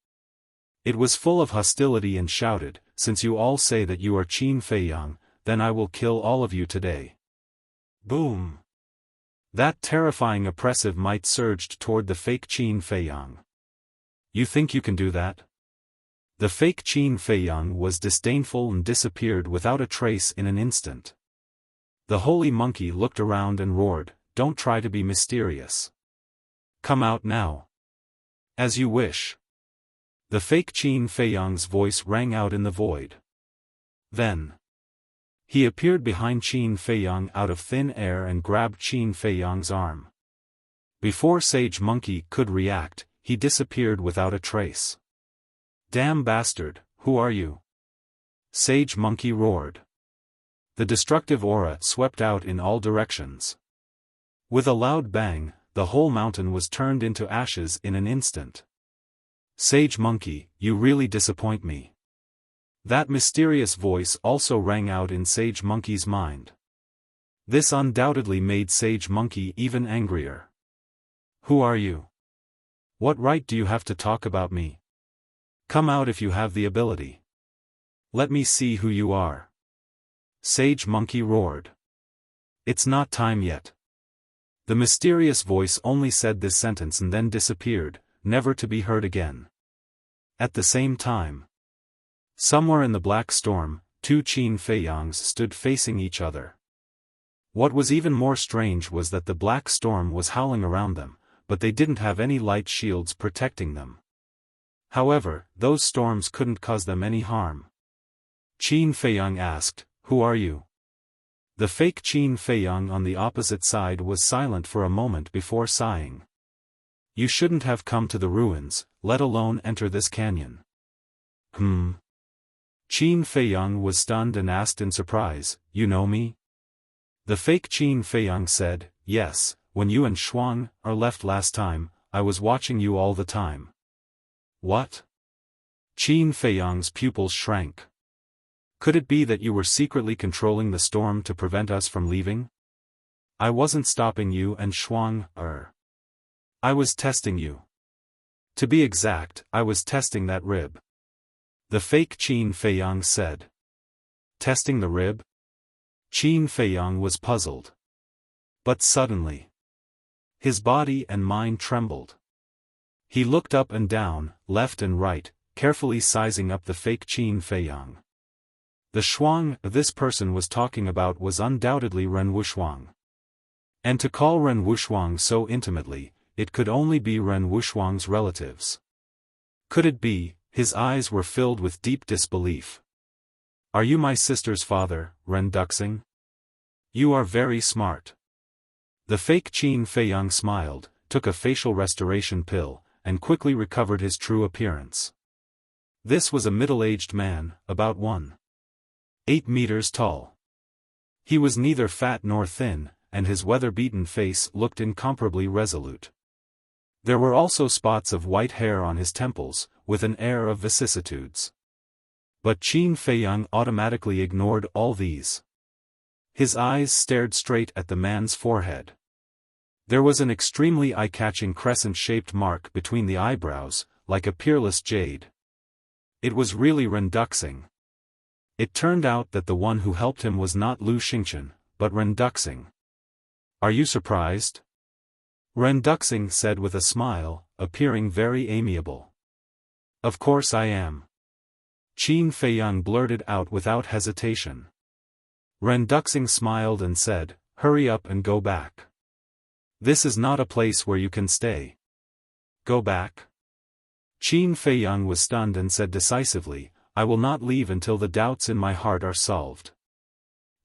it was full of hostility and shouted, since you all say that you are Qin Feiyang, then I will kill all of you today. Boom! That terrifying oppressive might surged toward the fake Qin Feiyang. You think you can do that? The fake Qin Feiyang was disdainful and disappeared without a trace in an instant. The holy monkey looked around and roared, don't try to be mysterious. Come out now. As you wish. The fake Qin Feiyang's voice rang out in the void. Then, he appeared behind Qin Feiyang out of thin air and grabbed Qin Feiyang's arm. Before Sage Monkey could react, he disappeared without a trace. Damn bastard, who are you? Sage Monkey roared. The destructive aura swept out in all directions. With a loud bang, the whole mountain was turned into ashes in an instant. Sage Monkey, you really disappoint me. That mysterious voice also rang out in Sage Monkey's mind. This undoubtedly made Sage Monkey even angrier. Who are you? What right do you have to talk about me? Come out if you have the ability. Let me see who you are. Sage Monkey roared. It's not time yet. The mysterious voice only said this sentence and then disappeared, never to be heard again. At the same time, somewhere in the black storm, two Qin Feiyangs stood facing each other. What was even more strange was that the black storm was howling around them, but they didn't have any light shields protecting them. However, those storms couldn't cause them any harm. Qin Feiyang asked, "Who are you?" The fake Qin Feiyang on the opposite side was silent for a moment before sighing. You shouldn't have come to the ruins, let alone enter this canyon. Qin Feiyang was stunned and asked in surprise, "You know me?" The fake Qin Feiyang said, "Yes, when you and Shuang are left last time, I was watching you all the time." What? Qin Feiyang's pupils shrank. Could it be that you were secretly controlling the storm to prevent us from leaving? I wasn't stopping you and Shuang, I was testing you. To be exact, I was testing that rib. The fake Qin Feiyang said. Testing the rib? Qin Feiyang was puzzled. But suddenly, his body and mind trembled. He looked up and down, left and right, carefully sizing up the fake Qin Feiyang. The Shuang this person was talking about was undoubtedly Ren Wushuang. And to call Ren Wushuang so intimately, it could only be Ren Wushuang's relatives. Could it be? His eyes were filled with deep disbelief. Are you my sister's father, Ren Duxing? You are very smart. The fake Qin Feiyang smiled, took a facial restoration pill, and quickly recovered his true appearance. This was a middle-aged man, about 1.8 meters tall. He was neither fat nor thin, and his weather-beaten face looked incomparably resolute. There were also spots of white hair on his temples, with an air of vicissitudes. But Qin Feiyang automatically ignored all these. His eyes stared straight at the man's forehead. There was an extremely eye-catching crescent-shaped mark between the eyebrows, like a peerless jade. It was really Ren Duxing. It turned out that the one who helped him was not Lu Xingchen, but Ren Duxing. Are you surprised? Ren Duxing said with a smile, appearing very amiable. Of course I am. Qin Feiyang blurted out without hesitation. Ren Duxing smiled and said, "Hurry up and go back. This is not a place where you can stay." Go back? Qin Feiyang was stunned and said decisively, "I will not leave until the doubts in my heart are solved."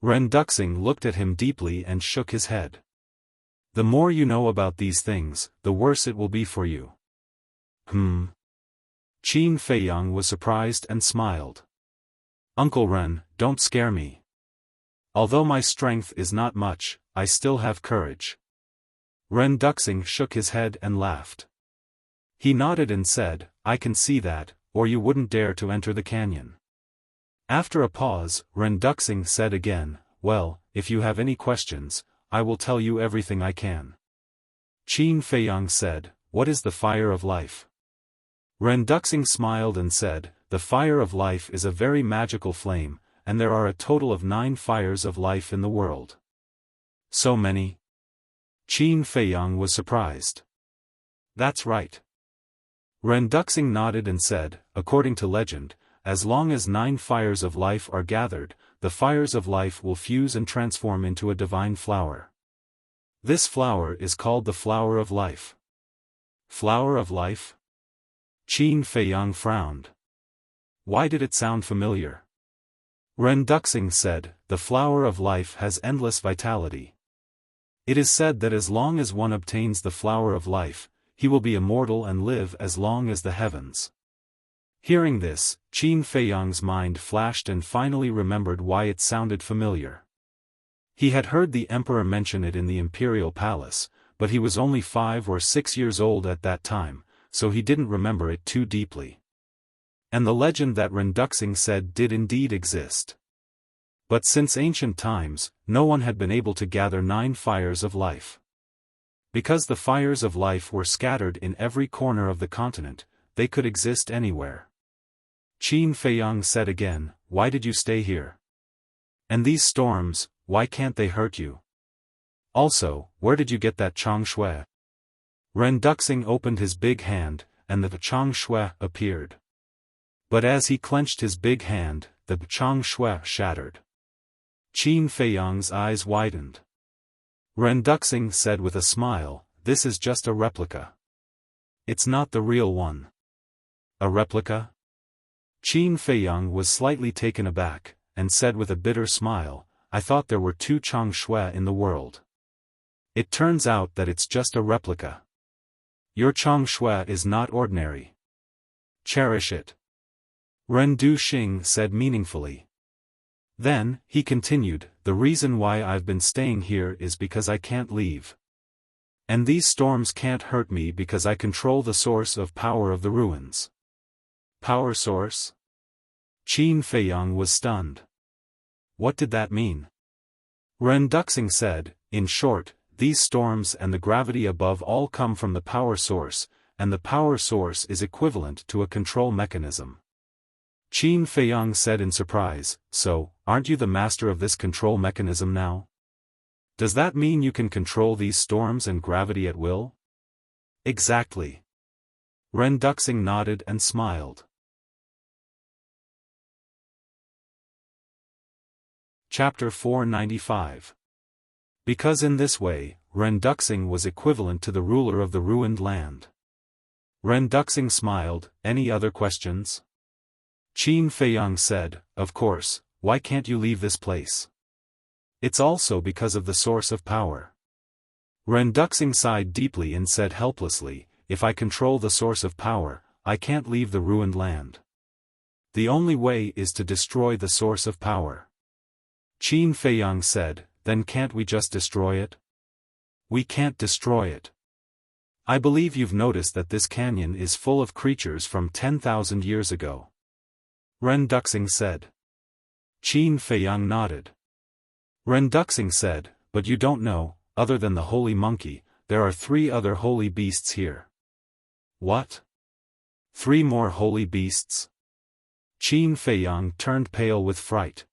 Ren Duxing looked at him deeply and shook his head. The more you know about these things, the worse it will be for you. Qin Feiyang was surprised and smiled. Uncle Ren, don't scare me. Although my strength is not much, I still have courage. Ren Duxing shook his head and laughed. He nodded and said, I can see that, or you wouldn't dare to enter the canyon. After a pause, Ren Duxing said again, well, if you have any questions, I will tell you everything I can. Qin Feiyang said, what is the fire of life? Ren Duxing smiled and said, the fire of life is a very magical flame, and there are a total of 9 fires of life in the world. So many? Qin Feiyang was surprised. That's right. Ren Duxing nodded and said, according to legend, as long as 9 fires of life are gathered, the fires of life will fuse and transform into a divine flower. This flower is called the flower of life. Flower of life? Qin Feiyang frowned. Why did it sound familiar? Ren Duxing said, the flower of life has endless vitality. It is said that as long as one obtains the flower of life, he will be immortal and live as long as the heavens. Hearing this, Qin Feiyang's mind flashed and finally remembered why it sounded familiar. He had heard the emperor mention it in the imperial palace, but he was only 5 or 6 years old at that time, so he didn't remember it too deeply. And the legend that Renduxing said did indeed exist. But since ancient times, no one had been able to gather 9 fires of life. Because the fires of life were scattered in every corner of the continent, they could exist anywhere. Qin Feiyang said again, "Why did you stay here? And these storms, why can't they hurt you? Also, where did you get that Chang Shui?" Renduxing opened his big hand, and the Chang Shui appeared. But as he clenched his big hand, the Chang Shui shattered. Qin Feiyang's eyes widened. Renduxing said with a smile, "This is just a replica. It's not the real one." "A replica?" Qin Feiyang was slightly taken aback, and said with a bitter smile, "I thought there were 2 Chang Shui in the world. It turns out that it's just a replica. Your Chang Shui is not ordinary. Cherish it." Ren Duxing said meaningfully. Then, he continued, "The reason why I've been staying here is because I can't leave. And these storms can't hurt me because I control the source of power of the ruins." "Power source?" Qin Feiyang was stunned. What did that mean? Renduxing said, "In short, these storms and the gravity above all come from the power source, and the power source is equivalent to a control mechanism." Qin Feiyang said in surprise, "So, aren't you the master of this control mechanism now? Does that mean you can control these storms and gravity at will?" "Exactly." Renduxing nodded and smiled. Chapter 495. Because in this way, Renduxing was equivalent to the ruler of the ruined land. Renduxing smiled. "Any other questions?" Qin Feiyang said, "Of course, why can't you leave this place? It's also because of the source of power." Renduxing sighed deeply and said helplessly, "If I control the source of power, I can't leave the ruined land. The only way is to destroy the source of power." Qin Feiyang said, "Then can't we just destroy it?" "We can't destroy it. I believe you've noticed that this canyon is full of creatures from 10,000 years ago." Renduxing said. Qin Feiyang nodded. Renduxing said, "But you don't know, other than the holy monkey, there are 3 other holy beasts here." "What? 3 more holy beasts?" Qin Feiyang turned pale with fright.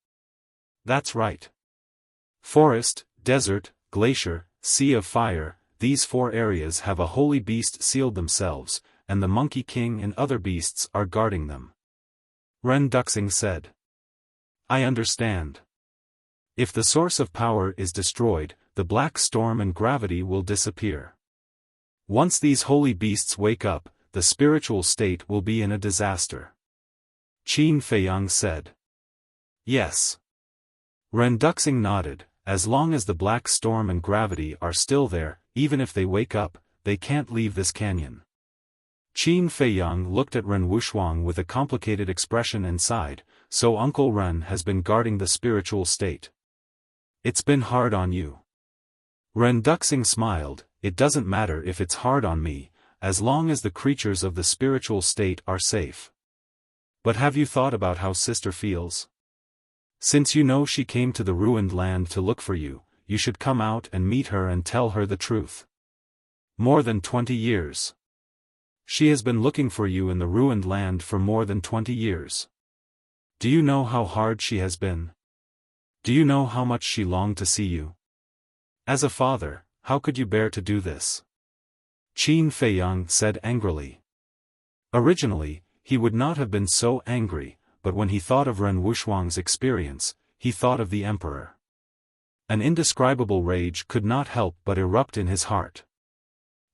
"That's right. Forest, desert, glacier, sea of fire, these 4 areas have a holy beast sealed themselves, and the Monkey King and other beasts are guarding them." Renduxing said. "I understand. If the source of power is destroyed, the black storm and gravity will disappear. Once these holy beasts wake up, the spiritual state will be in a disaster." Qin Feiyang said. "Yes." Renduxing nodded. "As long as the black storm and gravity are still there, even if they wake up, they can't leave this canyon." Qin Feiyang looked at Ren Wuxuang with a complicated expression and sighed, "So Uncle Ren has been guarding the spiritual state. It's been hard on you." Renduxing smiled, "It doesn't matter if it's hard on me, as long as the creatures of the spiritual state are safe. But have you thought about how Sister feels? Since you know she came to the ruined land to look for you, you should come out and meet her and tell her the truth. More than 20 years. She has been looking for you in the ruined land for more than 20 years. Do you know how hard she has been? Do you know how much she longed to see you? As a father, how could you bear to do this?" Qin Feiyang said angrily. Originally, he would not have been so angry, but when he thought of Ren Wuxuang's experience, he thought of the emperor. An indescribable rage could not help but erupt in his heart.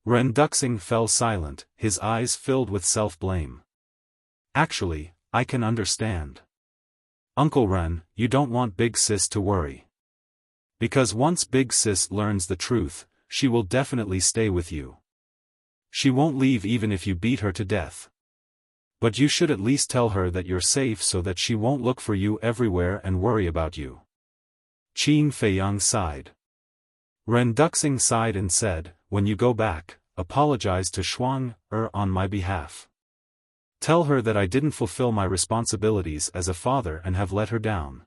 Renduxing fell silent, his eyes filled with self-blame. "Actually, I can understand. Uncle Ren, you don't want Big Sis to worry. Because once Big Sis learns the truth, she will definitely stay with you. She won't leave even if you beat her to death. But you should at least tell her that you're safe so that she won't look for you everywhere and worry about you." Qin Feiyang sighed. Ren Duxing sighed and said, when you go back, apologize to on my behalf. Tell her that I didn't fulfill my responsibilities as a father and have let her down.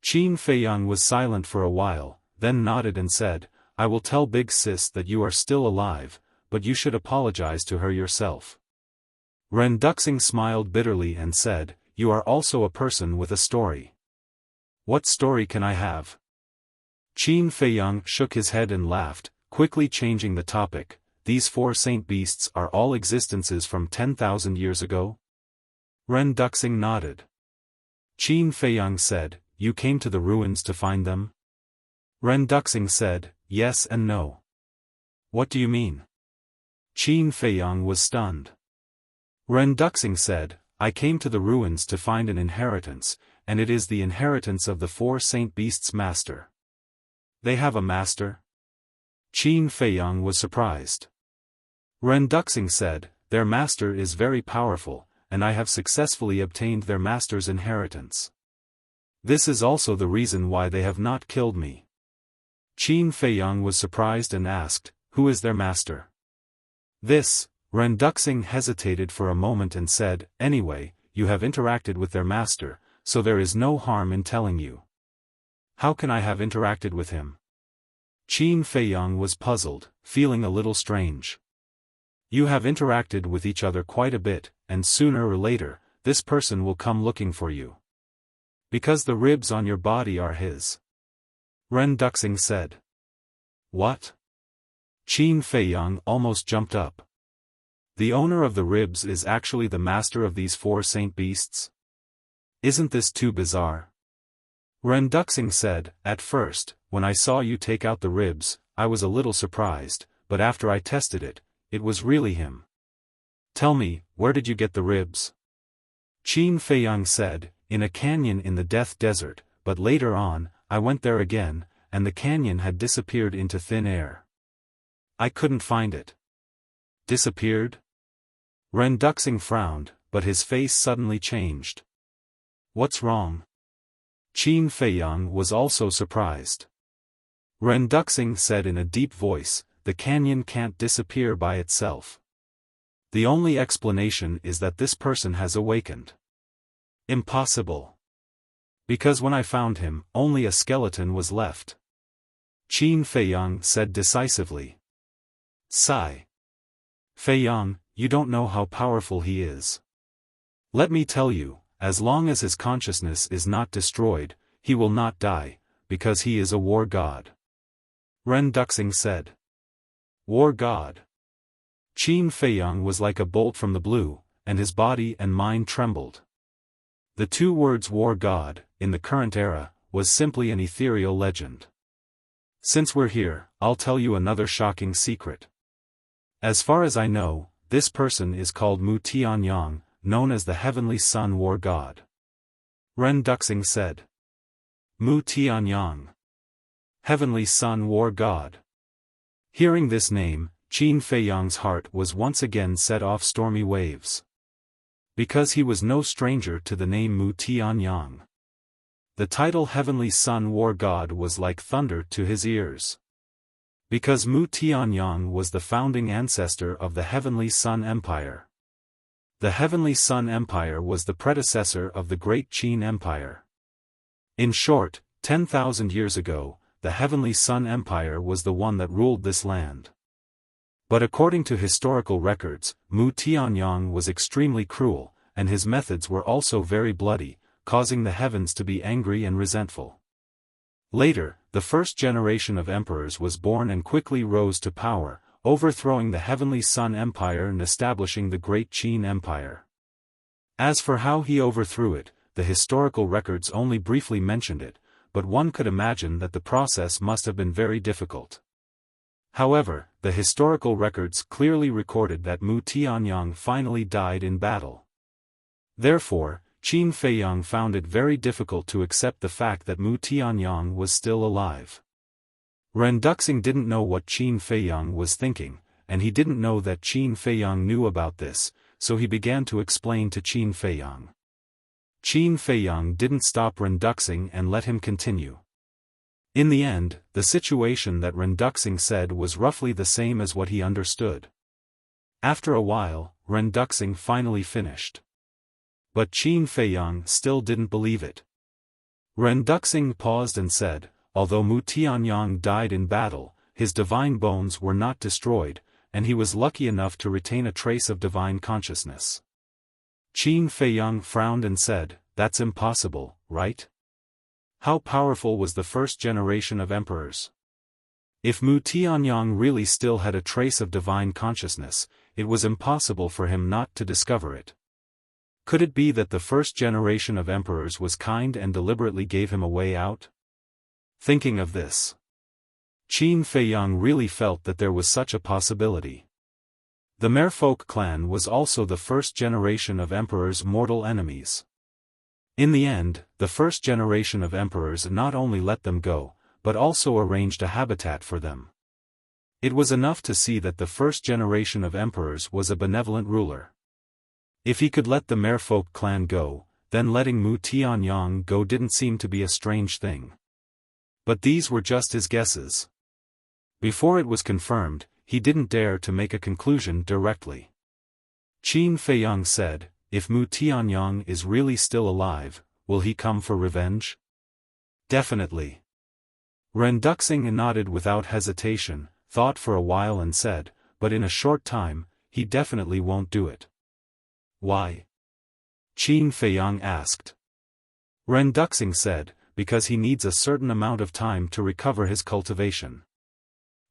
Qin Feiyang was silent for a while, then nodded and said, I will tell Big Sis that you are still alive, but you should apologize to her yourself. Ren Duxing smiled bitterly and said, you are also a person with a story. What story can I have? Qin Feiyang shook his head and laughed, quickly changing the topic. These 4 saint beasts are all existences from 10,000 years ago? Ren Duxing nodded. Qin Feiyang said, you came to the ruins to find them? Ren Duxing said, yes and no. What do you mean? Qin Feiyang was stunned. Ren Duxing said, I came to the ruins to find an inheritance, and it is the inheritance of the 4 saint beasts' master. They have a master? Qin Feiyang was surprised. Ren Duxing said, their master is very powerful, and I have successfully obtained their master's inheritance. This is also the reason why they have not killed me. Qin Feiyang was surprised and asked, who is their master? This, Ren Duxing hesitated for a moment and said, anyway, you have interacted with their master, so there is no harm in telling you. How can I have interacted with him? Qin Feiyang was puzzled, feeling a little strange. You have interacted with each other quite a bit, and sooner or later, this person will come looking for you. Because the ribs on your body are his. Ren Duxing said. What? Qin Feiyang almost jumped up. The owner of the ribs is actually the master of these 4 saint beasts? Isn't this too bizarre? Ren Duxing said, at first, when I saw you take out the ribs, I was a little surprised, but after I tested it, it was really him. Tell me, where did you get the ribs? Qin Feiyang said, in a canyon in the Death Desert, but later on, I went there again, and the canyon had disappeared into thin air. I couldn't find it. Disappeared? Ren Duxing frowned, but his face suddenly changed. What's wrong? Qin Feiyang was also surprised. Ren Duxing said in a deep voice, the canyon can't disappear by itself. The only explanation is that this person has awakened. Impossible. Because when I found him, only a skeleton was left. Qin Feiyang said decisively. Sigh. Feiyang, you don't know how powerful he is. Let me tell you, as long as his consciousness is not destroyed, he will not die, because he is a war god. Ren Duxing said. War god. Qin Feiyang was like a bolt from the blue, and his body and mind trembled. The 2 words war god, in the current era, was simply an ethereal legend. Since we're here, I'll tell you another shocking secret. As far as I know, this person is called Mu Tianyang, known as the Heavenly Sun War God. Ren Duxing said. Mu Tianyang. Heavenly Sun War God. Hearing this name, Qin Feiyang's heart was once again set off stormy waves. Because he was no stranger to the name Mu Tianyang. The title Heavenly Sun War God was like thunder to his ears. Because Mu Tianyang was the founding ancestor of the Heavenly Sun Empire. The Heavenly Sun Empire was the predecessor of the Great Qin Empire. In short, 10,000 years ago, the Heavenly Sun Empire was the one that ruled this land. But according to historical records, Mu Tianyang was extremely cruel, and his methods were also very bloody, causing the heavens to be angry and resentful. Later, the first generation of emperors was born and quickly rose to power, overthrowing the Heavenly Sun Empire and establishing the Great Qin Empire. As for how he overthrew it, the historical records only briefly mentioned it, but one could imagine that the process must have been very difficult. However, the historical records clearly recorded that Mu Tianyang finally died in battle. Therefore, Qin Feiyang found it very difficult to accept the fact that Mu Tianyang was still alive. Ren Duxing didn't know what Qin Feiyang was thinking, and he didn't know that Qin Feiyang knew about this, so he began to explain to Qin Feiyang. Qin Feiyang didn't stop Ren Duxing and let him continue. In the end, the situation that Renduxing said was roughly the same as what he understood. After a while, Renduxing finally finished. But Qin Feiyang still didn't believe it. Renduxing paused and said, although Mu Tianyang died in battle, his divine bones were not destroyed, and he was lucky enough to retain a trace of divine consciousness. Qin Feiyang frowned and said, that's impossible, right? How powerful was the first generation of emperors? If Mu Tianyang really still had a trace of divine consciousness, it was impossible for him not to discover it. Could it be that the first generation of emperors was kind and deliberately gave him a way out? Thinking of this, Qin Feiyang really felt that there was such a possibility. The Merfolk clan was also the first generation of emperors' mortal enemies. In the end, the first generation of emperors not only let them go, but also arranged a habitat for them. It was enough to see that the first generation of emperors was a benevolent ruler. If he could let the Merfolk clan go, then letting Mu Tianyang go didn't seem to be a strange thing. But these were just his guesses. Before it was confirmed, he didn't dare to make a conclusion directly. Qin Feiyang said, if Mu Tianyang is really still alive, will he come for revenge? Definitely. Renduxing nodded without hesitation, thought for a while and said, but in a short time, he definitely won't do it. Why? Qin Feiyang asked. Renduxing said, because he needs a certain amount of time to recover his cultivation.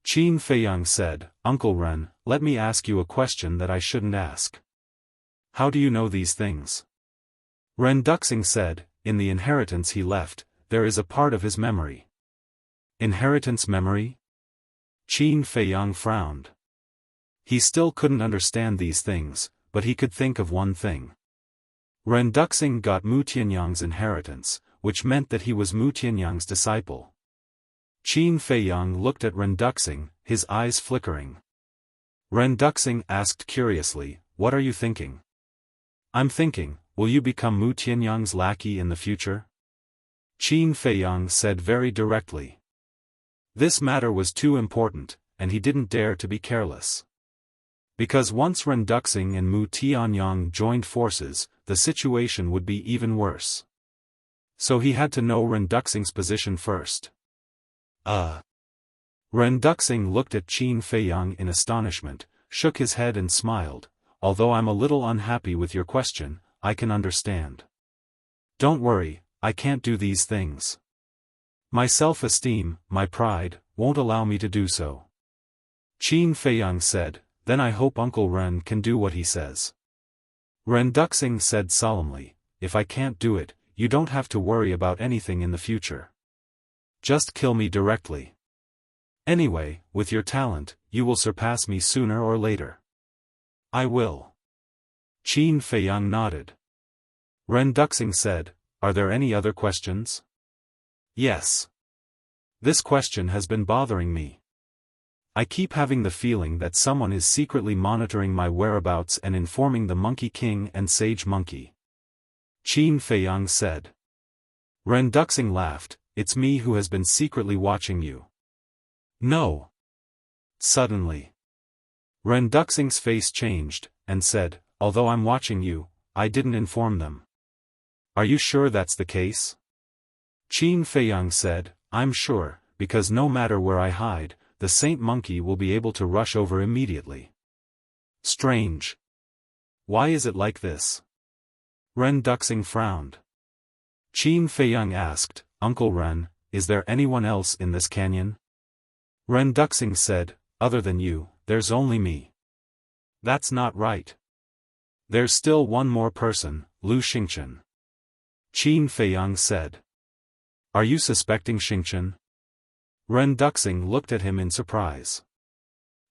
Qin Feiyang said, Uncle Ren, let me ask you a question that I shouldn't ask. How do you know these things? Renduxing said, in the inheritance he left, there is a part of his memory. Inheritance memory? Qin Feiyang frowned. He still couldn't understand these things, but he could think of one thing. Renduxing got Mu Tianyang's inheritance, which meant that he was Mu Tianyang's disciple. Qin Feiyang looked at Renduxing, his eyes flickering. Renduxing asked curiously, what are you thinking? I'm thinking, will you become Mu Tianyang's lackey in the future? Qin Feiyang said very directly. This matter was too important, and he didn't dare to be careless. Because once Renduxing and Mu Tianyang joined forces, the situation would be even worse. So he had to know Renduxing's position first. Renduxing looked at Qin Feiyang in astonishment, shook his head and smiled. Although I'm a little unhappy with your question, I can understand. Don't worry, I can't do these things. My self-esteem, my pride, won't allow me to do so. Qin Feiyang said, then I hope Uncle Ren can do what he says. Renduxing said solemnly, if I can't do it, you don't have to worry about anything in the future. Just kill me directly. Anyway, with your talent, you will surpass me sooner or later. I will. Qin Feiyang nodded. Renduxing said, are there any other questions? Yes. This question has been bothering me. I keep having the feeling that someone is secretly monitoring my whereabouts and informing the Monkey King and Sage Monkey. Qin Feiyang said. Renduxing laughed, it's me who has been secretly watching you. No. Suddenly, Renduxing's face changed, and said, although I'm watching you, I didn't inform them. Are you sure that's the case? Qin Feiyang said, I'm sure, because no matter where I hide, the Saint Monkey will be able to rush over immediately. Strange. Why is it like this? Renduxing frowned. Qin Feiyang asked, Uncle Ren, is there anyone else in this canyon? Renduxing said, other than you, there's only me. That's not right. There's still one more person, Lu Xingchen. Qin Feiyang said. Are you suspecting Xingchen? Renduxing looked at him in surprise.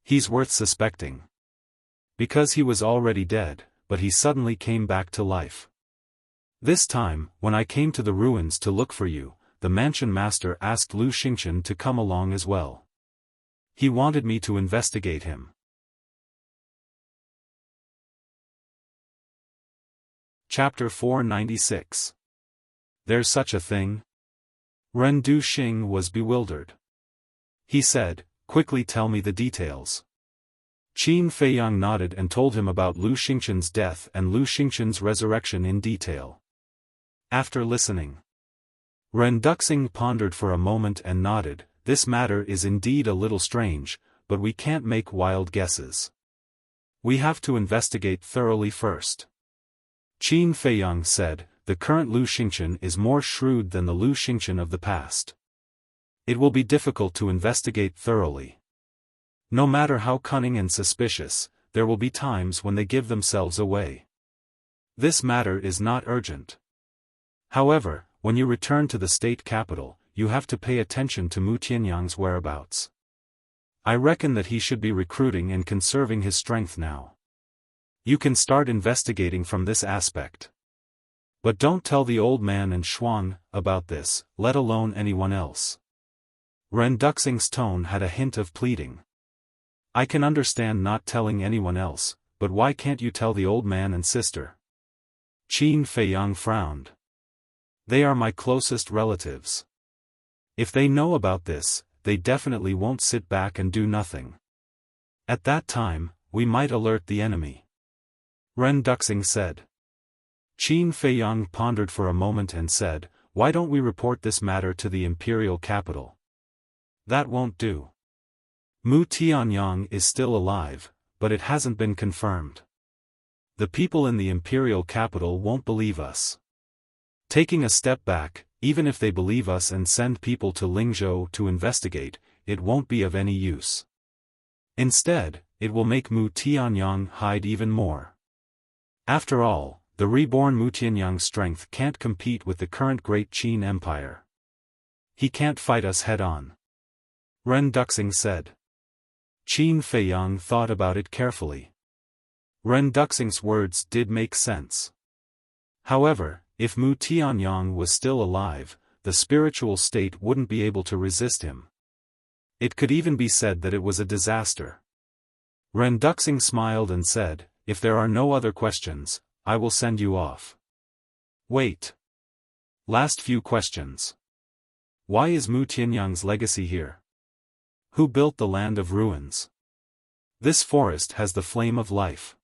He's worth suspecting. Because he was already dead, but he suddenly came back to life. This time, when I came to the ruins to look for you, the mansion master asked Lu Xingchen to come along as well. He wanted me to investigate him. Chapter 496. There's such a thing? Ren Duxing was bewildered. He said, "Quickly tell me the details." Qin Feiyang nodded and told him about Lu Xingchen's death and Lu Xingchen's resurrection in detail. After listening, Ren Duxing pondered for a moment and nodded. "This matter is indeed a little strange, but we can't make wild guesses. We have to investigate thoroughly first." Qin Feiyang said, "The current Lu Xingchen is more shrewd than the Lu Xingchen of the past. It will be difficult to investigate thoroughly. No matter how cunning and suspicious, there will be times when they give themselves away. This matter is not urgent. However, when you return to the state capital, you have to pay attention to Mu Tianyang's whereabouts. I reckon that he should be recruiting and conserving his strength now. You can start investigating from this aspect. But don't tell the old man and Xuan about this, let alone anyone else." Ren Duxing's tone had a hint of pleading. "I can understand not telling anyone else, but why can't you tell the old man and sister?" Qin Feiyang frowned. "They are my closest relatives. If they know about this, they definitely won't sit back and do nothing. At that time, we might alert the enemy," Ren Duxing said. Qin Feiyang pondered for a moment and said, "Why don't we report this matter to the imperial capital?" "That won't do. Mu Tianyang is still alive, but it hasn't been confirmed. The people in the imperial capital won't believe us. Taking a step back, even if they believe us and send people to Lingzhou to investigate, it won't be of any use. Instead, it will make Mu Tianyang hide even more. After all, the reborn Mu Tianyang's strength can't compete with the current Great Qin Empire. He can't fight us head-on," Ren Duxing said. Qin Feiyang thought about it carefully. Ren Duxing's words did make sense. However, if Mu Tianyang was still alive, the spiritual state wouldn't be able to resist him. It could even be said that it was a disaster. Ren Duxing smiled and said, "If there are no other questions, I will send you off." "Wait. Last few questions. Why is Mu Tianyang's legacy here? Who built the land of ruins? This forest has the flame of life.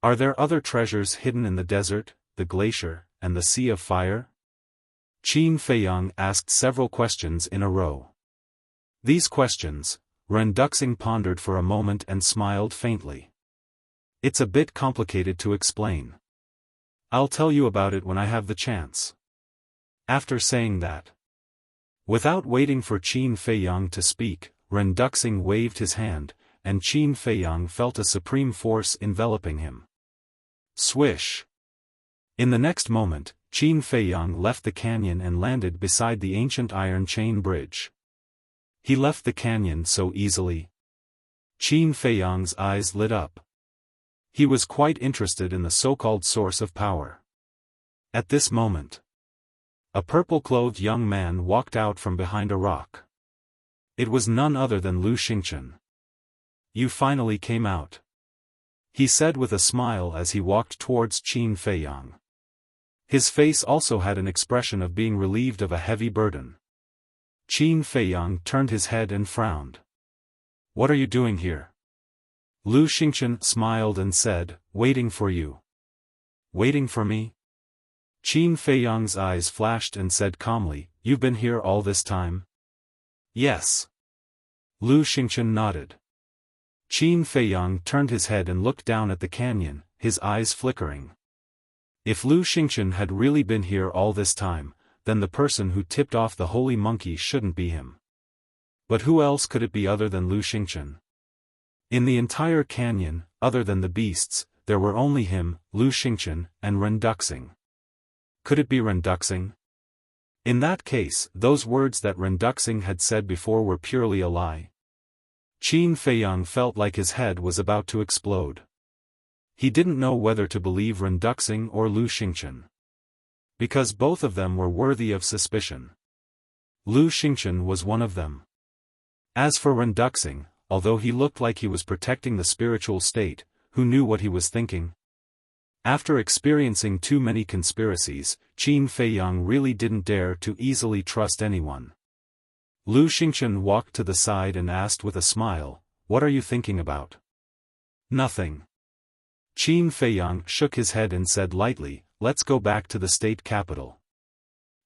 Are there other treasures hidden in the desert, the glacier, and the sea of fire?" Qin Feiyang asked several questions in a row. These questions, Ren Duxing pondered for a moment and smiled faintly. "It's a bit complicated to explain. I'll tell you about it when I have the chance." After saying that, without waiting for Qin Feiyang to speak, Ren Duxing waved his hand, and Qin Feiyang felt a supreme force enveloping him. Swish! In the next moment, Qin Feiyang left the canyon and landed beside the ancient iron chain bridge. He left the canyon so easily. Qin Feiyang's eyes lit up. He was quite interested in the so-called source of power. At this moment, a purple-clothed young man walked out from behind a rock. It was none other than Lu Xingchen. "You finally came out," he said with a smile as he walked towards Qin Feiyang. His face also had an expression of being relieved of a heavy burden. Qin Feiyang turned his head and frowned. "What are you doing here?" Lu Xingchen smiled and said, "Waiting for you." "Waiting for me?" Qin Feiyang's eyes flashed and said calmly, "You've been here all this time?" "Yes." Lu Xingchen nodded. Qin Feiyang turned his head and looked down at the canyon, his eyes flickering. If Lu Xingchen had really been here all this time, then the person who tipped off the holy monkey shouldn't be him. But who else could it be other than Lu Xingchen? In the entire canyon, other than the beasts, there were only him, Lu Xingchen, and Ren Duxing. Could it be Ren Duxing? In that case, those words that Ren Duxing had said before were purely a lie. Qin Feiyang felt like his head was about to explode. He didn't know whether to believe Ren Duxing or Lu Xingchen, because both of them were worthy of suspicion. Lu Xingchen was one of them. As for Ren Duxing, although he looked like he was protecting the spiritual state, who knew what he was thinking? After experiencing too many conspiracies, Qin Feiyang really didn't dare to easily trust anyone. Lu Xingchen walked to the side and asked with a smile, "What are you thinking about?" "Nothing." Qin Feiyang shook his head and said lightly, "Let's go back to the state capital."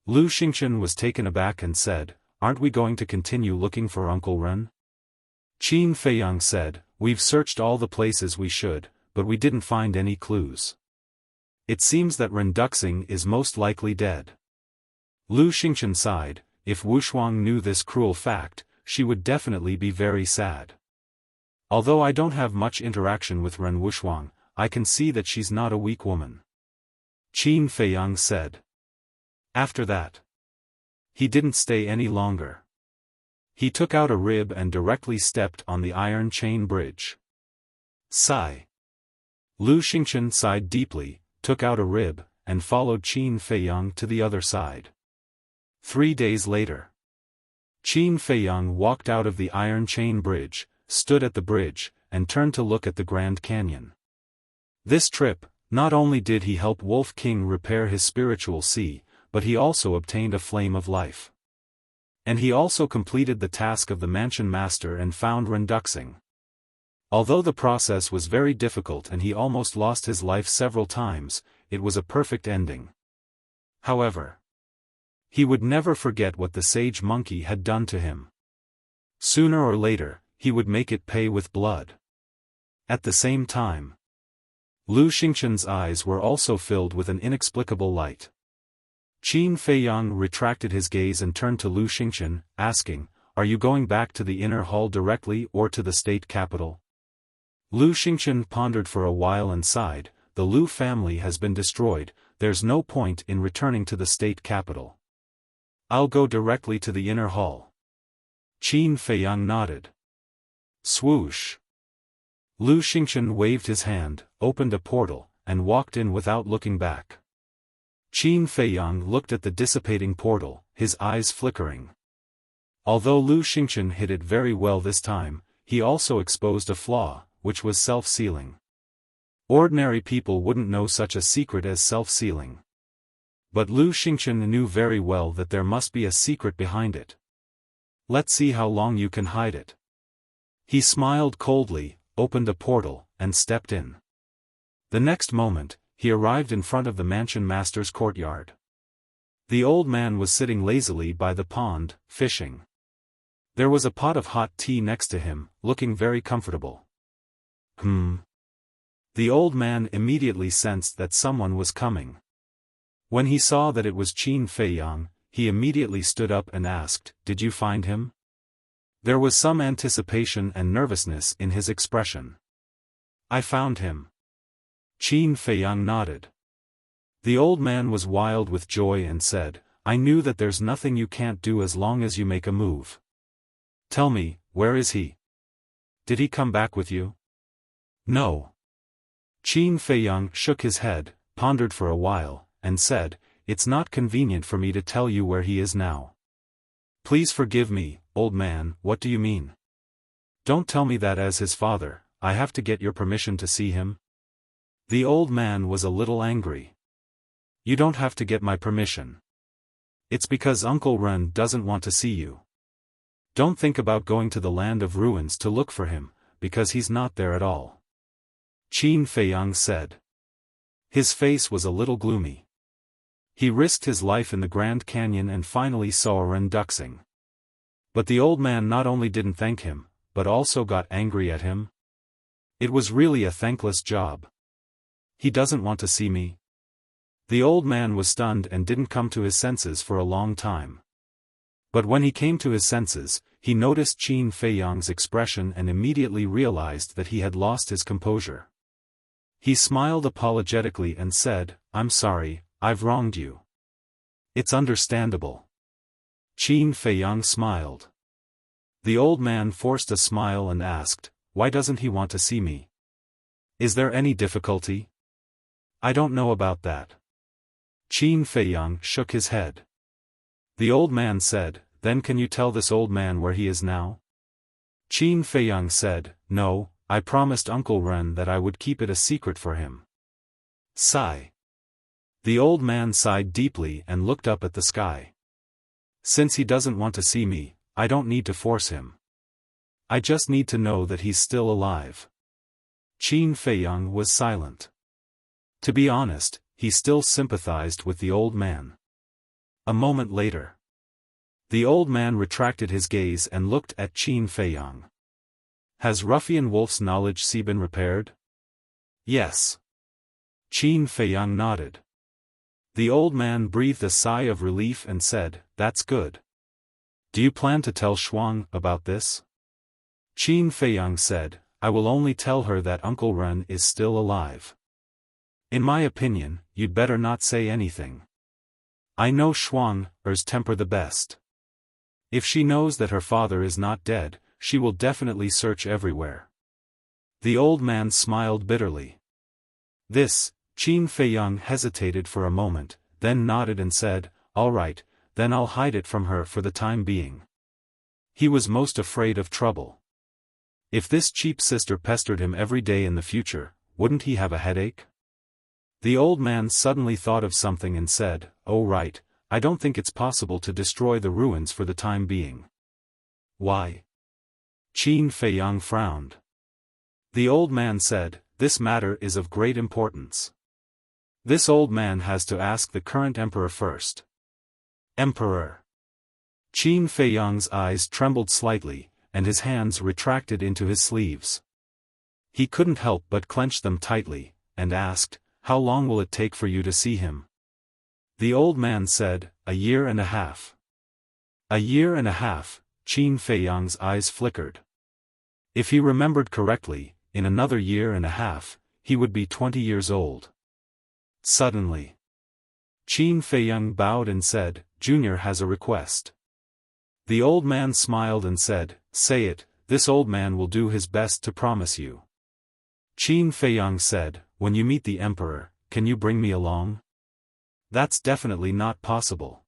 Lu Xingchen was taken aback and said, "Aren't we going to continue looking for Uncle Ren?" Qin Feiyang said, "We've searched all the places we should, but we didn't find any clues. It seems that Ren Duxing is most likely dead." Lu Xingchen sighed. If Wushuang knew this cruel fact, she would definitely be very sad. Although I don't have much interaction with Ren Wushuang, I can see that she's not a weak woman. Qin Feiyang said. After that, he didn't stay any longer. He took out a rib and directly stepped on the iron chain bridge. Sigh. Lu Xingchen sighed deeply, took out a rib, and followed Qin Feiyang to the other side. 3 days later, Qin Feiyang walked out of the iron chain bridge, stood at the bridge, and turned to look at the Grand Canyon. This trip, not only did he help Wolf King repair his spiritual sea, but he also obtained a flame of life. And he also completed the task of the mansion master and found Ren Duxing. Although the process was very difficult and he almost lost his life several times, it was a perfect ending. However, he would never forget what the sage monkey had done to him. Sooner or later, he would make it pay with blood. At the same time, Lu Xingchen's eyes were also filled with an inexplicable light. Qin Feiyang retracted his gaze and turned to Lu Xingchen, asking, "Are you going back to the inner hall directly or to the state capital?" Lu Xingchen pondered for a while and sighed, "The Lu family has been destroyed, there's no point in returning to the state capital. I'll go directly to the inner hall." Qin Feiyang nodded. Swoosh. Lu Xingchen waved his hand, opened a portal, and walked in without looking back. Qin Feiyang looked at the dissipating portal, his eyes flickering. Although Lu Xingchen hid it very well this time, he also exposed a flaw, which was self-sealing. Ordinary people wouldn't know such a secret as self-sealing. But Lu Xingchen knew very well that there must be a secret behind it. "Let's see how long you can hide it." He smiled coldly, opened a portal, and stepped in. The next moment, he arrived in front of the mansion master's courtyard. The old man was sitting lazily by the pond, fishing. There was a pot of hot tea next to him, looking very comfortable. The old man immediately sensed that someone was coming. When he saw that it was Qin Feiyang, he immediately stood up and asked, "Did you find him?" There was some anticipation and nervousness in his expression. "I found him." Qin Feiyang nodded. The old man was wild with joy and said, "I knew that there's nothing you can't do as long as you make a move. Tell me, where is he? Did he come back with you?" "No." Qin Feiyang shook his head, pondered for a while, and said, "It's not convenient for me to tell you where he is now." "Please forgive me, old man, what do you mean? Don't tell me that as his father, I have to get your permission to see him." The old man was a little angry. "You don't have to get my permission. It's because Uncle Ren doesn't want to see you. Don't think about going to the land of ruins to look for him, because he's not there at all," Qin Feiyang said. His face was a little gloomy. He risked his life in the Grand Canyon and finally saw Ren Duxing. But the old man not only didn't thank him, but also got angry at him. It was really a thankless job. "He doesn't want to see me?" The old man was stunned and didn't come to his senses for a long time. But when he came to his senses, he noticed Qin Feiyang's expression and immediately realized that he had lost his composure. He smiled apologetically and said, "I'm sorry, I've wronged you." "It's understandable." Qin Feiyang smiled. The old man forced a smile and asked, "Why doesn't he want to see me? Is there any difficulty?" "I don't know about that." Qin Feiyang shook his head. The old man said, "Then can you tell this old man where he is now?" Qin Feiyang said, "No, I promised Uncle Ren that I would keep it a secret for him." Sigh. The old man sighed deeply and looked up at the sky. Since he doesn't want to see me, I don't need to force him. I just need to know that he's still alive. Qin Feiyang was silent. To be honest, he still sympathized with the old man. A moment later, the old man retracted his gaze and looked at Qin Feiyang. Has Ruffian Wolf's knowledge been repaired? Yes. Qin Feiyang nodded. The old man breathed a sigh of relief and said, That's good. Do you plan to tell Shuang about this? Qin Feiyang said, I will only tell her that Uncle Ren is still alive. In my opinion, you'd better not say anything. I know Shuang's temper the best. If she knows that her father is not dead, she will definitely search everywhere. The old man smiled bitterly. This, Qin Feiyang hesitated for a moment, then nodded and said, All right, then I'll hide it from her for the time being. He was most afraid of trouble. If this cheap sister pestered him every day in the future, wouldn't he have a headache? The old man suddenly thought of something and said, Oh right, I don't think it's possible to destroy the ruins for the time being. Why? Qin Feiyang frowned. The old man said, This matter is of great importance. This old man has to ask the current emperor first. Emperor. Qin Feiyang's eyes trembled slightly, and his hands retracted into his sleeves. He couldn't help but clench them tightly, and asked, How long will it take for you to see him? The old man said, 1.5 years. 1.5 years, Qin Feiyang's eyes flickered. If he remembered correctly, in another 1.5 years, he would be 20 years old. Suddenly, Qin Feiyang bowed and said, Junior has a request. The old man smiled and said, Say it, this old man will do his best to promise you. Qin Feiyang said, When you meet the emperor, can you bring me along? That's definitely not possible.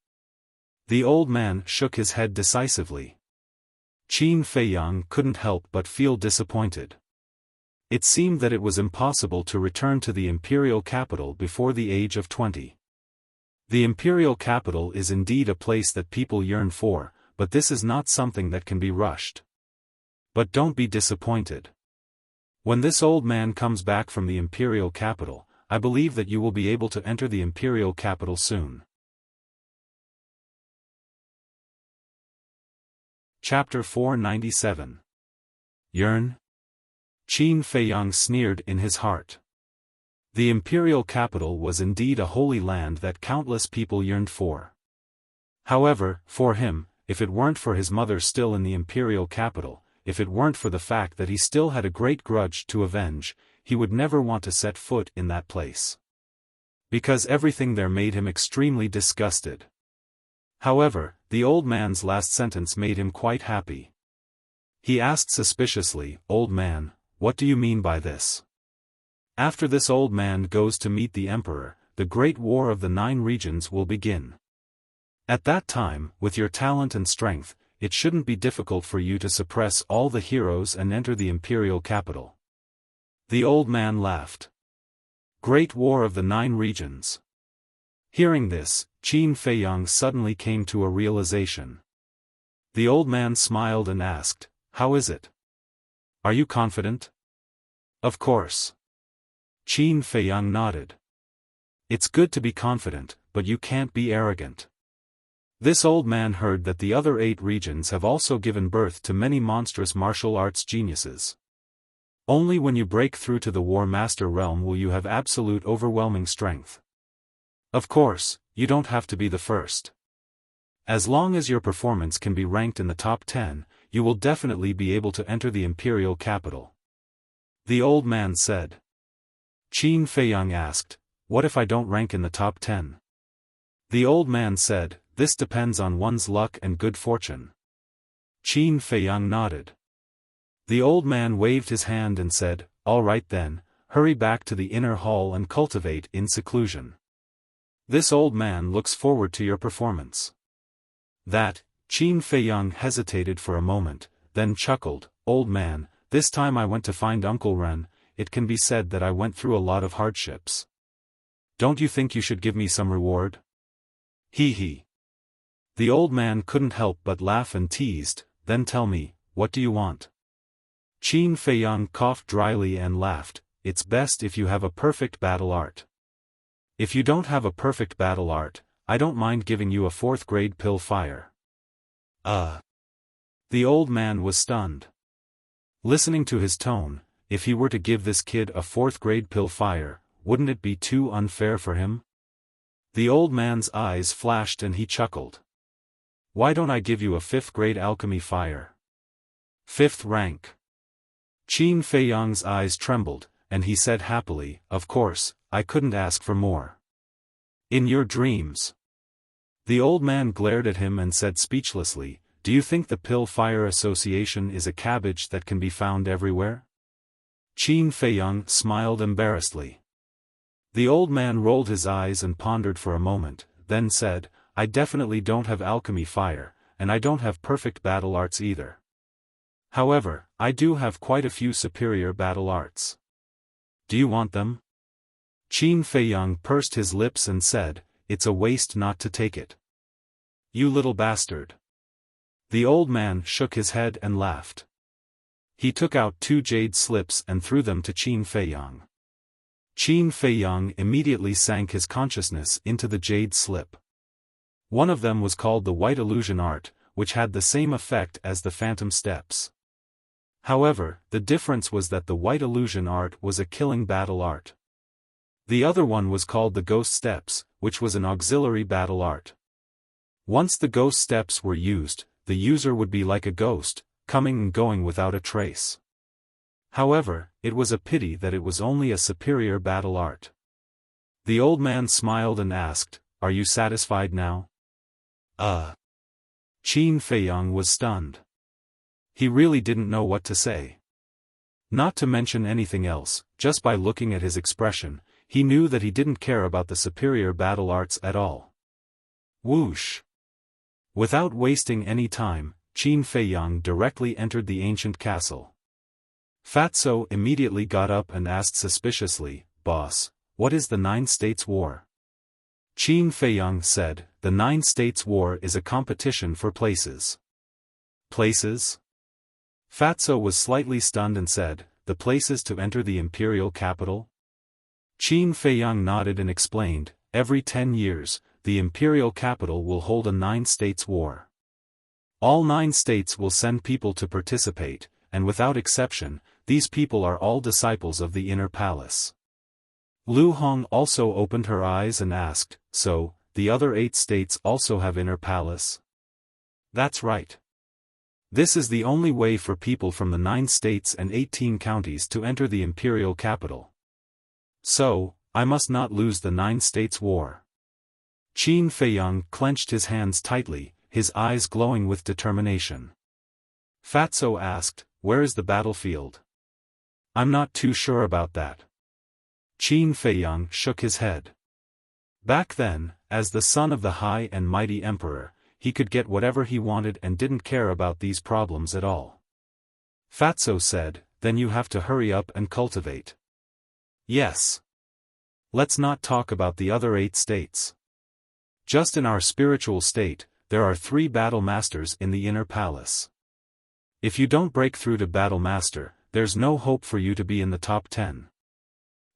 The old man shook his head decisively. Qin Feiyang couldn't help but feel disappointed. It seemed that it was impossible to return to the imperial capital before the age of 20. The imperial capital is indeed a place that people yearn for, but this is not something that can be rushed. But don't be disappointed. When this old man comes back from the imperial capital, I believe that you will be able to enter the imperial capital soon. Chapter 497. Yearn? Qin Feiyang sneered in his heart. The imperial capital was indeed a holy land that countless people yearned for. However, for him, if it weren't for his mother still in the imperial capital, if it weren't for the fact that he still had a great grudge to avenge, he would never want to set foot in that place. Because everything there made him extremely disgusted. However, the old man's last sentence made him quite happy. He asked suspiciously, Old man, what do you mean by this? After this old man goes to meet the emperor, the Great War of the 9 regions will begin. At that time, with your talent and strength, it shouldn't be difficult for you to suppress all the heroes and enter the imperial capital. The old man laughed. Great War of the 9 regions. Hearing this, Qin Feiyang suddenly came to a realization. The old man smiled and asked, How is it? Are you confident? Of course. Qin Feiyang nodded. It's good to be confident, but you can't be arrogant. This old man heard that the other 8 regions have also given birth to many monstrous martial arts geniuses. Only when you break through to the War Master realm will you have absolute overwhelming strength. Of course, you don't have to be the first. As long as your performance can be ranked in the top 10, you will definitely be able to enter the imperial capital. The old man said. Qin Feiyang asked, What if I don't rank in the top 10? The old man said, This depends on one's luck and good fortune. Qin Feiyang nodded. The old man waved his hand and said, All right then, hurry back to the inner hall and cultivate in seclusion. This old man looks forward to your performance. That, Qin Feiyang hesitated for a moment, then chuckled, Old man, this time I went to find Uncle Ren, it can be said that I went through a lot of hardships. don't you think you should give me some reward? Hee hee. The old man couldn't help but laugh and teased, then tell me, what do you want? Qin Feiyang coughed dryly and laughed, it's best if you have a perfect battle art. If you don't have a perfect battle art, I don't mind giving you a 4th grade pill fire. The old man was stunned. Listening to his tone, if he were to give this kid a 4th grade pill fire, wouldn't it be too unfair for him? The old man's eyes flashed and he chuckled. Why don't I give you a 5th grade alchemy fire? 5th rank. Qin Feiyang's eyes trembled, and he said happily, of course, I couldn't ask for more. In your dreams. The old man glared at him and said speechlessly, do you think the Pill Fire Association is a cabbage that can be found everywhere? Qin Feiyang smiled embarrassedly. The old man rolled his eyes and pondered for a moment, then said, I definitely don't have alchemy fire, and I don't have perfect battle arts either. However, I do have quite a few superior battle arts. Do you want them? Qin Feiyang pursed his lips and said, it's a waste not to take it. You little bastard. The old man shook his head and laughed. He took out 2 jade slips and threw them to Qin Feiyang. Qin Feiyang immediately sank his consciousness into the jade slip. One of them was called the White Illusion Art, which had the same effect as the Phantom Steps. However, the difference was that the White Illusion Art was a killing battle art. The other one was called the Ghost Steps, which was an auxiliary battle art. Once the Ghost Steps were used, the user would be like a ghost, coming and going without a trace. However, it was a pity that it was only a superior battle art. The old man smiled and asked, are you satisfied now? Qin Feiyang was stunned. He really didn't know what to say. Not to mention anything else, just by looking at his expression, he knew that he didn't care about the superior battle arts at all. Whoosh! Without wasting any time, Qin Feiyang directly entered the ancient castle. Fatso immediately got up and asked suspiciously, Boss, what is the 9 States War? Qin Feiyang said, the 9 States War is a competition for places. Places? Fatso was slightly stunned and said, the places to enter the imperial capital? Qin Feiyang nodded and explained, every 10 years, the imperial capital will hold a 9 States War. All 9 states will send people to participate, and without exception, these people are all disciples of the inner palace. Lu Hong also opened her eyes and asked, so, the other 8 states also have inner palace? That's right. This is the only way for people from the 9 states and 18 counties to enter the imperial capital. So, I must not lose the 9 States War. Qin Feiyang clenched his hands tightly, his eyes glowing with determination. Fatso asked, where is the battlefield? I'm not too sure about that. Qin Feiyang shook his head. Back then, as the son of the high and mighty emperor, he could get whatever he wanted and didn't care about these problems at all. Fatso said, then you have to hurry up and cultivate. Yes. Let's not talk about the other 8 states. Just in our spiritual state, there are 3 battle masters in the inner palace. If you don't break through to battle master, there's no hope for you to be in the top 10.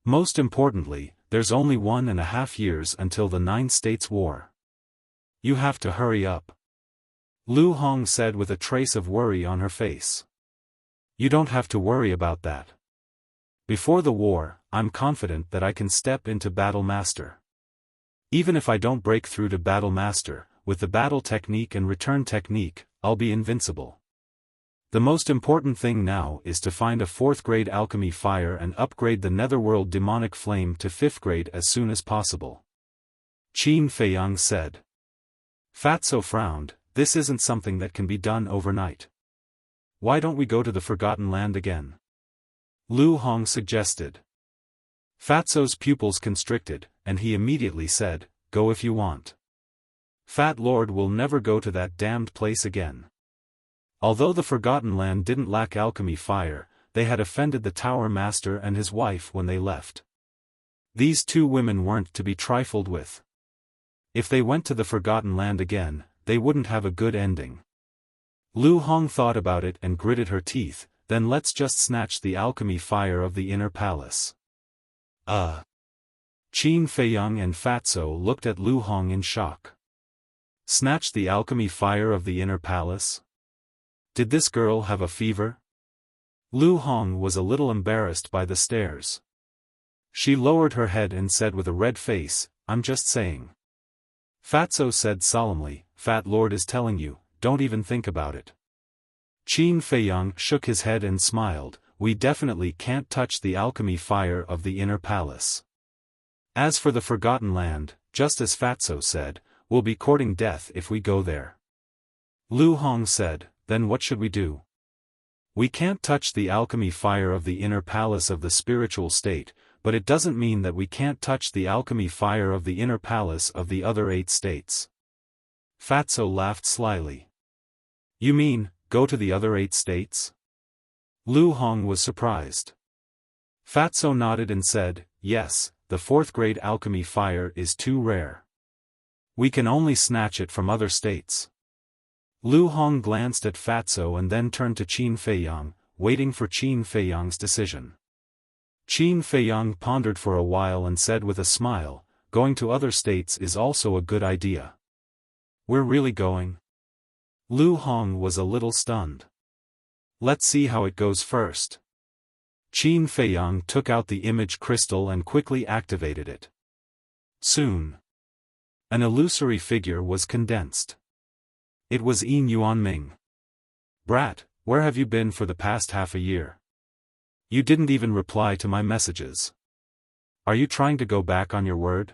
Most importantly, there's only 1.5 years until the 9 States War. You have to hurry up. Lu Hong said with a trace of worry on her face. You don't have to worry about that. Before the war, I'm confident that I can step into battle master. Even if I don't break through to battle master, with the battle technique and return technique, I'll be invincible. The most important thing now is to find a 4th grade alchemy fire and upgrade the netherworld demonic flame to 5th grade as soon as possible. Qin Feiyang said. Fatso frowned, this isn't something that can be done overnight. Why don't we go to the Forgotten Land again? Lu Hong suggested. Fatso's pupils constricted, and he immediately said, go if you want. Fat Lord will never go to that damned place again. Although the Forgotten Land didn't lack alchemy fire, they had offended the Tower Master and his wife when they left. These two women weren't to be trifled with. If they went to the Forgotten Land again, they wouldn't have a good ending. Lu Hong thought about it and gritted her teeth. Then let's just snatch the alchemy fire of the inner palace. Qin Feiyang and Fatso looked at Lu Hong in shock. Snatch the alchemy fire of the inner palace? Did this girl have a fever? Lu Hong was a little embarrassed by the stares. She lowered her head and said with a red face, I'm just saying. Fatso said solemnly, Fat Lord is telling you, don't even think about it. Qin Feiyang shook his head and smiled, we definitely can't touch the alchemy fire of the inner palace. As for the Forgotten Land, just as Fatso said, we'll be courting death if we go there. Lu Hong said, then what should we do? We can't touch the alchemy fire of the inner palace of the spiritual state, but it doesn't mean that we can't touch the alchemy fire of the inner palace of the other 8 states. Fatso laughed slyly. You mean, go to the other 8 states? Lu Hong was surprised. Fatso nodded and said, yes, the 4th grade alchemy fire is too rare. We can only snatch it from other states. Lu Hong glanced at Fatso and then turned to Qin Feiyang, waiting for Qin Feiyang's decision. Qin Feiyang pondered for a while and said with a smile, going to other states is also a good idea. We're really going? Lu Hong was a little stunned. Let's see how it goes first. Qin Feiyang took out the image crystal and quickly activated it. Soon, an illusory figure was condensed. It was Yin Yuanming. Brat, where have you been for the past half a year? You didn't even reply to my messages. Are you trying to go back on your word?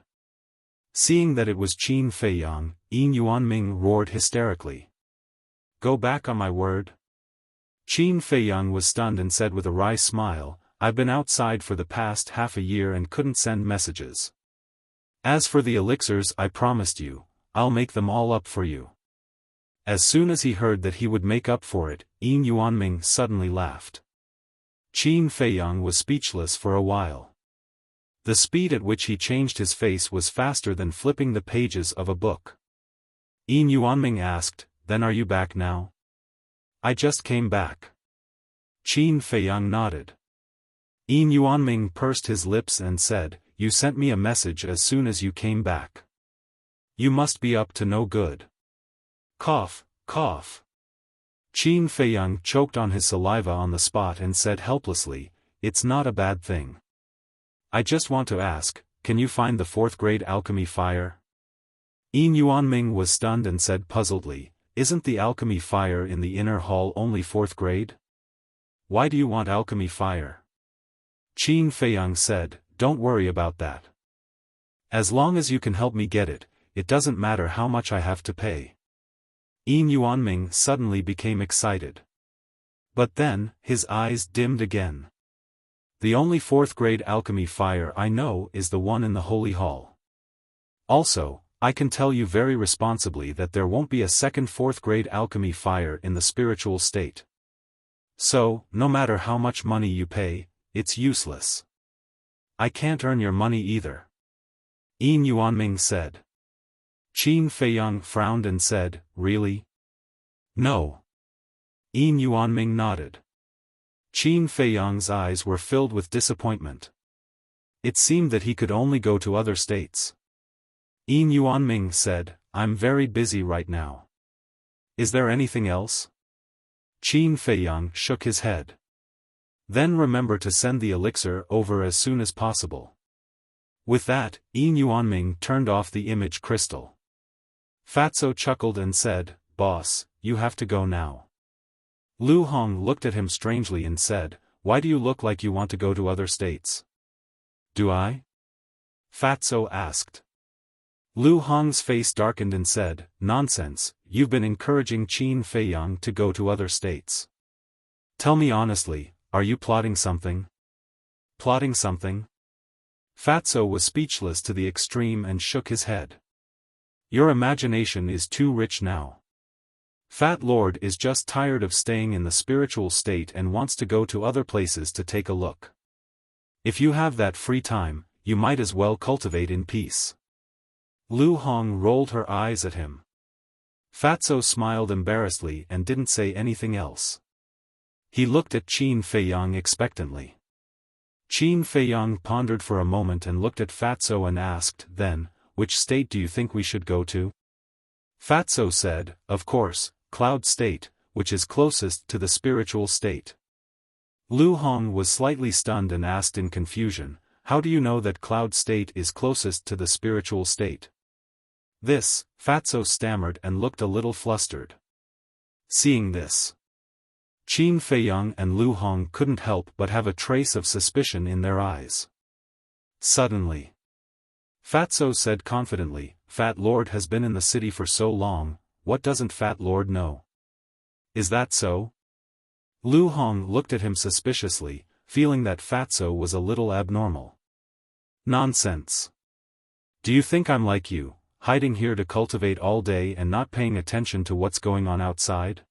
Seeing that it was Qin Feiyang, Yin Yuanming roared hysterically. Go back on my word? Qin Feiyang was stunned and said with a wry smile, I've been outside for the past half a year and couldn't send messages. As for the elixirs I promised you, I'll make them all up for you. As soon as he heard that he would make up for it, Yin Yuanming suddenly laughed. Qin Feiyang was speechless for a while. The speed at which he changed his face was faster than flipping the pages of a book. Yin Yuanming asked, then are you back now? I just came back. Qin Feiyang nodded. Yin Yuanming pursed his lips and said, you sent me a message as soon as you came back. You must be up to no good. Cough, cough. Qin Feiyang choked on his saliva on the spot and said helplessly, it's not a bad thing. I just want to ask, can you find the 4th grade alchemy fire? Yin Yuanming was stunned and said puzzledly, isn't the alchemy fire in the inner hall only 4th grade? Why do you want alchemy fire? Qin Feiyang said, don't worry about that. As long as you can help me get it, it doesn't matter how much I have to pay. Yin Yuanming suddenly became excited. But then, his eyes dimmed again. The only 4th grade alchemy fire I know is the one in the Holy Hall. Also, I can tell you very responsibly that there won't be a second 4th grade alchemy fire in the spiritual state. So, no matter how much money you pay, it's useless. I can't earn your money either. Yin Yuanming said. Qin Feiyang frowned and said, really? No. Yin Yuanming nodded. Qin Feiyang's eyes were filled with disappointment. It seemed that he could only go to other states. Yin Yuanming said, I'm very busy right now. Is there anything else? Qin Feiyang shook his head. Then remember to send the elixir over as soon as possible. With that, Yin Yuanming turned off the image crystal. Fatso chuckled and said, Boss, you have to go now. Lu Hong looked at him strangely and said, why do you look like you want to go to other states? Do I? Fatso asked. Lu Hong's face darkened and said, nonsense, you've been encouraging Qin Feiyang to go to other states. Tell me honestly, are you plotting something? Plotting something? Fatso was speechless to the extreme and shook his head. Your imagination is too rich now. Fat Lord is just tired of staying in the spiritual state and wants to go to other places to take a look. If you have that free time, you might as well cultivate in peace. Lu Hong rolled her eyes at him. Fatso smiled embarrassedly and didn't say anything else. He looked at Qin Feiyang expectantly. Qin Feiyang pondered for a moment and looked at Fatso and asked, then, which state do you think we should go to? Fatso said, of course, Cloud State, which is closest to the spiritual state. Lu Hong was slightly stunned and asked in confusion, how do you know that Cloud State is closest to the spiritual state? This, Fatso stammered and looked a little flustered. Seeing this, Qin Feiyang and Lu Hong couldn't help but have a trace of suspicion in their eyes. Suddenly, Fatso said confidently, Fat Lord has been in the city for so long, what doesn't Fat Lord know? Is that so? Lu Hong looked at him suspiciously, feeling that Fatso was a little abnormal. Nonsense. Do you think I'm like you, hiding here to cultivate all day and not paying attention to what's going on outside?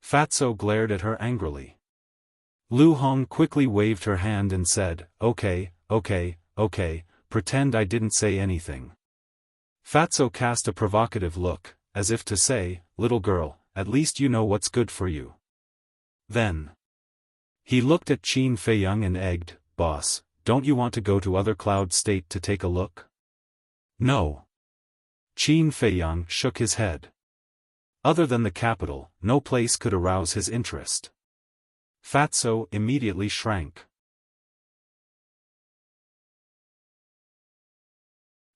Fatso glared at her angrily. Lu Hong quickly waved her hand and said, okay, pretend I didn't say anything. Fatso cast a provocative look, as if to say, little girl, at least you know what's good for you. Then he looked at Qin Feiyang and egged, boss, don't you want to go to other Cloud State to take a look? No. Qin Feiyang shook his head. Other than the capital, no place could arouse his interest. Fatso immediately shrank.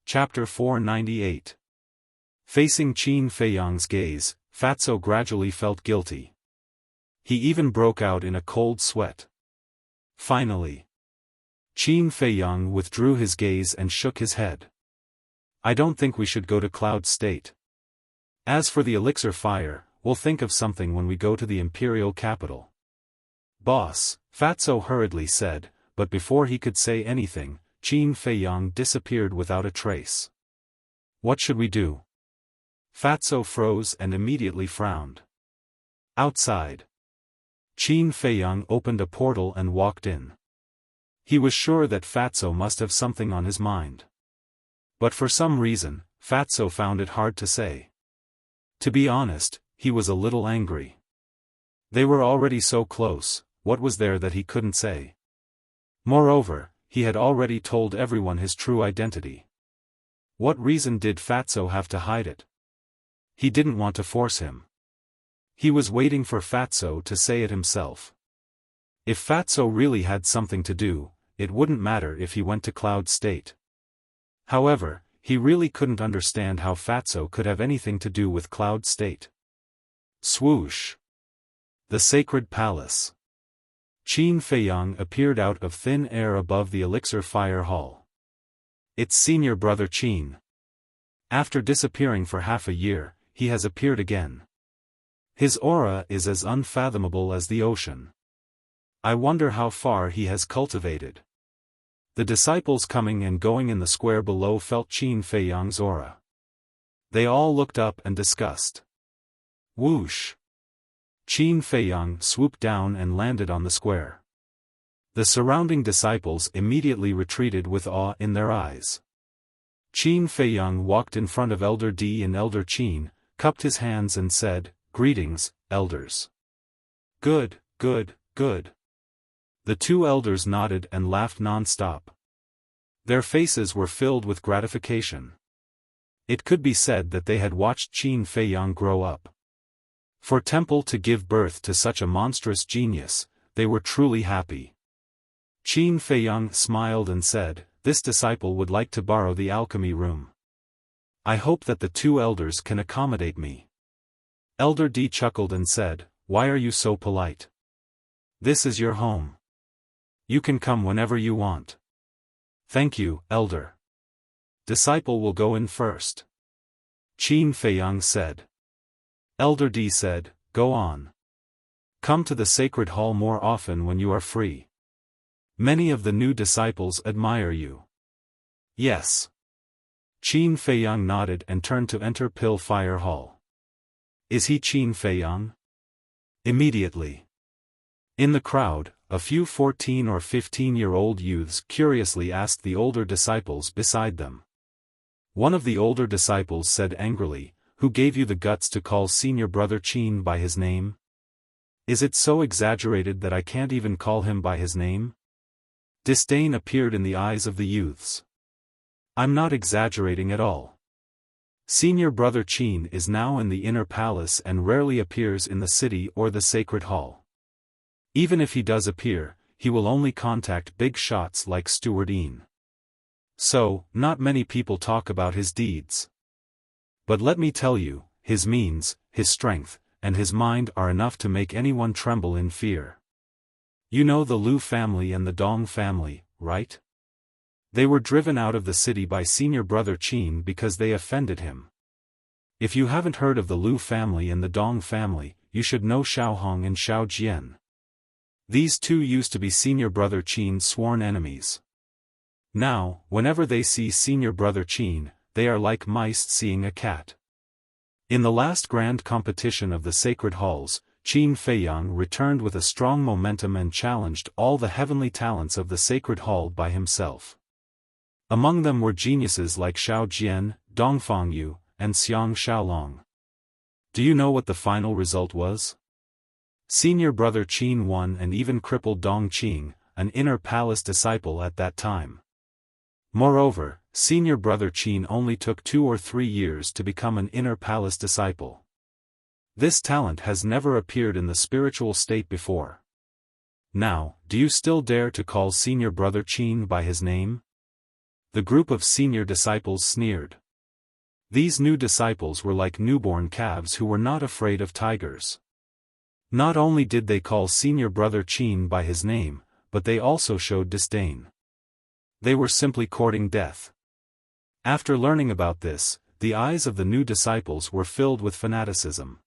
Chapter 498. Facing Qin Feiyang's gaze, Fatso gradually felt guilty. He even broke out in a cold sweat. Finally, Qin Feiyang withdrew his gaze and shook his head. I don't think we should go to Cloud State. As for the elixir fire, we'll think of something when we go to the imperial capital. Boss, Fatso hurriedly said, but before he could say anything, Qin Feiyang disappeared without a trace. What should we do? Fatso froze and immediately frowned. Outside, Qin Feiyang opened a portal and walked in. He was sure that Fatso must have something on his mind. But for some reason, Fatso found it hard to say. To be honest, he was a little angry. They were already so close, what was there that he couldn't say? Moreover, he had already told everyone his true identity. What reason did Fatso have to hide it? He didn't want to force him. He was waiting for Fatso to say it himself. If Fatso really had something to do, it wouldn't matter if he went to Cloud State. However, he really couldn't understand how Fatso could have anything to do with Cloud State. Swoosh! The Sacred Palace. Qin Feiyang appeared out of thin air above the elixir fire hall. It's senior brother Qin. After disappearing for half a year, he has appeared again. His aura is as unfathomable as the ocean. I wonder how far he has cultivated. The disciples coming and going in the square below felt Qin Feiyang's aura. They all looked up and discussed. Whoosh! Qin Feiyang swooped down and landed on the square. The surrounding disciples immediately retreated with awe in their eyes. Qin Feiyang walked in front of Elder D and Elder Qin, cupped his hands and said, Greetings, elders. Good. The two elders nodded and laughed non-stop. Their faces were filled with gratification. It could be said that they had watched Qin Feiyang grow up. For Temple to give birth to such a monstrous genius, they were truly happy. Qin Feiyang smiled and said, this disciple would like to borrow the alchemy room. I hope that the two elders can accommodate me. Elder D chuckled and said, why are you so polite? This is your home. You can come whenever you want. Thank you, Elder. Disciple will go in first. Qin Feiyang said. Elder D said, go on. Come to the sacred hall more often when you are free. Many of the new disciples admire you. Yes. Qin Feiyang nodded and turned to enter Pill Fire Hall. Is he Qin Feiyang? Immediately. In the crowd, a few 14 or 15-year-old youths curiously asked the older disciples beside them. One of the older disciples said angrily, "Who gave you the guts to call senior brother Qin by his name? Is it so exaggerated that I can't even call him by his name?" Disdain appeared in the eyes of the youths. "I'm not exaggerating at all. Senior brother Qin is now in the inner palace and rarely appears in the city or the sacred hall. Even if he does appear, he will only contact big shots like Steward Yin. So, not many people talk about his deeds. But let me tell you, his means, his strength, and his mind are enough to make anyone tremble in fear. You know the Lu family and the Dong family, right? They were driven out of the city by senior brother Qin because they offended him. If you haven't heard of the Lu family and the Dong family, you should know Xiaofan and Xiao Jian. These two used to be senior brother Qin's sworn enemies. Now, whenever they see senior brother Qin, they are like mice seeing a cat. In the last grand competition of the sacred halls, Qin Feiyang returned with a strong momentum and challenged all the heavenly talents of the sacred hall by himself. Among them were geniuses like Xiao Jian, Dongfang Yu, and Xiang Xiaolong. Do you know what the final result was? Senior brother Qin won and even crippled Dong Qing, an inner palace disciple at that time. Moreover, senior brother Qin only took 2 or 3 years to become an inner palace disciple. This talent has never appeared in the spiritual state before. Now, do you still dare to call senior brother Qin by his name? The group of senior disciples sneered. These new disciples were like newborn calves who were not afraid of tigers. Not only did they call senior brother Qin by his name, but they also showed disdain. They were simply courting death. After learning about this, the eyes of the new disciples were filled with fanaticism.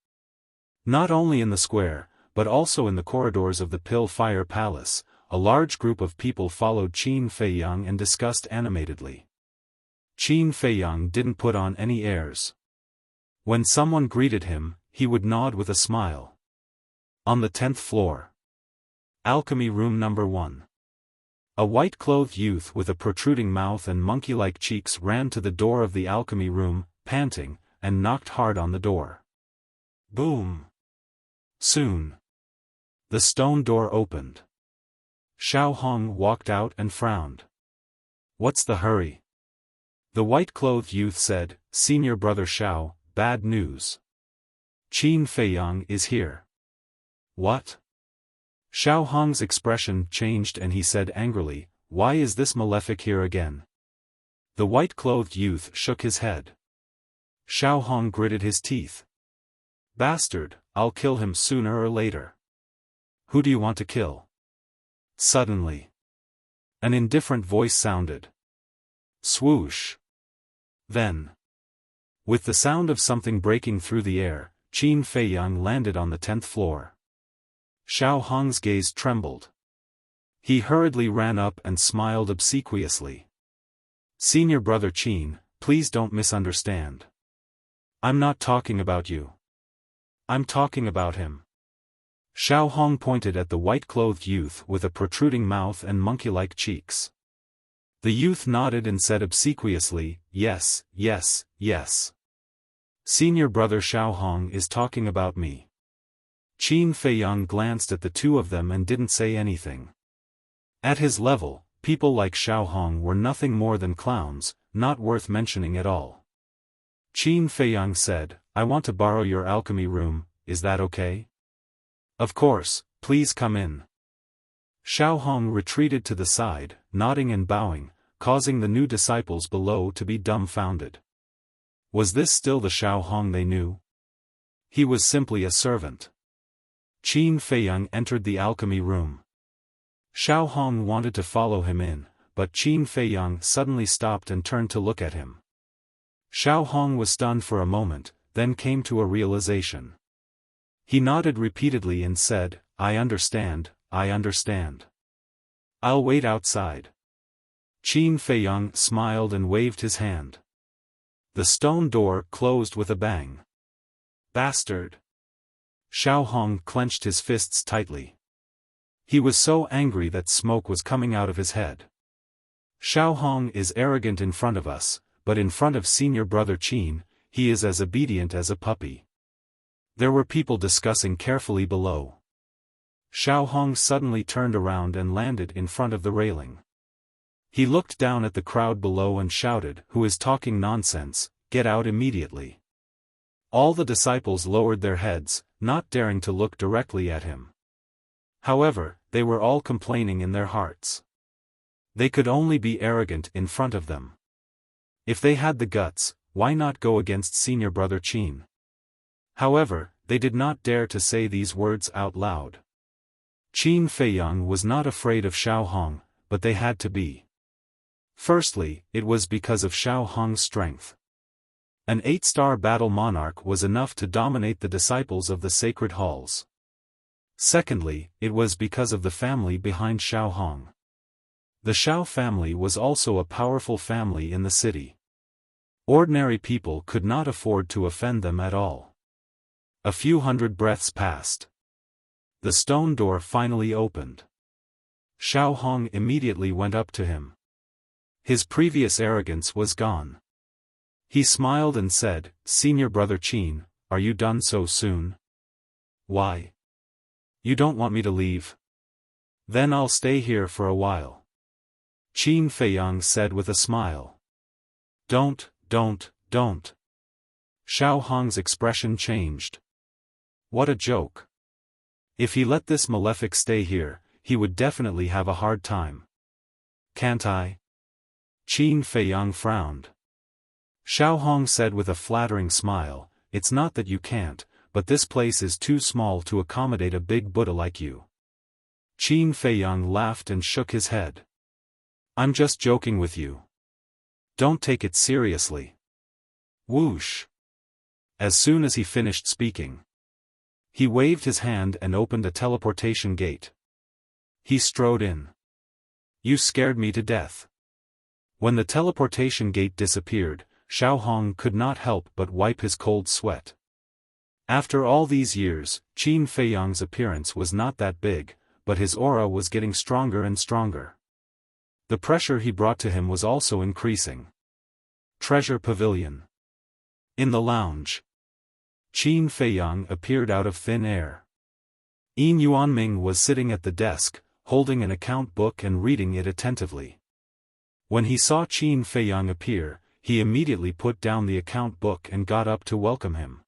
Not only in the square, but also in the corridors of the Pill Fire Palace, a large group of people followed Qin Feiyang and discussed animatedly. Qin Feiyang didn't put on any airs. When someone greeted him, he would nod with a smile. On the 10th floor. Alchemy Room Number 1. A white-clothed youth with a protruding mouth and monkey-like cheeks ran to the door of the alchemy room, panting, and knocked hard on the door. Boom! Soon. The stone door opened. Xiao Hong walked out and frowned. "What's the hurry?" The white-clothed youth said, "Senior brother Xiao, bad news. Qin Feiyang is here." "What?" Xiao Hong's expression changed and he said angrily, "Why is this malefic here again?" The white-clothed youth shook his head. Xiao Hong gritted his teeth. "Bastard, I'll kill him sooner or later." "Who do you want to kill?" Suddenly, an indifferent voice sounded. Swoosh. Then, with the sound of something breaking through the air, Qin Feiyang landed on the 10th floor. Xiao Hong's gaze trembled. He hurriedly ran up and smiled obsequiously. "Senior brother Qin, please don't misunderstand. I'm not talking about you. I'm talking about him." Xiao Hong pointed at the white-clothed youth with a protruding mouth and monkey-like cheeks. The youth nodded and said obsequiously, "Yes, yes, yes. Senior brother Xiao Hong is talking about me." Qin Feiyang glanced at the two of them and didn't say anything. At his level, people like Xiao Hong were nothing more than clowns, not worth mentioning at all. Qin Feiyang said, "I want to borrow your alchemy room, is that okay?" "Of course, please come in." Xiao Hong retreated to the side, nodding and bowing, causing the new disciples below to be dumbfounded. Was this still the Xiao Hong they knew? He was simply a servant. Qin Feiyang entered the alchemy room. Xiao Hong wanted to follow him in, but Qin Feiyang suddenly stopped and turned to look at him. Xiao Hong was stunned for a moment, then came to a realization. He nodded repeatedly and said, I understand, I understand. I'll wait outside." Qin Feiyang smiled and waved his hand. The stone door closed with a bang. "Bastard!" Xiao Hong clenched his fists tightly. He was so angry that smoke was coming out of his head. Xiaofan is arrogant in front of us, but in front of senior brother Qin, he is as obedient as a puppy. There were people discussing carefully below. Xiaofan suddenly turned around and landed in front of the railing. He looked down at the crowd below and shouted, "Who is talking nonsense? Get out immediately." All the disciples lowered their heads, not daring to look directly at him. However, they were all complaining in their hearts. They could only be arrogant in front of them. If they had the guts, why not go against senior brother Qin? However, they did not dare to say these words out loud. Qin Feiyang was not afraid of Xiaofan, but they had to be. Firstly, it was because of Xiaofang's strength. An 8-star battle monarch was enough to dominate the disciples of the sacred halls. Secondly, it was because of the family behind Xiaofan. The Xiao family was also a powerful family in the city. Ordinary people could not afford to offend them at all. A few hundred breaths passed. The stone door finally opened. Xiaofan immediately went up to him. His previous arrogance was gone. He smiled and said, "Senior brother Qin, are you done so soon? Why? You don't want me to leave? Then I'll stay here for a while." Qin Feiyang said with a smile. Don't. Xiaofang's expression changed. What a joke. If he let this malefic stay here, he would definitely have a hard time. Can't I? Qin Feiyang frowned. Xiaofan said with a flattering smile, "It's not that you can't, but this place is too small to accommodate a big Buddha like you." Qin Feiyang laughed and shook his head. "I'm just joking with you. Don't take it seriously." Whoosh! As soon as he finished speaking, he waved his hand and opened a teleportation gate. He strode in. "You scared me to death." When the teleportation gate disappeared, Xiaofan could not help but wipe his cold sweat. After all these years, Qin Feiyang's appearance was not that big, but his aura was getting stronger and stronger. The pressure he brought to him was also increasing. Treasure Pavilion. In the lounge, Qin Feiyang appeared out of thin air. Yin Yuanming was sitting at the desk, holding an account book and reading it attentively. When he saw Qin Feiyang appear, he immediately put down the account book and got up to welcome him.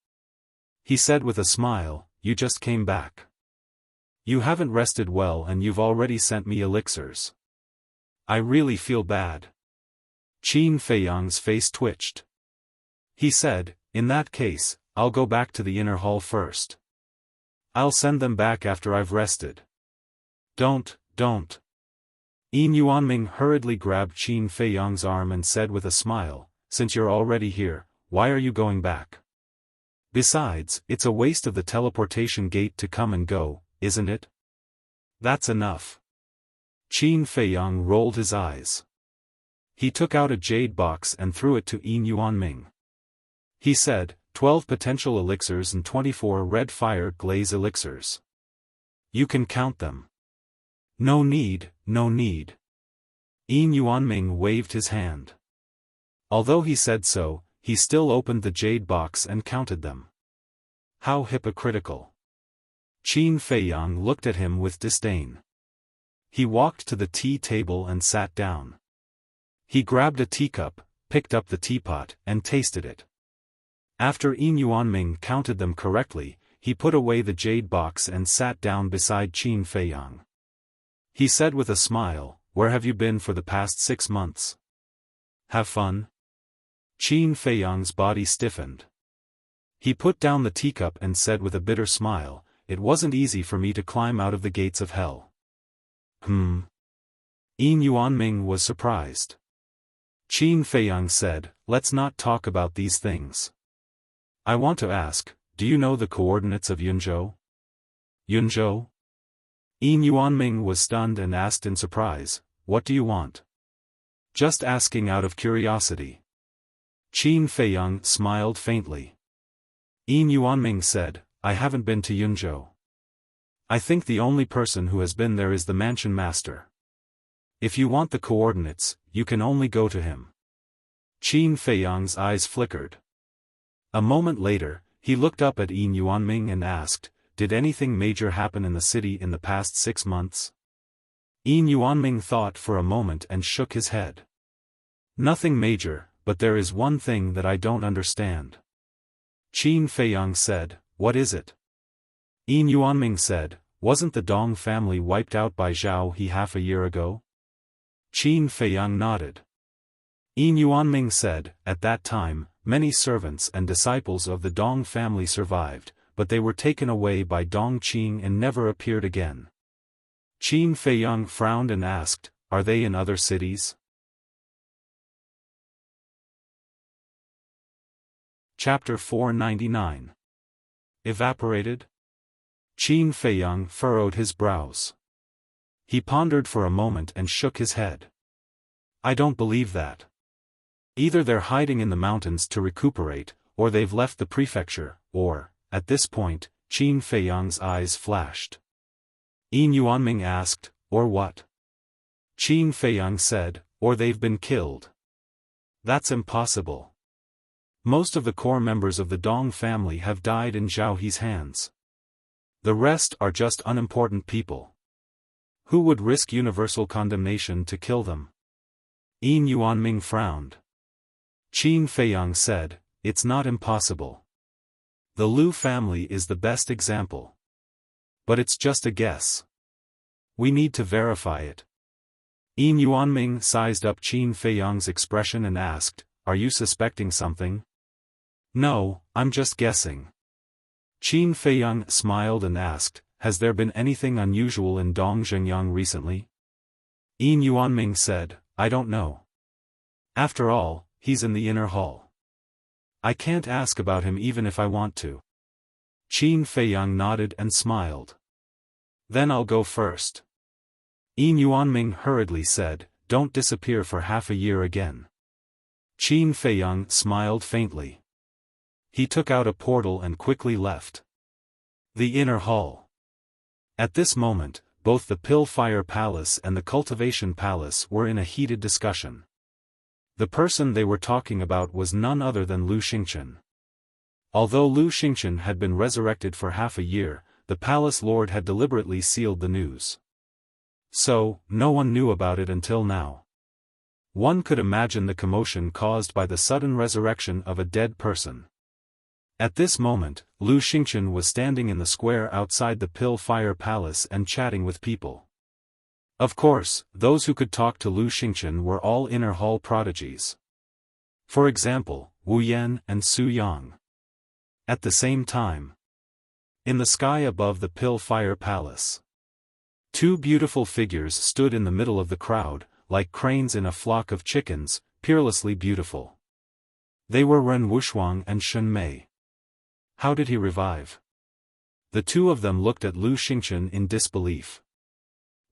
He said with a smile, "You just came back. You haven't rested well and you've already sent me elixirs. I really feel bad." Qin Feiyang's face twitched. He said, "In that case, I'll go back to the inner hall first. I'll send them back after I've rested." Don't. Yin Yuanming hurriedly grabbed Qin Feiyang's arm and said with a smile, "Since you're already here, why are you going back? Besides, it's a waste of the teleportation gate to come and go, isn't it? That's enough." Qin Feiyang rolled his eyes. He took out a jade box and threw it to Yin Yuanming. He said, 12 potential elixirs and 24 red fire glaze elixirs. You can count them." No need. Yin Yuanming waved his hand. Although he said so, he still opened the jade box and counted them. How hypocritical. Qin Feiyang looked at him with disdain. He walked to the tea table and sat down. He grabbed a teacup, picked up the teapot, and tasted it. After Yin Yuanming counted them correctly, he put away the jade box and sat down beside Qin Feiyang. He said with a smile, "Where have you been for the past 6 months? Have fun?" Qin Feiyang's body stiffened. He put down the teacup and said with a bitter smile, "It wasn't easy for me to climb out of the gates of hell." Yin Yuanming was surprised. Qin Feiyang said, "Let's not talk about these things. I want to ask, do you know the coordinates of Yunzhou?" Yunzhou? Yin Yuanming was stunned and asked in surprise, "What do you want?" "Just asking out of curiosity." Qin Feiyang smiled faintly. Yin Yuanming said, "I haven't been to Yunzhou. I think the only person who has been there is the mansion master. If you want the coordinates, you can only go to him. Qin Feiyang's eyes flickered. A moment later, he looked up at Yin Yuanming and asked, "Did anything major happen in the city in the past 6 months?" Yin Yuanming thought for a moment and shook his head. "Nothing major, but there is one thing that I don't understand." Qin Feiyang said, "What is it?" Yin Yuanming said, "Wasn't the Dong family wiped out by Zhao He half a year ago?" Qin Feiyang nodded. Yin Yuanming said, "At that time, many servants and disciples of the Dong family survived, but they were taken away by Dong Qing and never appeared again." Qin Feiyang frowned and asked, "Are they in other cities?" Chapter 499. Evaporated? Qin Feiyang furrowed his brows. He pondered for a moment and shook his head. "I don't believe that. Either they're hiding in the mountains to recuperate, or they've left the prefecture, or," at this point, Qin Feiyang's eyes flashed. Yin Yuanming asked, "Or what?" Qin Feiyang said, "Or they've been killed." "That's impossible. Most of the core members of the Dong family have died in Zhao He's hands. The rest are just unimportant people. Who would risk universal condemnation to kill them?" Yin Yuanming frowned. Qin Feiyang said, "It's not impossible. The Lu family is the best example. But it's just a guess. We need to verify it." Yin Yuanming sized up Qin Feiyang's expression and asked, "Are you suspecting something?" "No, I'm just guessing." Qin Feiyang smiled and asked, "Has there been anything unusual in Dong Zhengyang recently?" Yin Yuanming said, "I don't know. After all, he's in the inner hall. I can't ask about him even if I want to." Qin Feiyang nodded and smiled. "Then I'll go first." Yin Yuanming hurriedly said, "Don't disappear for half a year again." Qin Feiyang smiled faintly. He took out a portal and quickly left the inner hall. At this moment, both the Pill Fire Palace and the Cultivation Palace were in a heated discussion. The person they were talking about was none other than Lu Xingchen. Although Lu Xingchen had been resurrected for half a year, the palace lord had deliberately sealed the news. So, no one knew about it until now. One could imagine the commotion caused by the sudden resurrection of a dead person. At this moment, Lu Xingchen was standing in the square outside the Pill Fire Palace and chatting with people. Of course, those who could talk to Lu Xingchen were all inner hall prodigies. For example, Wu Yan and Su Yang. At the same time, in the sky above the Pill Fire Palace, two beautiful figures stood in the middle of the crowd, like cranes in a flock of chickens, peerlessly beautiful. They were Ren Wuxuang and Shen Mei. How did he revive? The two of them looked at Lu Xingchen in disbelief.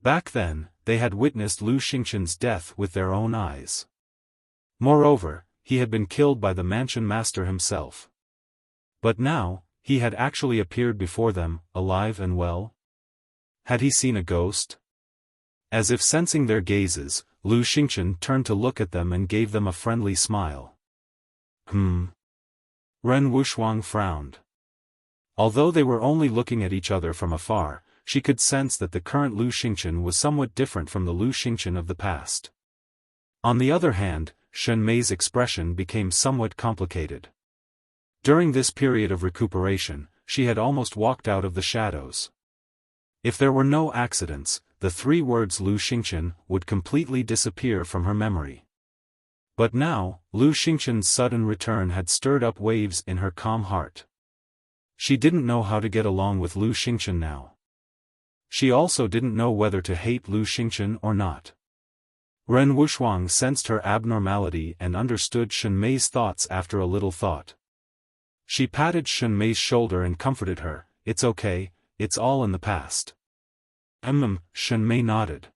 Back then, they had witnessed Lu Xingchen's death with their own eyes. Moreover, he had been killed by the mansion master himself. But now, he had actually appeared before them, alive and well? Had he seen a ghost? As if sensing their gazes, Lu Xingchen turned to look at them and gave them a friendly smile. Ren Wuxuang frowned. Although they were only looking at each other from afar, she could sense that the current Lu Xingchen was somewhat different from the Lu Xingchen of the past. On the other hand, Shen Mei's expression became somewhat complicated. During this period of recuperation, she had almost walked out of the shadows. If there were no accidents, the three words Lu Xingchen would completely disappear from her memory. But now, Lu Xingchen's sudden return had stirred up waves in her calm heart. She didn't know how to get along with Lu Xingchen now. She also didn't know whether to hate Lu Xingchen or not. Ren Wuxuang sensed her abnormality and understood Shen Mei's thoughts after a little thought. She patted Shen Mei's shoulder and comforted her, "It's okay, it's all in the past." Shen Mei nodded.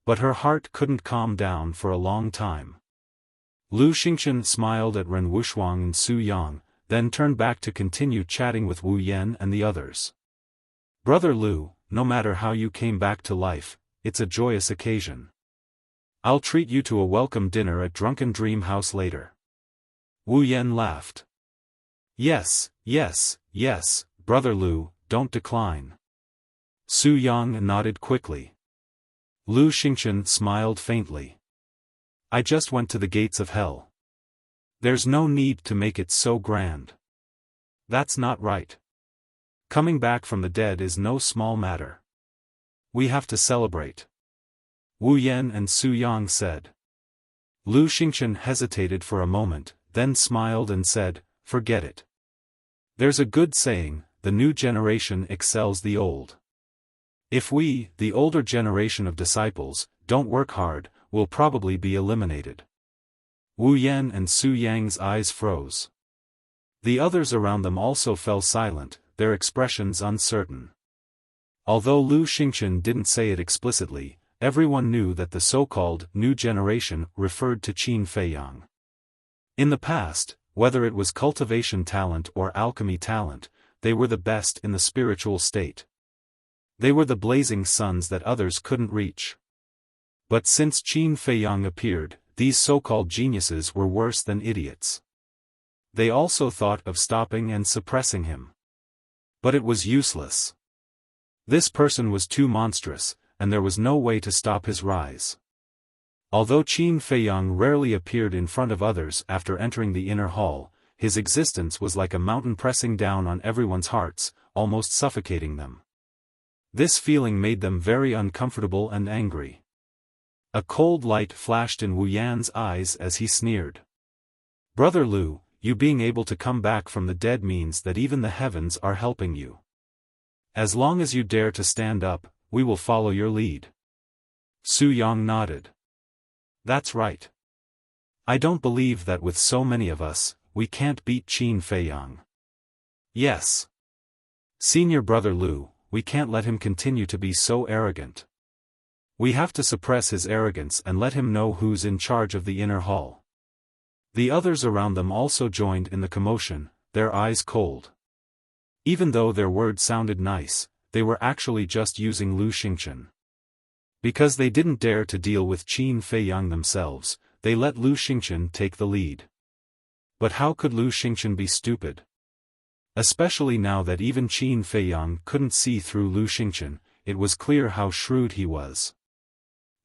But her heart couldn't calm down for a long time. Lu Xingchen smiled at Ren Wuxuang and Su Yang, then turned back to continue chatting with Wu Yan and the others. Brother Lu, no matter how you came back to life, it's a joyous occasion. I'll treat you to a welcome dinner at Drunken Dream House later. Wu Yan laughed. Yes, yes, yes, Brother Lu, don't decline. Su Yang nodded quickly. Lu Xingchen smiled faintly. I just went to the gates of hell. There's no need to make it so grand. That's not right. Coming back from the dead is no small matter. We have to celebrate. Wu Yan and Su Yang said. Lu Xingchen hesitated for a moment, then smiled and said, forget it. There's a good saying, the new generation excels the old. If we, the older generation of disciples, don't work hard, we'll probably be eliminated. Wu Yan and Su Yang's eyes froze. The others around them also fell silent, their expressions uncertain. Although Lu Xingchen didn't say it explicitly, everyone knew that the so-called new generation referred to Qin Feiyang. In the past, whether it was cultivation talent or alchemy talent, they were the best in the spiritual state. They were the blazing suns that others couldn't reach. But since Qin Feiyang appeared, these so-called geniuses were worse than idiots. They also thought of stopping and suppressing him. But it was useless. This person was too monstrous, and there was no way to stop his rise. Although Qin Feiyang rarely appeared in front of others after entering the inner hall, his existence was like a mountain pressing down on everyone's hearts, almost suffocating them. This feeling made them very uncomfortable and angry. A cold light flashed in Wu Yan's eyes as he sneered. Brother Lu, you being able to come back from the dead means that even the heavens are helping you. As long as you dare to stand up, we will follow your lead. Su Yang nodded. That's right. I don't believe that with so many of us, we can't beat Qin Feiyang. Yes. Senior Brother Lu, we can't let him continue to be so arrogant. We have to suppress his arrogance and let him know who's in charge of the inner hall. The others around them also joined in the commotion, their eyes cold. Even though their words sounded nice, they were actually just using Lu Xingchen. Because they didn't dare to deal with Qin Feiyang themselves, they let Lu Xingchen take the lead. But how could Lu Xingchen be stupid? Especially now that even Qin Feiyang couldn't see through Lu Xingchen, it was clear how shrewd he was.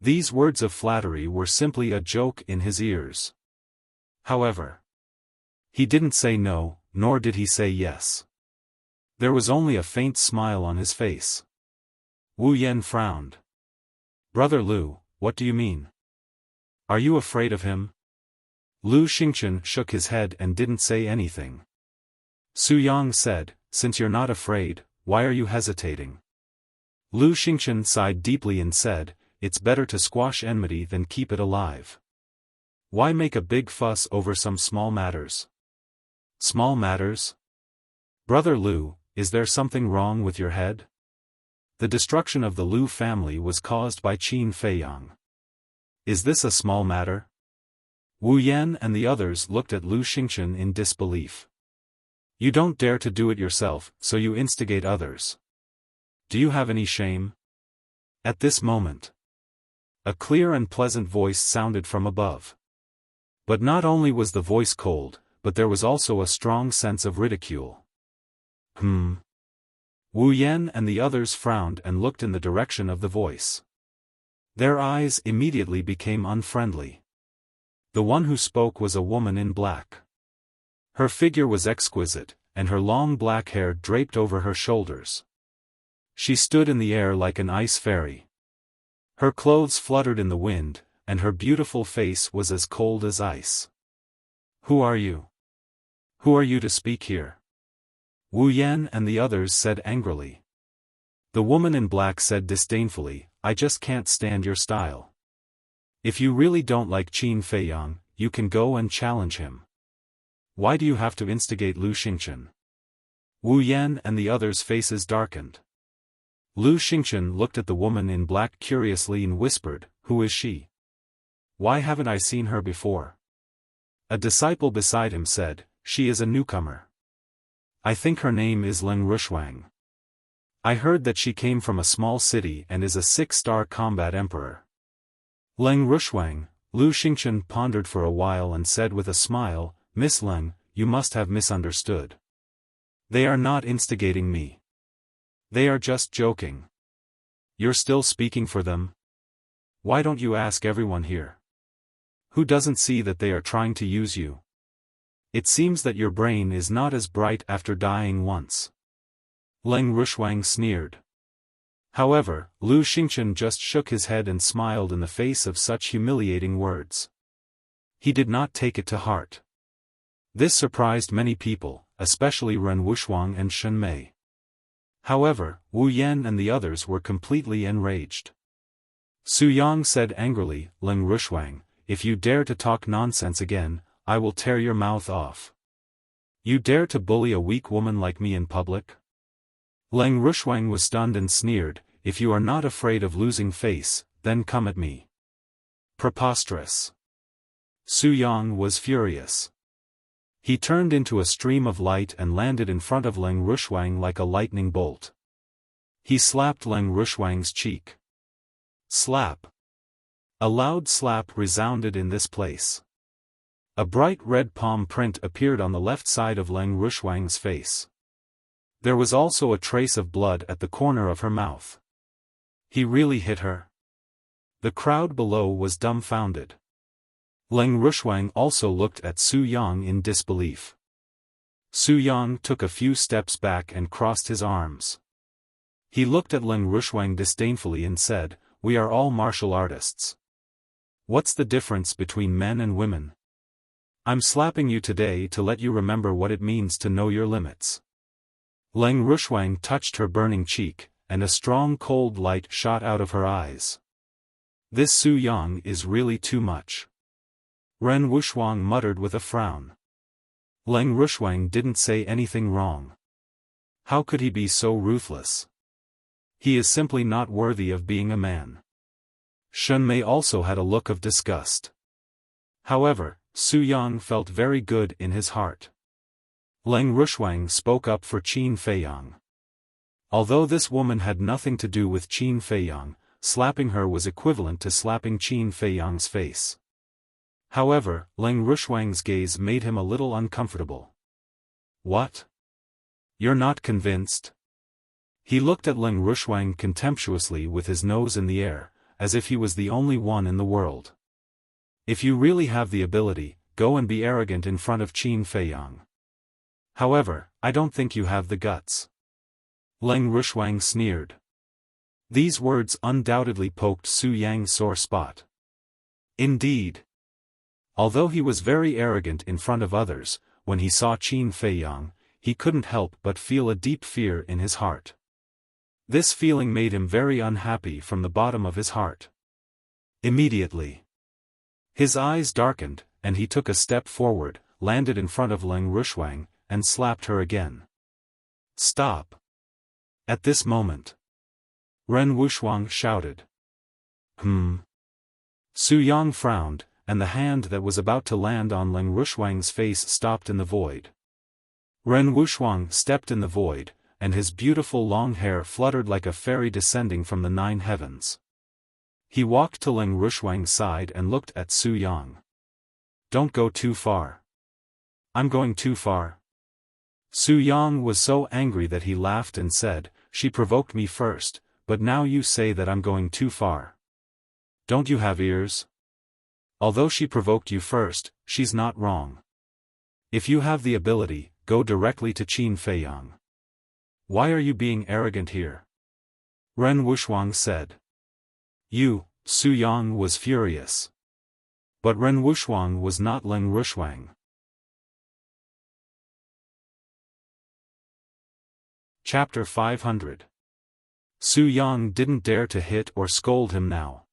These words of flattery were simply a joke in his ears. However, he didn't say no, nor did he say yes. There was only a faint smile on his face. Wu Yan frowned. Brother Lu, what do you mean? Are you afraid of him? Lu Xingchen shook his head and didn't say anything. Su Yang said, since you're not afraid, why are you hesitating? Lu Xingchen sighed deeply and said, it's better to squash enmity than keep it alive. Why make a big fuss over some small matters? Small matters? Brother Lu, is there something wrong with your head? The destruction of the Lu family was caused by Qin Feiyang. Is this a small matter? Wu Yan and the others looked at Lu Xingchen in disbelief. You don't dare to do it yourself, so you instigate others. Do you have any shame? At this moment, a clear and pleasant voice sounded from above. But not only was the voice cold, but there was also a strong sense of ridicule. Wu Yan and the others frowned and looked in the direction of the voice. Their eyes immediately became unfriendly. The one who spoke was a woman in black. Her figure was exquisite, and her long black hair draped over her shoulders. She stood in the air like an ice fairy. Her clothes fluttered in the wind, and her beautiful face was as cold as ice. Who are you? Who are you to speak here? Wu Yan and the others said angrily. The woman in black said disdainfully, I just can't stand your style. If you really don't like Qin Feiyang, you can go and challenge him. Why do you have to instigate Lu Xingchen? Wu Yan and the others' faces darkened. Lu Xingchen looked at the woman in black curiously and whispered, who is she? Why haven't I seen her before? A disciple beside him said, she is a newcomer. I think her name is Leng Rushuang. I heard that she came from a small city and is a 6-star combat emperor. Leng Rushuang, Lu Xingchen pondered for a while and said with a smile, Miss Leng, you must have misunderstood. They are not instigating me. They are just joking. You're still speaking for them? Why don't you ask everyone here? Who doesn't see that they are trying to use you? It seems that your brain is not as bright after dying once. Leng Rushuang sneered. However, Lu Xingchen just shook his head and smiled in the face of such humiliating words. He did not take it to heart. This surprised many people, especially Ren Wuxuang and Shen Mei. However, Wu Yan and the others were completely enraged. Su Yang said angrily, Leng Rushuang, if you dare to talk nonsense again, I will tear your mouth off. You dare to bully a weak woman like me in public? Leng Rushuang was stunned and sneered, if you are not afraid of losing face, then come at me. Preposterous. Su Yang was furious. He turned into a stream of light and landed in front of Leng Rushuang like a lightning bolt. He slapped Leng Rushuang's cheek. Slap. A loud slap resounded in this place. A bright red palm print appeared on the left side of Leng Rushuang's face. There was also a trace of blood at the corner of her mouth. He really hit her? The crowd below was dumbfounded. Leng Rushuang also looked at Su Yang in disbelief. Su Yang took a few steps back and crossed his arms. He looked at Leng Rushuang disdainfully and said, we are all martial artists. What's the difference between men and women? I'm slapping you today to let you remember what it means to know your limits. Leng Rushuang touched her burning cheek, and a strong cold light shot out of her eyes. This Su Yang is really too much. Ren Wuxuang muttered with a frown. Leng Rushuang didn't say anything wrong. How could he be so ruthless? He is simply not worthy of being a man. Shen Mei also had a look of disgust. However, Su Yang felt very good in his heart. Leng Rushuang spoke up for Qin Feiyang. Although this woman had nothing to do with Qin Feiyang, slapping her was equivalent to slapping Qin Feiyang's face. However, Leng Rushuang's gaze made him a little uncomfortable. What? You're not convinced? He looked at Leng Rushuang contemptuously with his nose in the air, as if he was the only one in the world. If you really have the ability, go and be arrogant in front of Qin Feiyang. However, I don't think you have the guts. Leng Rushuang sneered. These words undoubtedly poked Su Yang's sore spot. Indeed. Although he was very arrogant in front of others, when he saw Qin Feiyang, he couldn't help but feel a deep fear in his heart. This feeling made him very unhappy from the bottom of his heart. Immediately, his eyes darkened, and he took a step forward, landed in front of Leng Rushuang, and slapped her again. Stop! At this moment, Ren Wuxuang shouted. Su Yang frowned, and the hand that was about to land on Leng Rushuang's face stopped in the void. Ren Wuxuang stepped in the void, and his beautiful long hair fluttered like a fairy descending from the 9 heavens. He walked to Leng Rushuang's side and looked at Su Yang. Don't go too far. I'm going too far. Su Yang was so angry that he laughed and said, she provoked me first, but now you say that I'm going too far. Don't you have ears? Although she provoked you first, she's not wrong. If you have the ability, go directly to Qin Feiyang. Why are you being arrogant here? Ren Wuxuang said. Su Yang was furious. But Ren Wuxuang was not Leng Rushuang. Chapter 500. Su Yang didn't dare to hit or scold him now.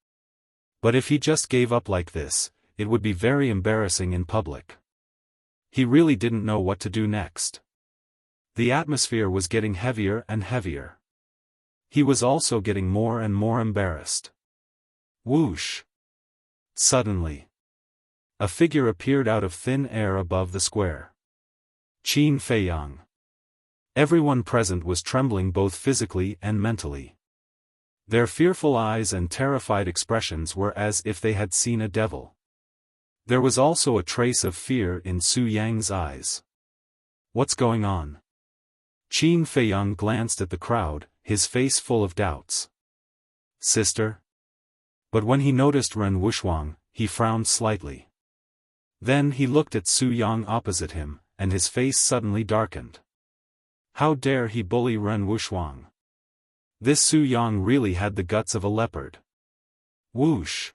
But if he just gave up like this, it would be very embarrassing in public. He really didn't know what to do next. The atmosphere was getting heavier and heavier. He was also getting more and more embarrassed. Whoosh! Suddenly, a figure appeared out of thin air above the square. Qin Feiyang. Everyone present was trembling both physically and mentally. Their fearful eyes and terrified expressions were as if they had seen a devil. There was also a trace of fear in Su Yang's eyes. What's going on? Qin Feiyang glanced at the crowd, his face full of doubts. Sister? But when he noticed Ren Wuxuang, he frowned slightly. Then he looked at Su Yang opposite him, and his face suddenly darkened. How dare he bully Ren Wuxuang? This Su Yang really had the guts of a leopard. Whoosh!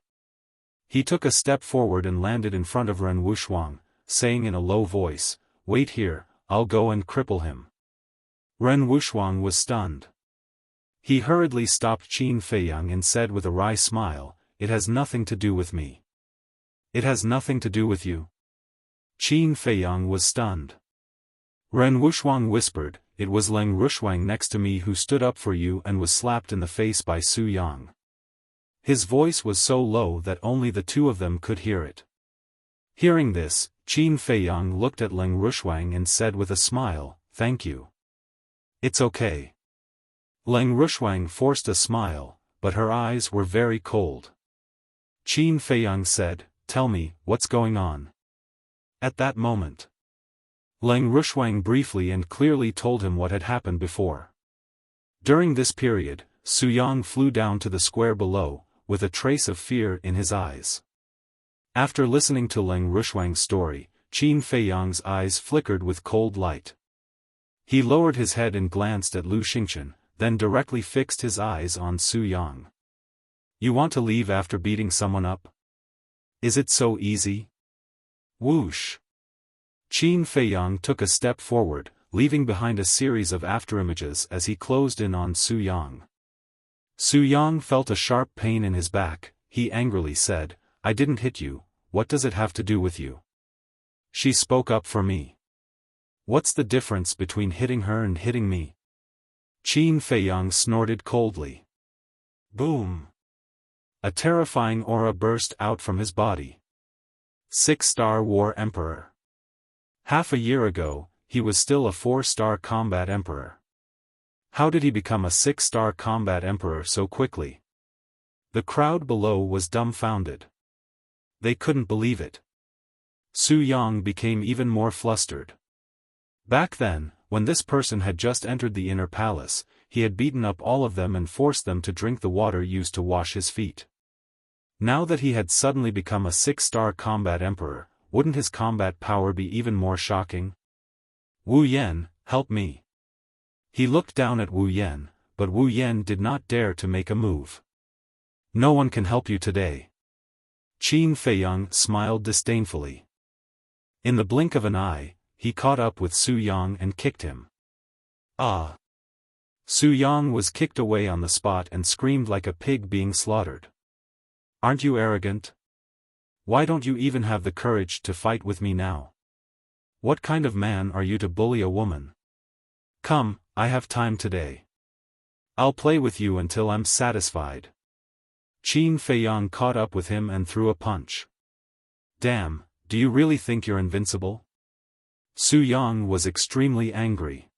He took a step forward and landed in front of Ren Wuxuang, saying in a low voice, "Wait here, I'll go and cripple him." Ren Wuxuang was stunned. He hurriedly stopped Qin Feiyang and said with a wry smile, "It has nothing to do with me." "It has nothing to do with you?" Qin Feiyang was stunned. Ren Wuxuang whispered, "It was Leng Rushuang next to me who stood up for you and was slapped in the face by Su Yang." His voice was so low that only the two of them could hear it. Hearing this, Qin Feiyang looked at Leng Rushuang and said with a smile, "Thank you. It's okay." Leng Rushuang forced a smile, but her eyes were very cold. Qin Feiyang said, "Tell me, what's going on?" At that moment, Leng Rushuang briefly and clearly told him what had happened before. During this period, Su Yang flew down to the square below, with a trace of fear in his eyes. After listening to Leng Rushuang's story, Qin Feiyang's eyes flickered with cold light. He lowered his head and glanced at Lu Xingchen, then directly fixed his eyes on Su Yang. "You want to leave after beating someone up? Is it so easy?" Whoosh! Qin Feiyang took a step forward, leaving behind a series of afterimages as he closed in on Su Yang. Su Yang felt a sharp pain in his back. He angrily said, "I didn't hit you, what does it have to do with you? She spoke up for me. What's the difference between hitting her and hitting me?" Qin Feiyang snorted coldly. Boom! A terrifying aura burst out from his body. 6-star War Emperor. Half a year ago, he was still a 4-star Combat Emperor. How did he become a 6-star Combat Emperor so quickly? The crowd below was dumbfounded. They couldn't believe it. Su Yang became even more flustered. Back then, when this person had just entered the inner palace, he had beaten up all of them and forced them to drink the water used to wash his feet. Now that he had suddenly become a 6-star Combat Emperor, wouldn't his combat power be even more shocking? "Wu Yan, help me." He looked down at Wu Yan, but Wu Yan did not dare to make a move. "No one can help you today." Qin Feiyang smiled disdainfully. In the blink of an eye, he caught up with Su Yang and kicked him. Ah! Su Yang was kicked away on the spot and screamed like a pig being slaughtered. "Aren't you arrogant? Why don't you even have the courage to fight with me now? What kind of man are you to bully a woman? Come, I have time today. I'll play with you until I'm satisfied." Qin Feiyang caught up with him and threw a punch. "Damn, do you really think you're invincible?" Su Yang was extremely angry.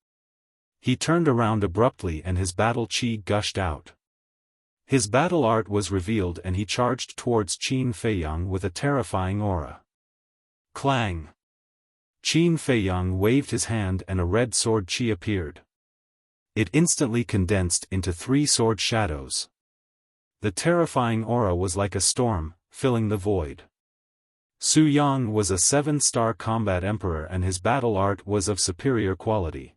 He turned around abruptly and his battle qi gushed out. His battle art was revealed and he charged towards Qin Feiyang with a terrifying aura. Clang! Qin Feiyang waved his hand and a red sword qi appeared. It instantly condensed into 3 sword shadows. The terrifying aura was like a storm, filling the void. Su Yang was a 7-star Combat Emperor and his battle art was of superior quality.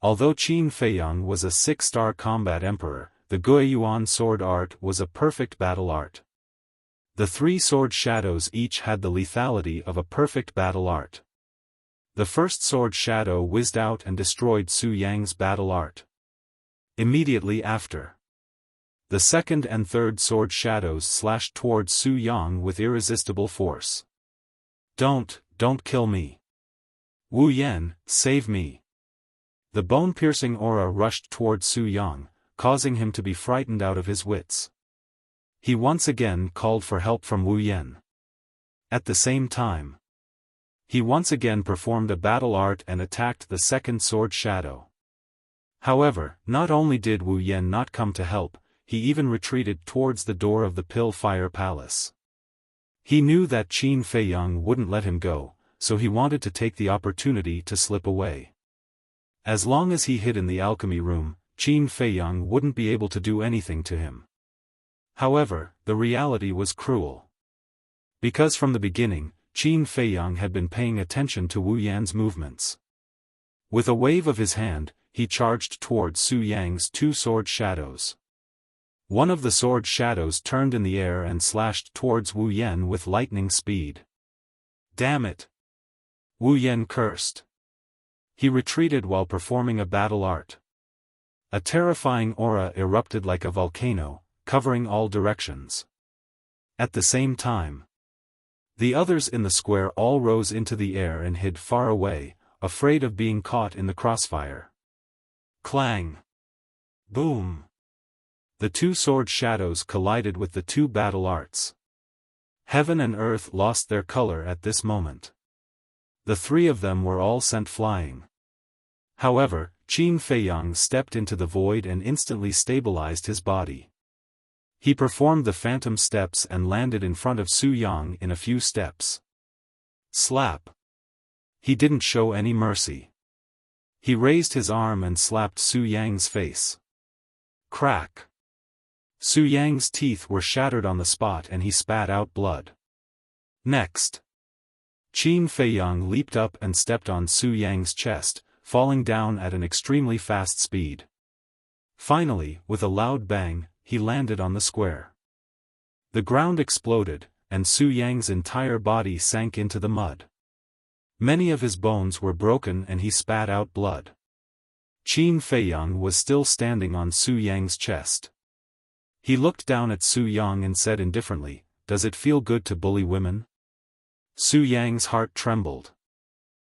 Although Qin Feiyang was a 6-star Combat Emperor, the Guiyuan sword art was a perfect battle art. The 3 sword shadows each had the lethality of a perfect battle art. The first sword shadow whizzed out and destroyed Su Yang's battle art. Immediately after, the second and third sword shadows slashed towards Su Yang with irresistible force. Don't kill me. Wu Yan, save me." The bone-piercing aura rushed towards Su Yang, causing him to be frightened out of his wits. He once again called for help from Wu Yan. At the same time, He once again performed a battle art and attacked the second sword shadow. However, not only did Wu Yan not come to help, he even retreated towards the door of the Pill Fire Palace. He knew that Qin Feiyang wouldn't let him go, so he wanted to take the opportunity to slip away. As long as he hid in the alchemy room, Qin Feiyang wouldn't be able to do anything to him. However, the reality was cruel. Because from the beginning, Qin Feiyang had been paying attention to Wu Yan's movements. With a wave of his hand, he charged towards Su Yang's two sword shadows. One of the sword shadows turned in the air and slashed towards Wu Yan with lightning speed. Damn it! Wu Yan cursed. He retreated while performing a battle art. A terrifying aura erupted like a volcano, covering all directions. At the same time, the others in the square all rose into the air and hid far away, afraid of being caught in the crossfire. Clang! Boom! The two sword shadows collided with the two battle arts. Heaven and earth lost their color at this moment. The three of them were all sent flying. However, Qin Feiyang stepped into the void and instantly stabilized his body. He performed the phantom steps and landed in front of Su Yang in a few steps. Slap! He didn't show any mercy. He raised his arm and slapped Su Yang's face. Crack! Su Yang's teeth were shattered on the spot and he spat out blood. Next, Qin Feiyang leaped up and stepped on Su Yang's chest, falling down at an extremely fast speed. Finally, with a loud bang, he landed on the square. The ground exploded, and Su Yang's entire body sank into the mud. Many of his bones were broken and he spat out blood. Qin Feiyang was still standing on Su Yang's chest. He looked down at Su Yang and said indifferently, "Does it feel good to bully women?" Su Yang's heart trembled.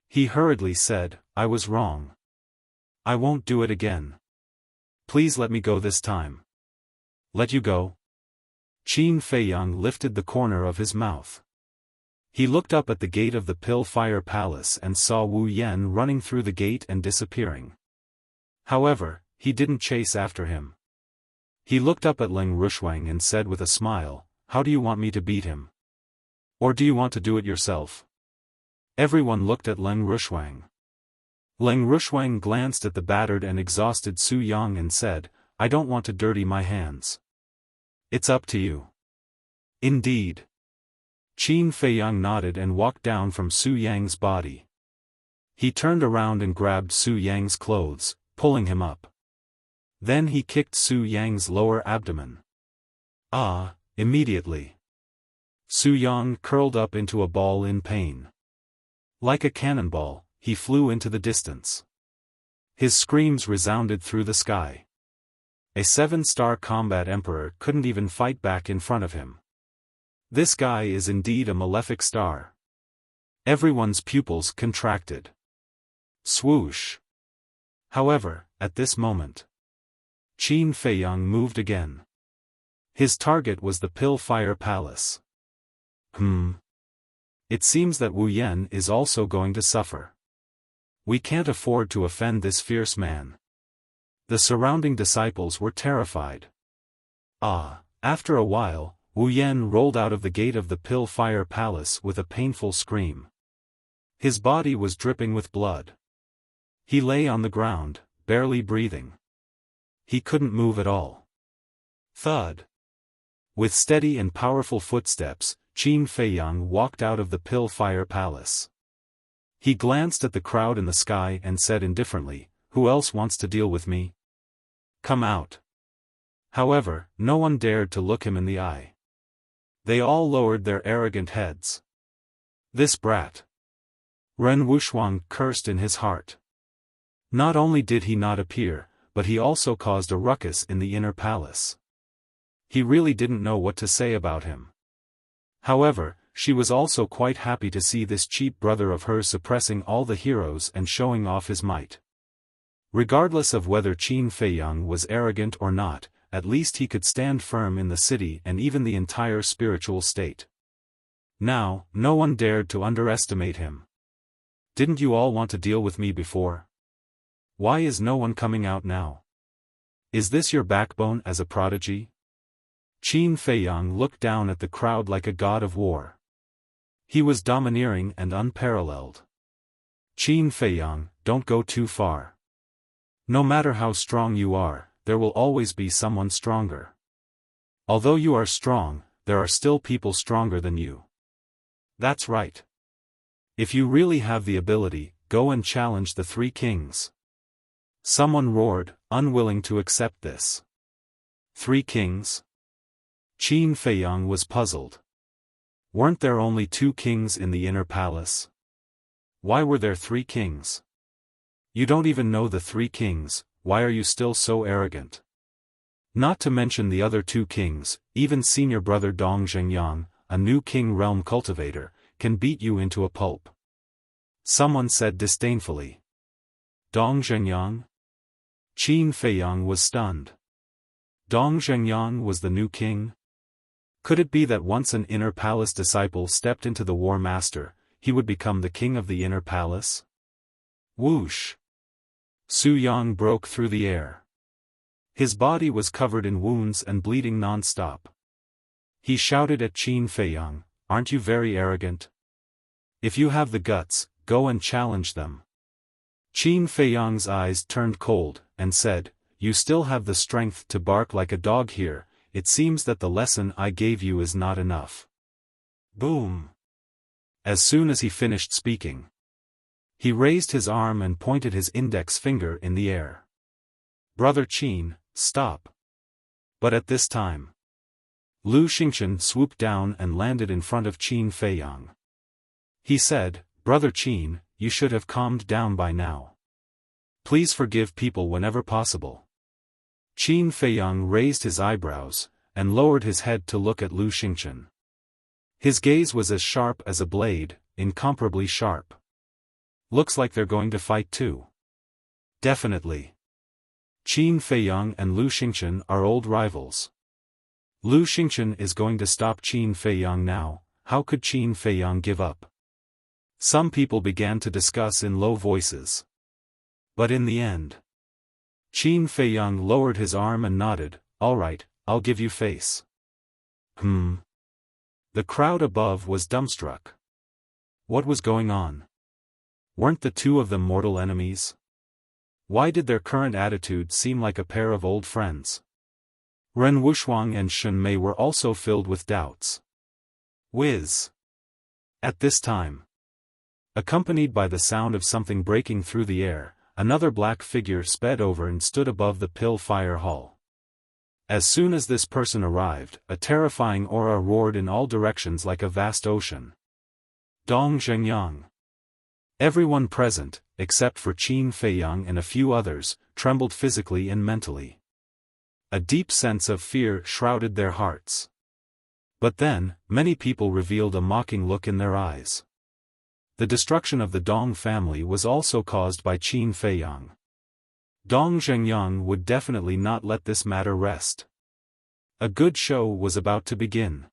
He hurriedly said, "I was wrong. I won't do it again. Please let me go this time." "Let you go?" Qin Feiyang lifted the corner of his mouth. He looked up at the gate of the Pill Fire Palace and saw Wu Yan running through the gate and disappearing. However, he didn't chase after him. He looked up at Leng Rushuang and said with a smile, "How do you want me to beat him? Or do you want to do it yourself?" Everyone looked at Leng Rushuang. Leng Rushuang glanced at the battered and exhausted Su Yang and said, "I don't want to dirty my hands. It's up to you." Indeed. Qin Feiyang nodded and walked down from Su Yang's body. He turned around and grabbed Su Yang's clothes, pulling him up. Then he kicked Su Yang's lower abdomen. Immediately, Su Yang curled up into a ball in pain. Like a cannonball, he flew into the distance. His screams resounded through the sky. A 7-star combat emperor couldn't even fight back in front of him. This guy is indeed a malefic star. Everyone's pupils contracted. Swoosh! However, at this moment, Qin Feiyang moved again. His target was the Pill Fire Palace. It seems that Wu Yan is also going to suffer. We can't afford to offend this fierce man. The surrounding disciples were terrified. After a while, Wu Yan rolled out of the gate of the Pill Fire Palace with a painful scream. His body was dripping with blood. He lay on the ground, barely breathing. He couldn't move at all. Thud! With steady and powerful footsteps, Qin Feiyang walked out of the Pill Fire Palace. He glanced at the crowd in the sky and said indifferently, "Who else wants to deal with me? Come out." However, no one dared to look him in the eye. They all lowered their arrogant heads. This brat! Ren Wuxia cursed in his heart. Not only did he not appear, but he also caused a ruckus in the inner palace. He really didn't know what to say about him. However, she was also quite happy to see this cheap brother of hers suppressing all the heroes and showing off his might. Regardless of whether Qin Feiyang was arrogant or not, at least he could stand firm in the city and even the entire spiritual state. Now, no one dared to underestimate him. Didn't you all want to deal with me before? Why is no one coming out now? Is this your backbone as a prodigy? Qin Feiyang looked down at the crowd like a god of war. He was domineering and unparalleled. Qin Feiyang, don't go too far. No matter how strong you are, there will always be someone stronger. Although you are strong, there are still people stronger than you. That's right. If you really have the ability, go and challenge the three kings. Someone roared, unwilling to accept this. Three kings? Qin Feiyang was puzzled. Weren't there only two kings in the inner palace? Why were there three kings? You don't even know the three kings, why are you still so arrogant? Not to mention the other two kings, even senior brother Dong Zhengyang, a new king realm cultivator, can beat you into a pulp. Someone said disdainfully. Dong Zhengyang? Qin Feiyang was stunned. Dong Zhengyang was the new king? Could it be that once an inner palace disciple stepped into the war master, he would become the king of the inner palace? Whoosh! Su Yang broke through the air. His body was covered in wounds and bleeding non-stop. He shouted at Qin Feiyang, "Aren't you very arrogant? If you have the guts, go and challenge them." Qin Feiyang's eyes turned cold, and said, "You still have the strength to bark like a dog here, it seems that the lesson I gave you is not enough." Boom! As soon as he finished speaking, he raised his arm and pointed his index finger in the air. "Brother Qin, stop." But at this time, Lu Xingchen swooped down and landed in front of Qin Feiyang. He said, "Brother Qin, you should have calmed down by now. Please forgive people whenever possible." Qin Feiyang raised his eyebrows, and lowered his head to look at Lu Xingchen. His gaze was as sharp as a blade, incomparably sharp. "Looks like they're going to fight too." "Definitely. Qin Feiyang and Lu Xingchen are old rivals. Lu Xingchen is going to stop Qin Feiyang now, how could Qin Feiyang give up?" Some people began to discuss in low voices. But in the end, Qin Feiyang lowered his arm and nodded, "All right, I'll give you face." The crowd above was dumbstruck. What was going on? Weren't the two of them mortal enemies? Why did their current attitude seem like a pair of old friends? Ren Wuxuang and Shun Mei were also filled with doubts. Whiz! At this time, accompanied by the sound of something breaking through the air, another black figure sped over and stood above the Pill Fire Hall. As soon as this person arrived, a terrifying aura roared in all directions like a vast ocean. Dong Zhengyang. Everyone present, except for Qin Feiyang and a few others, trembled physically and mentally. A deep sense of fear shrouded their hearts. But then, many people revealed a mocking look in their eyes. The destruction of the Dong family was also caused by Qin Feiyang. Dong Zhengyang would definitely not let this matter rest. A good show was about to begin.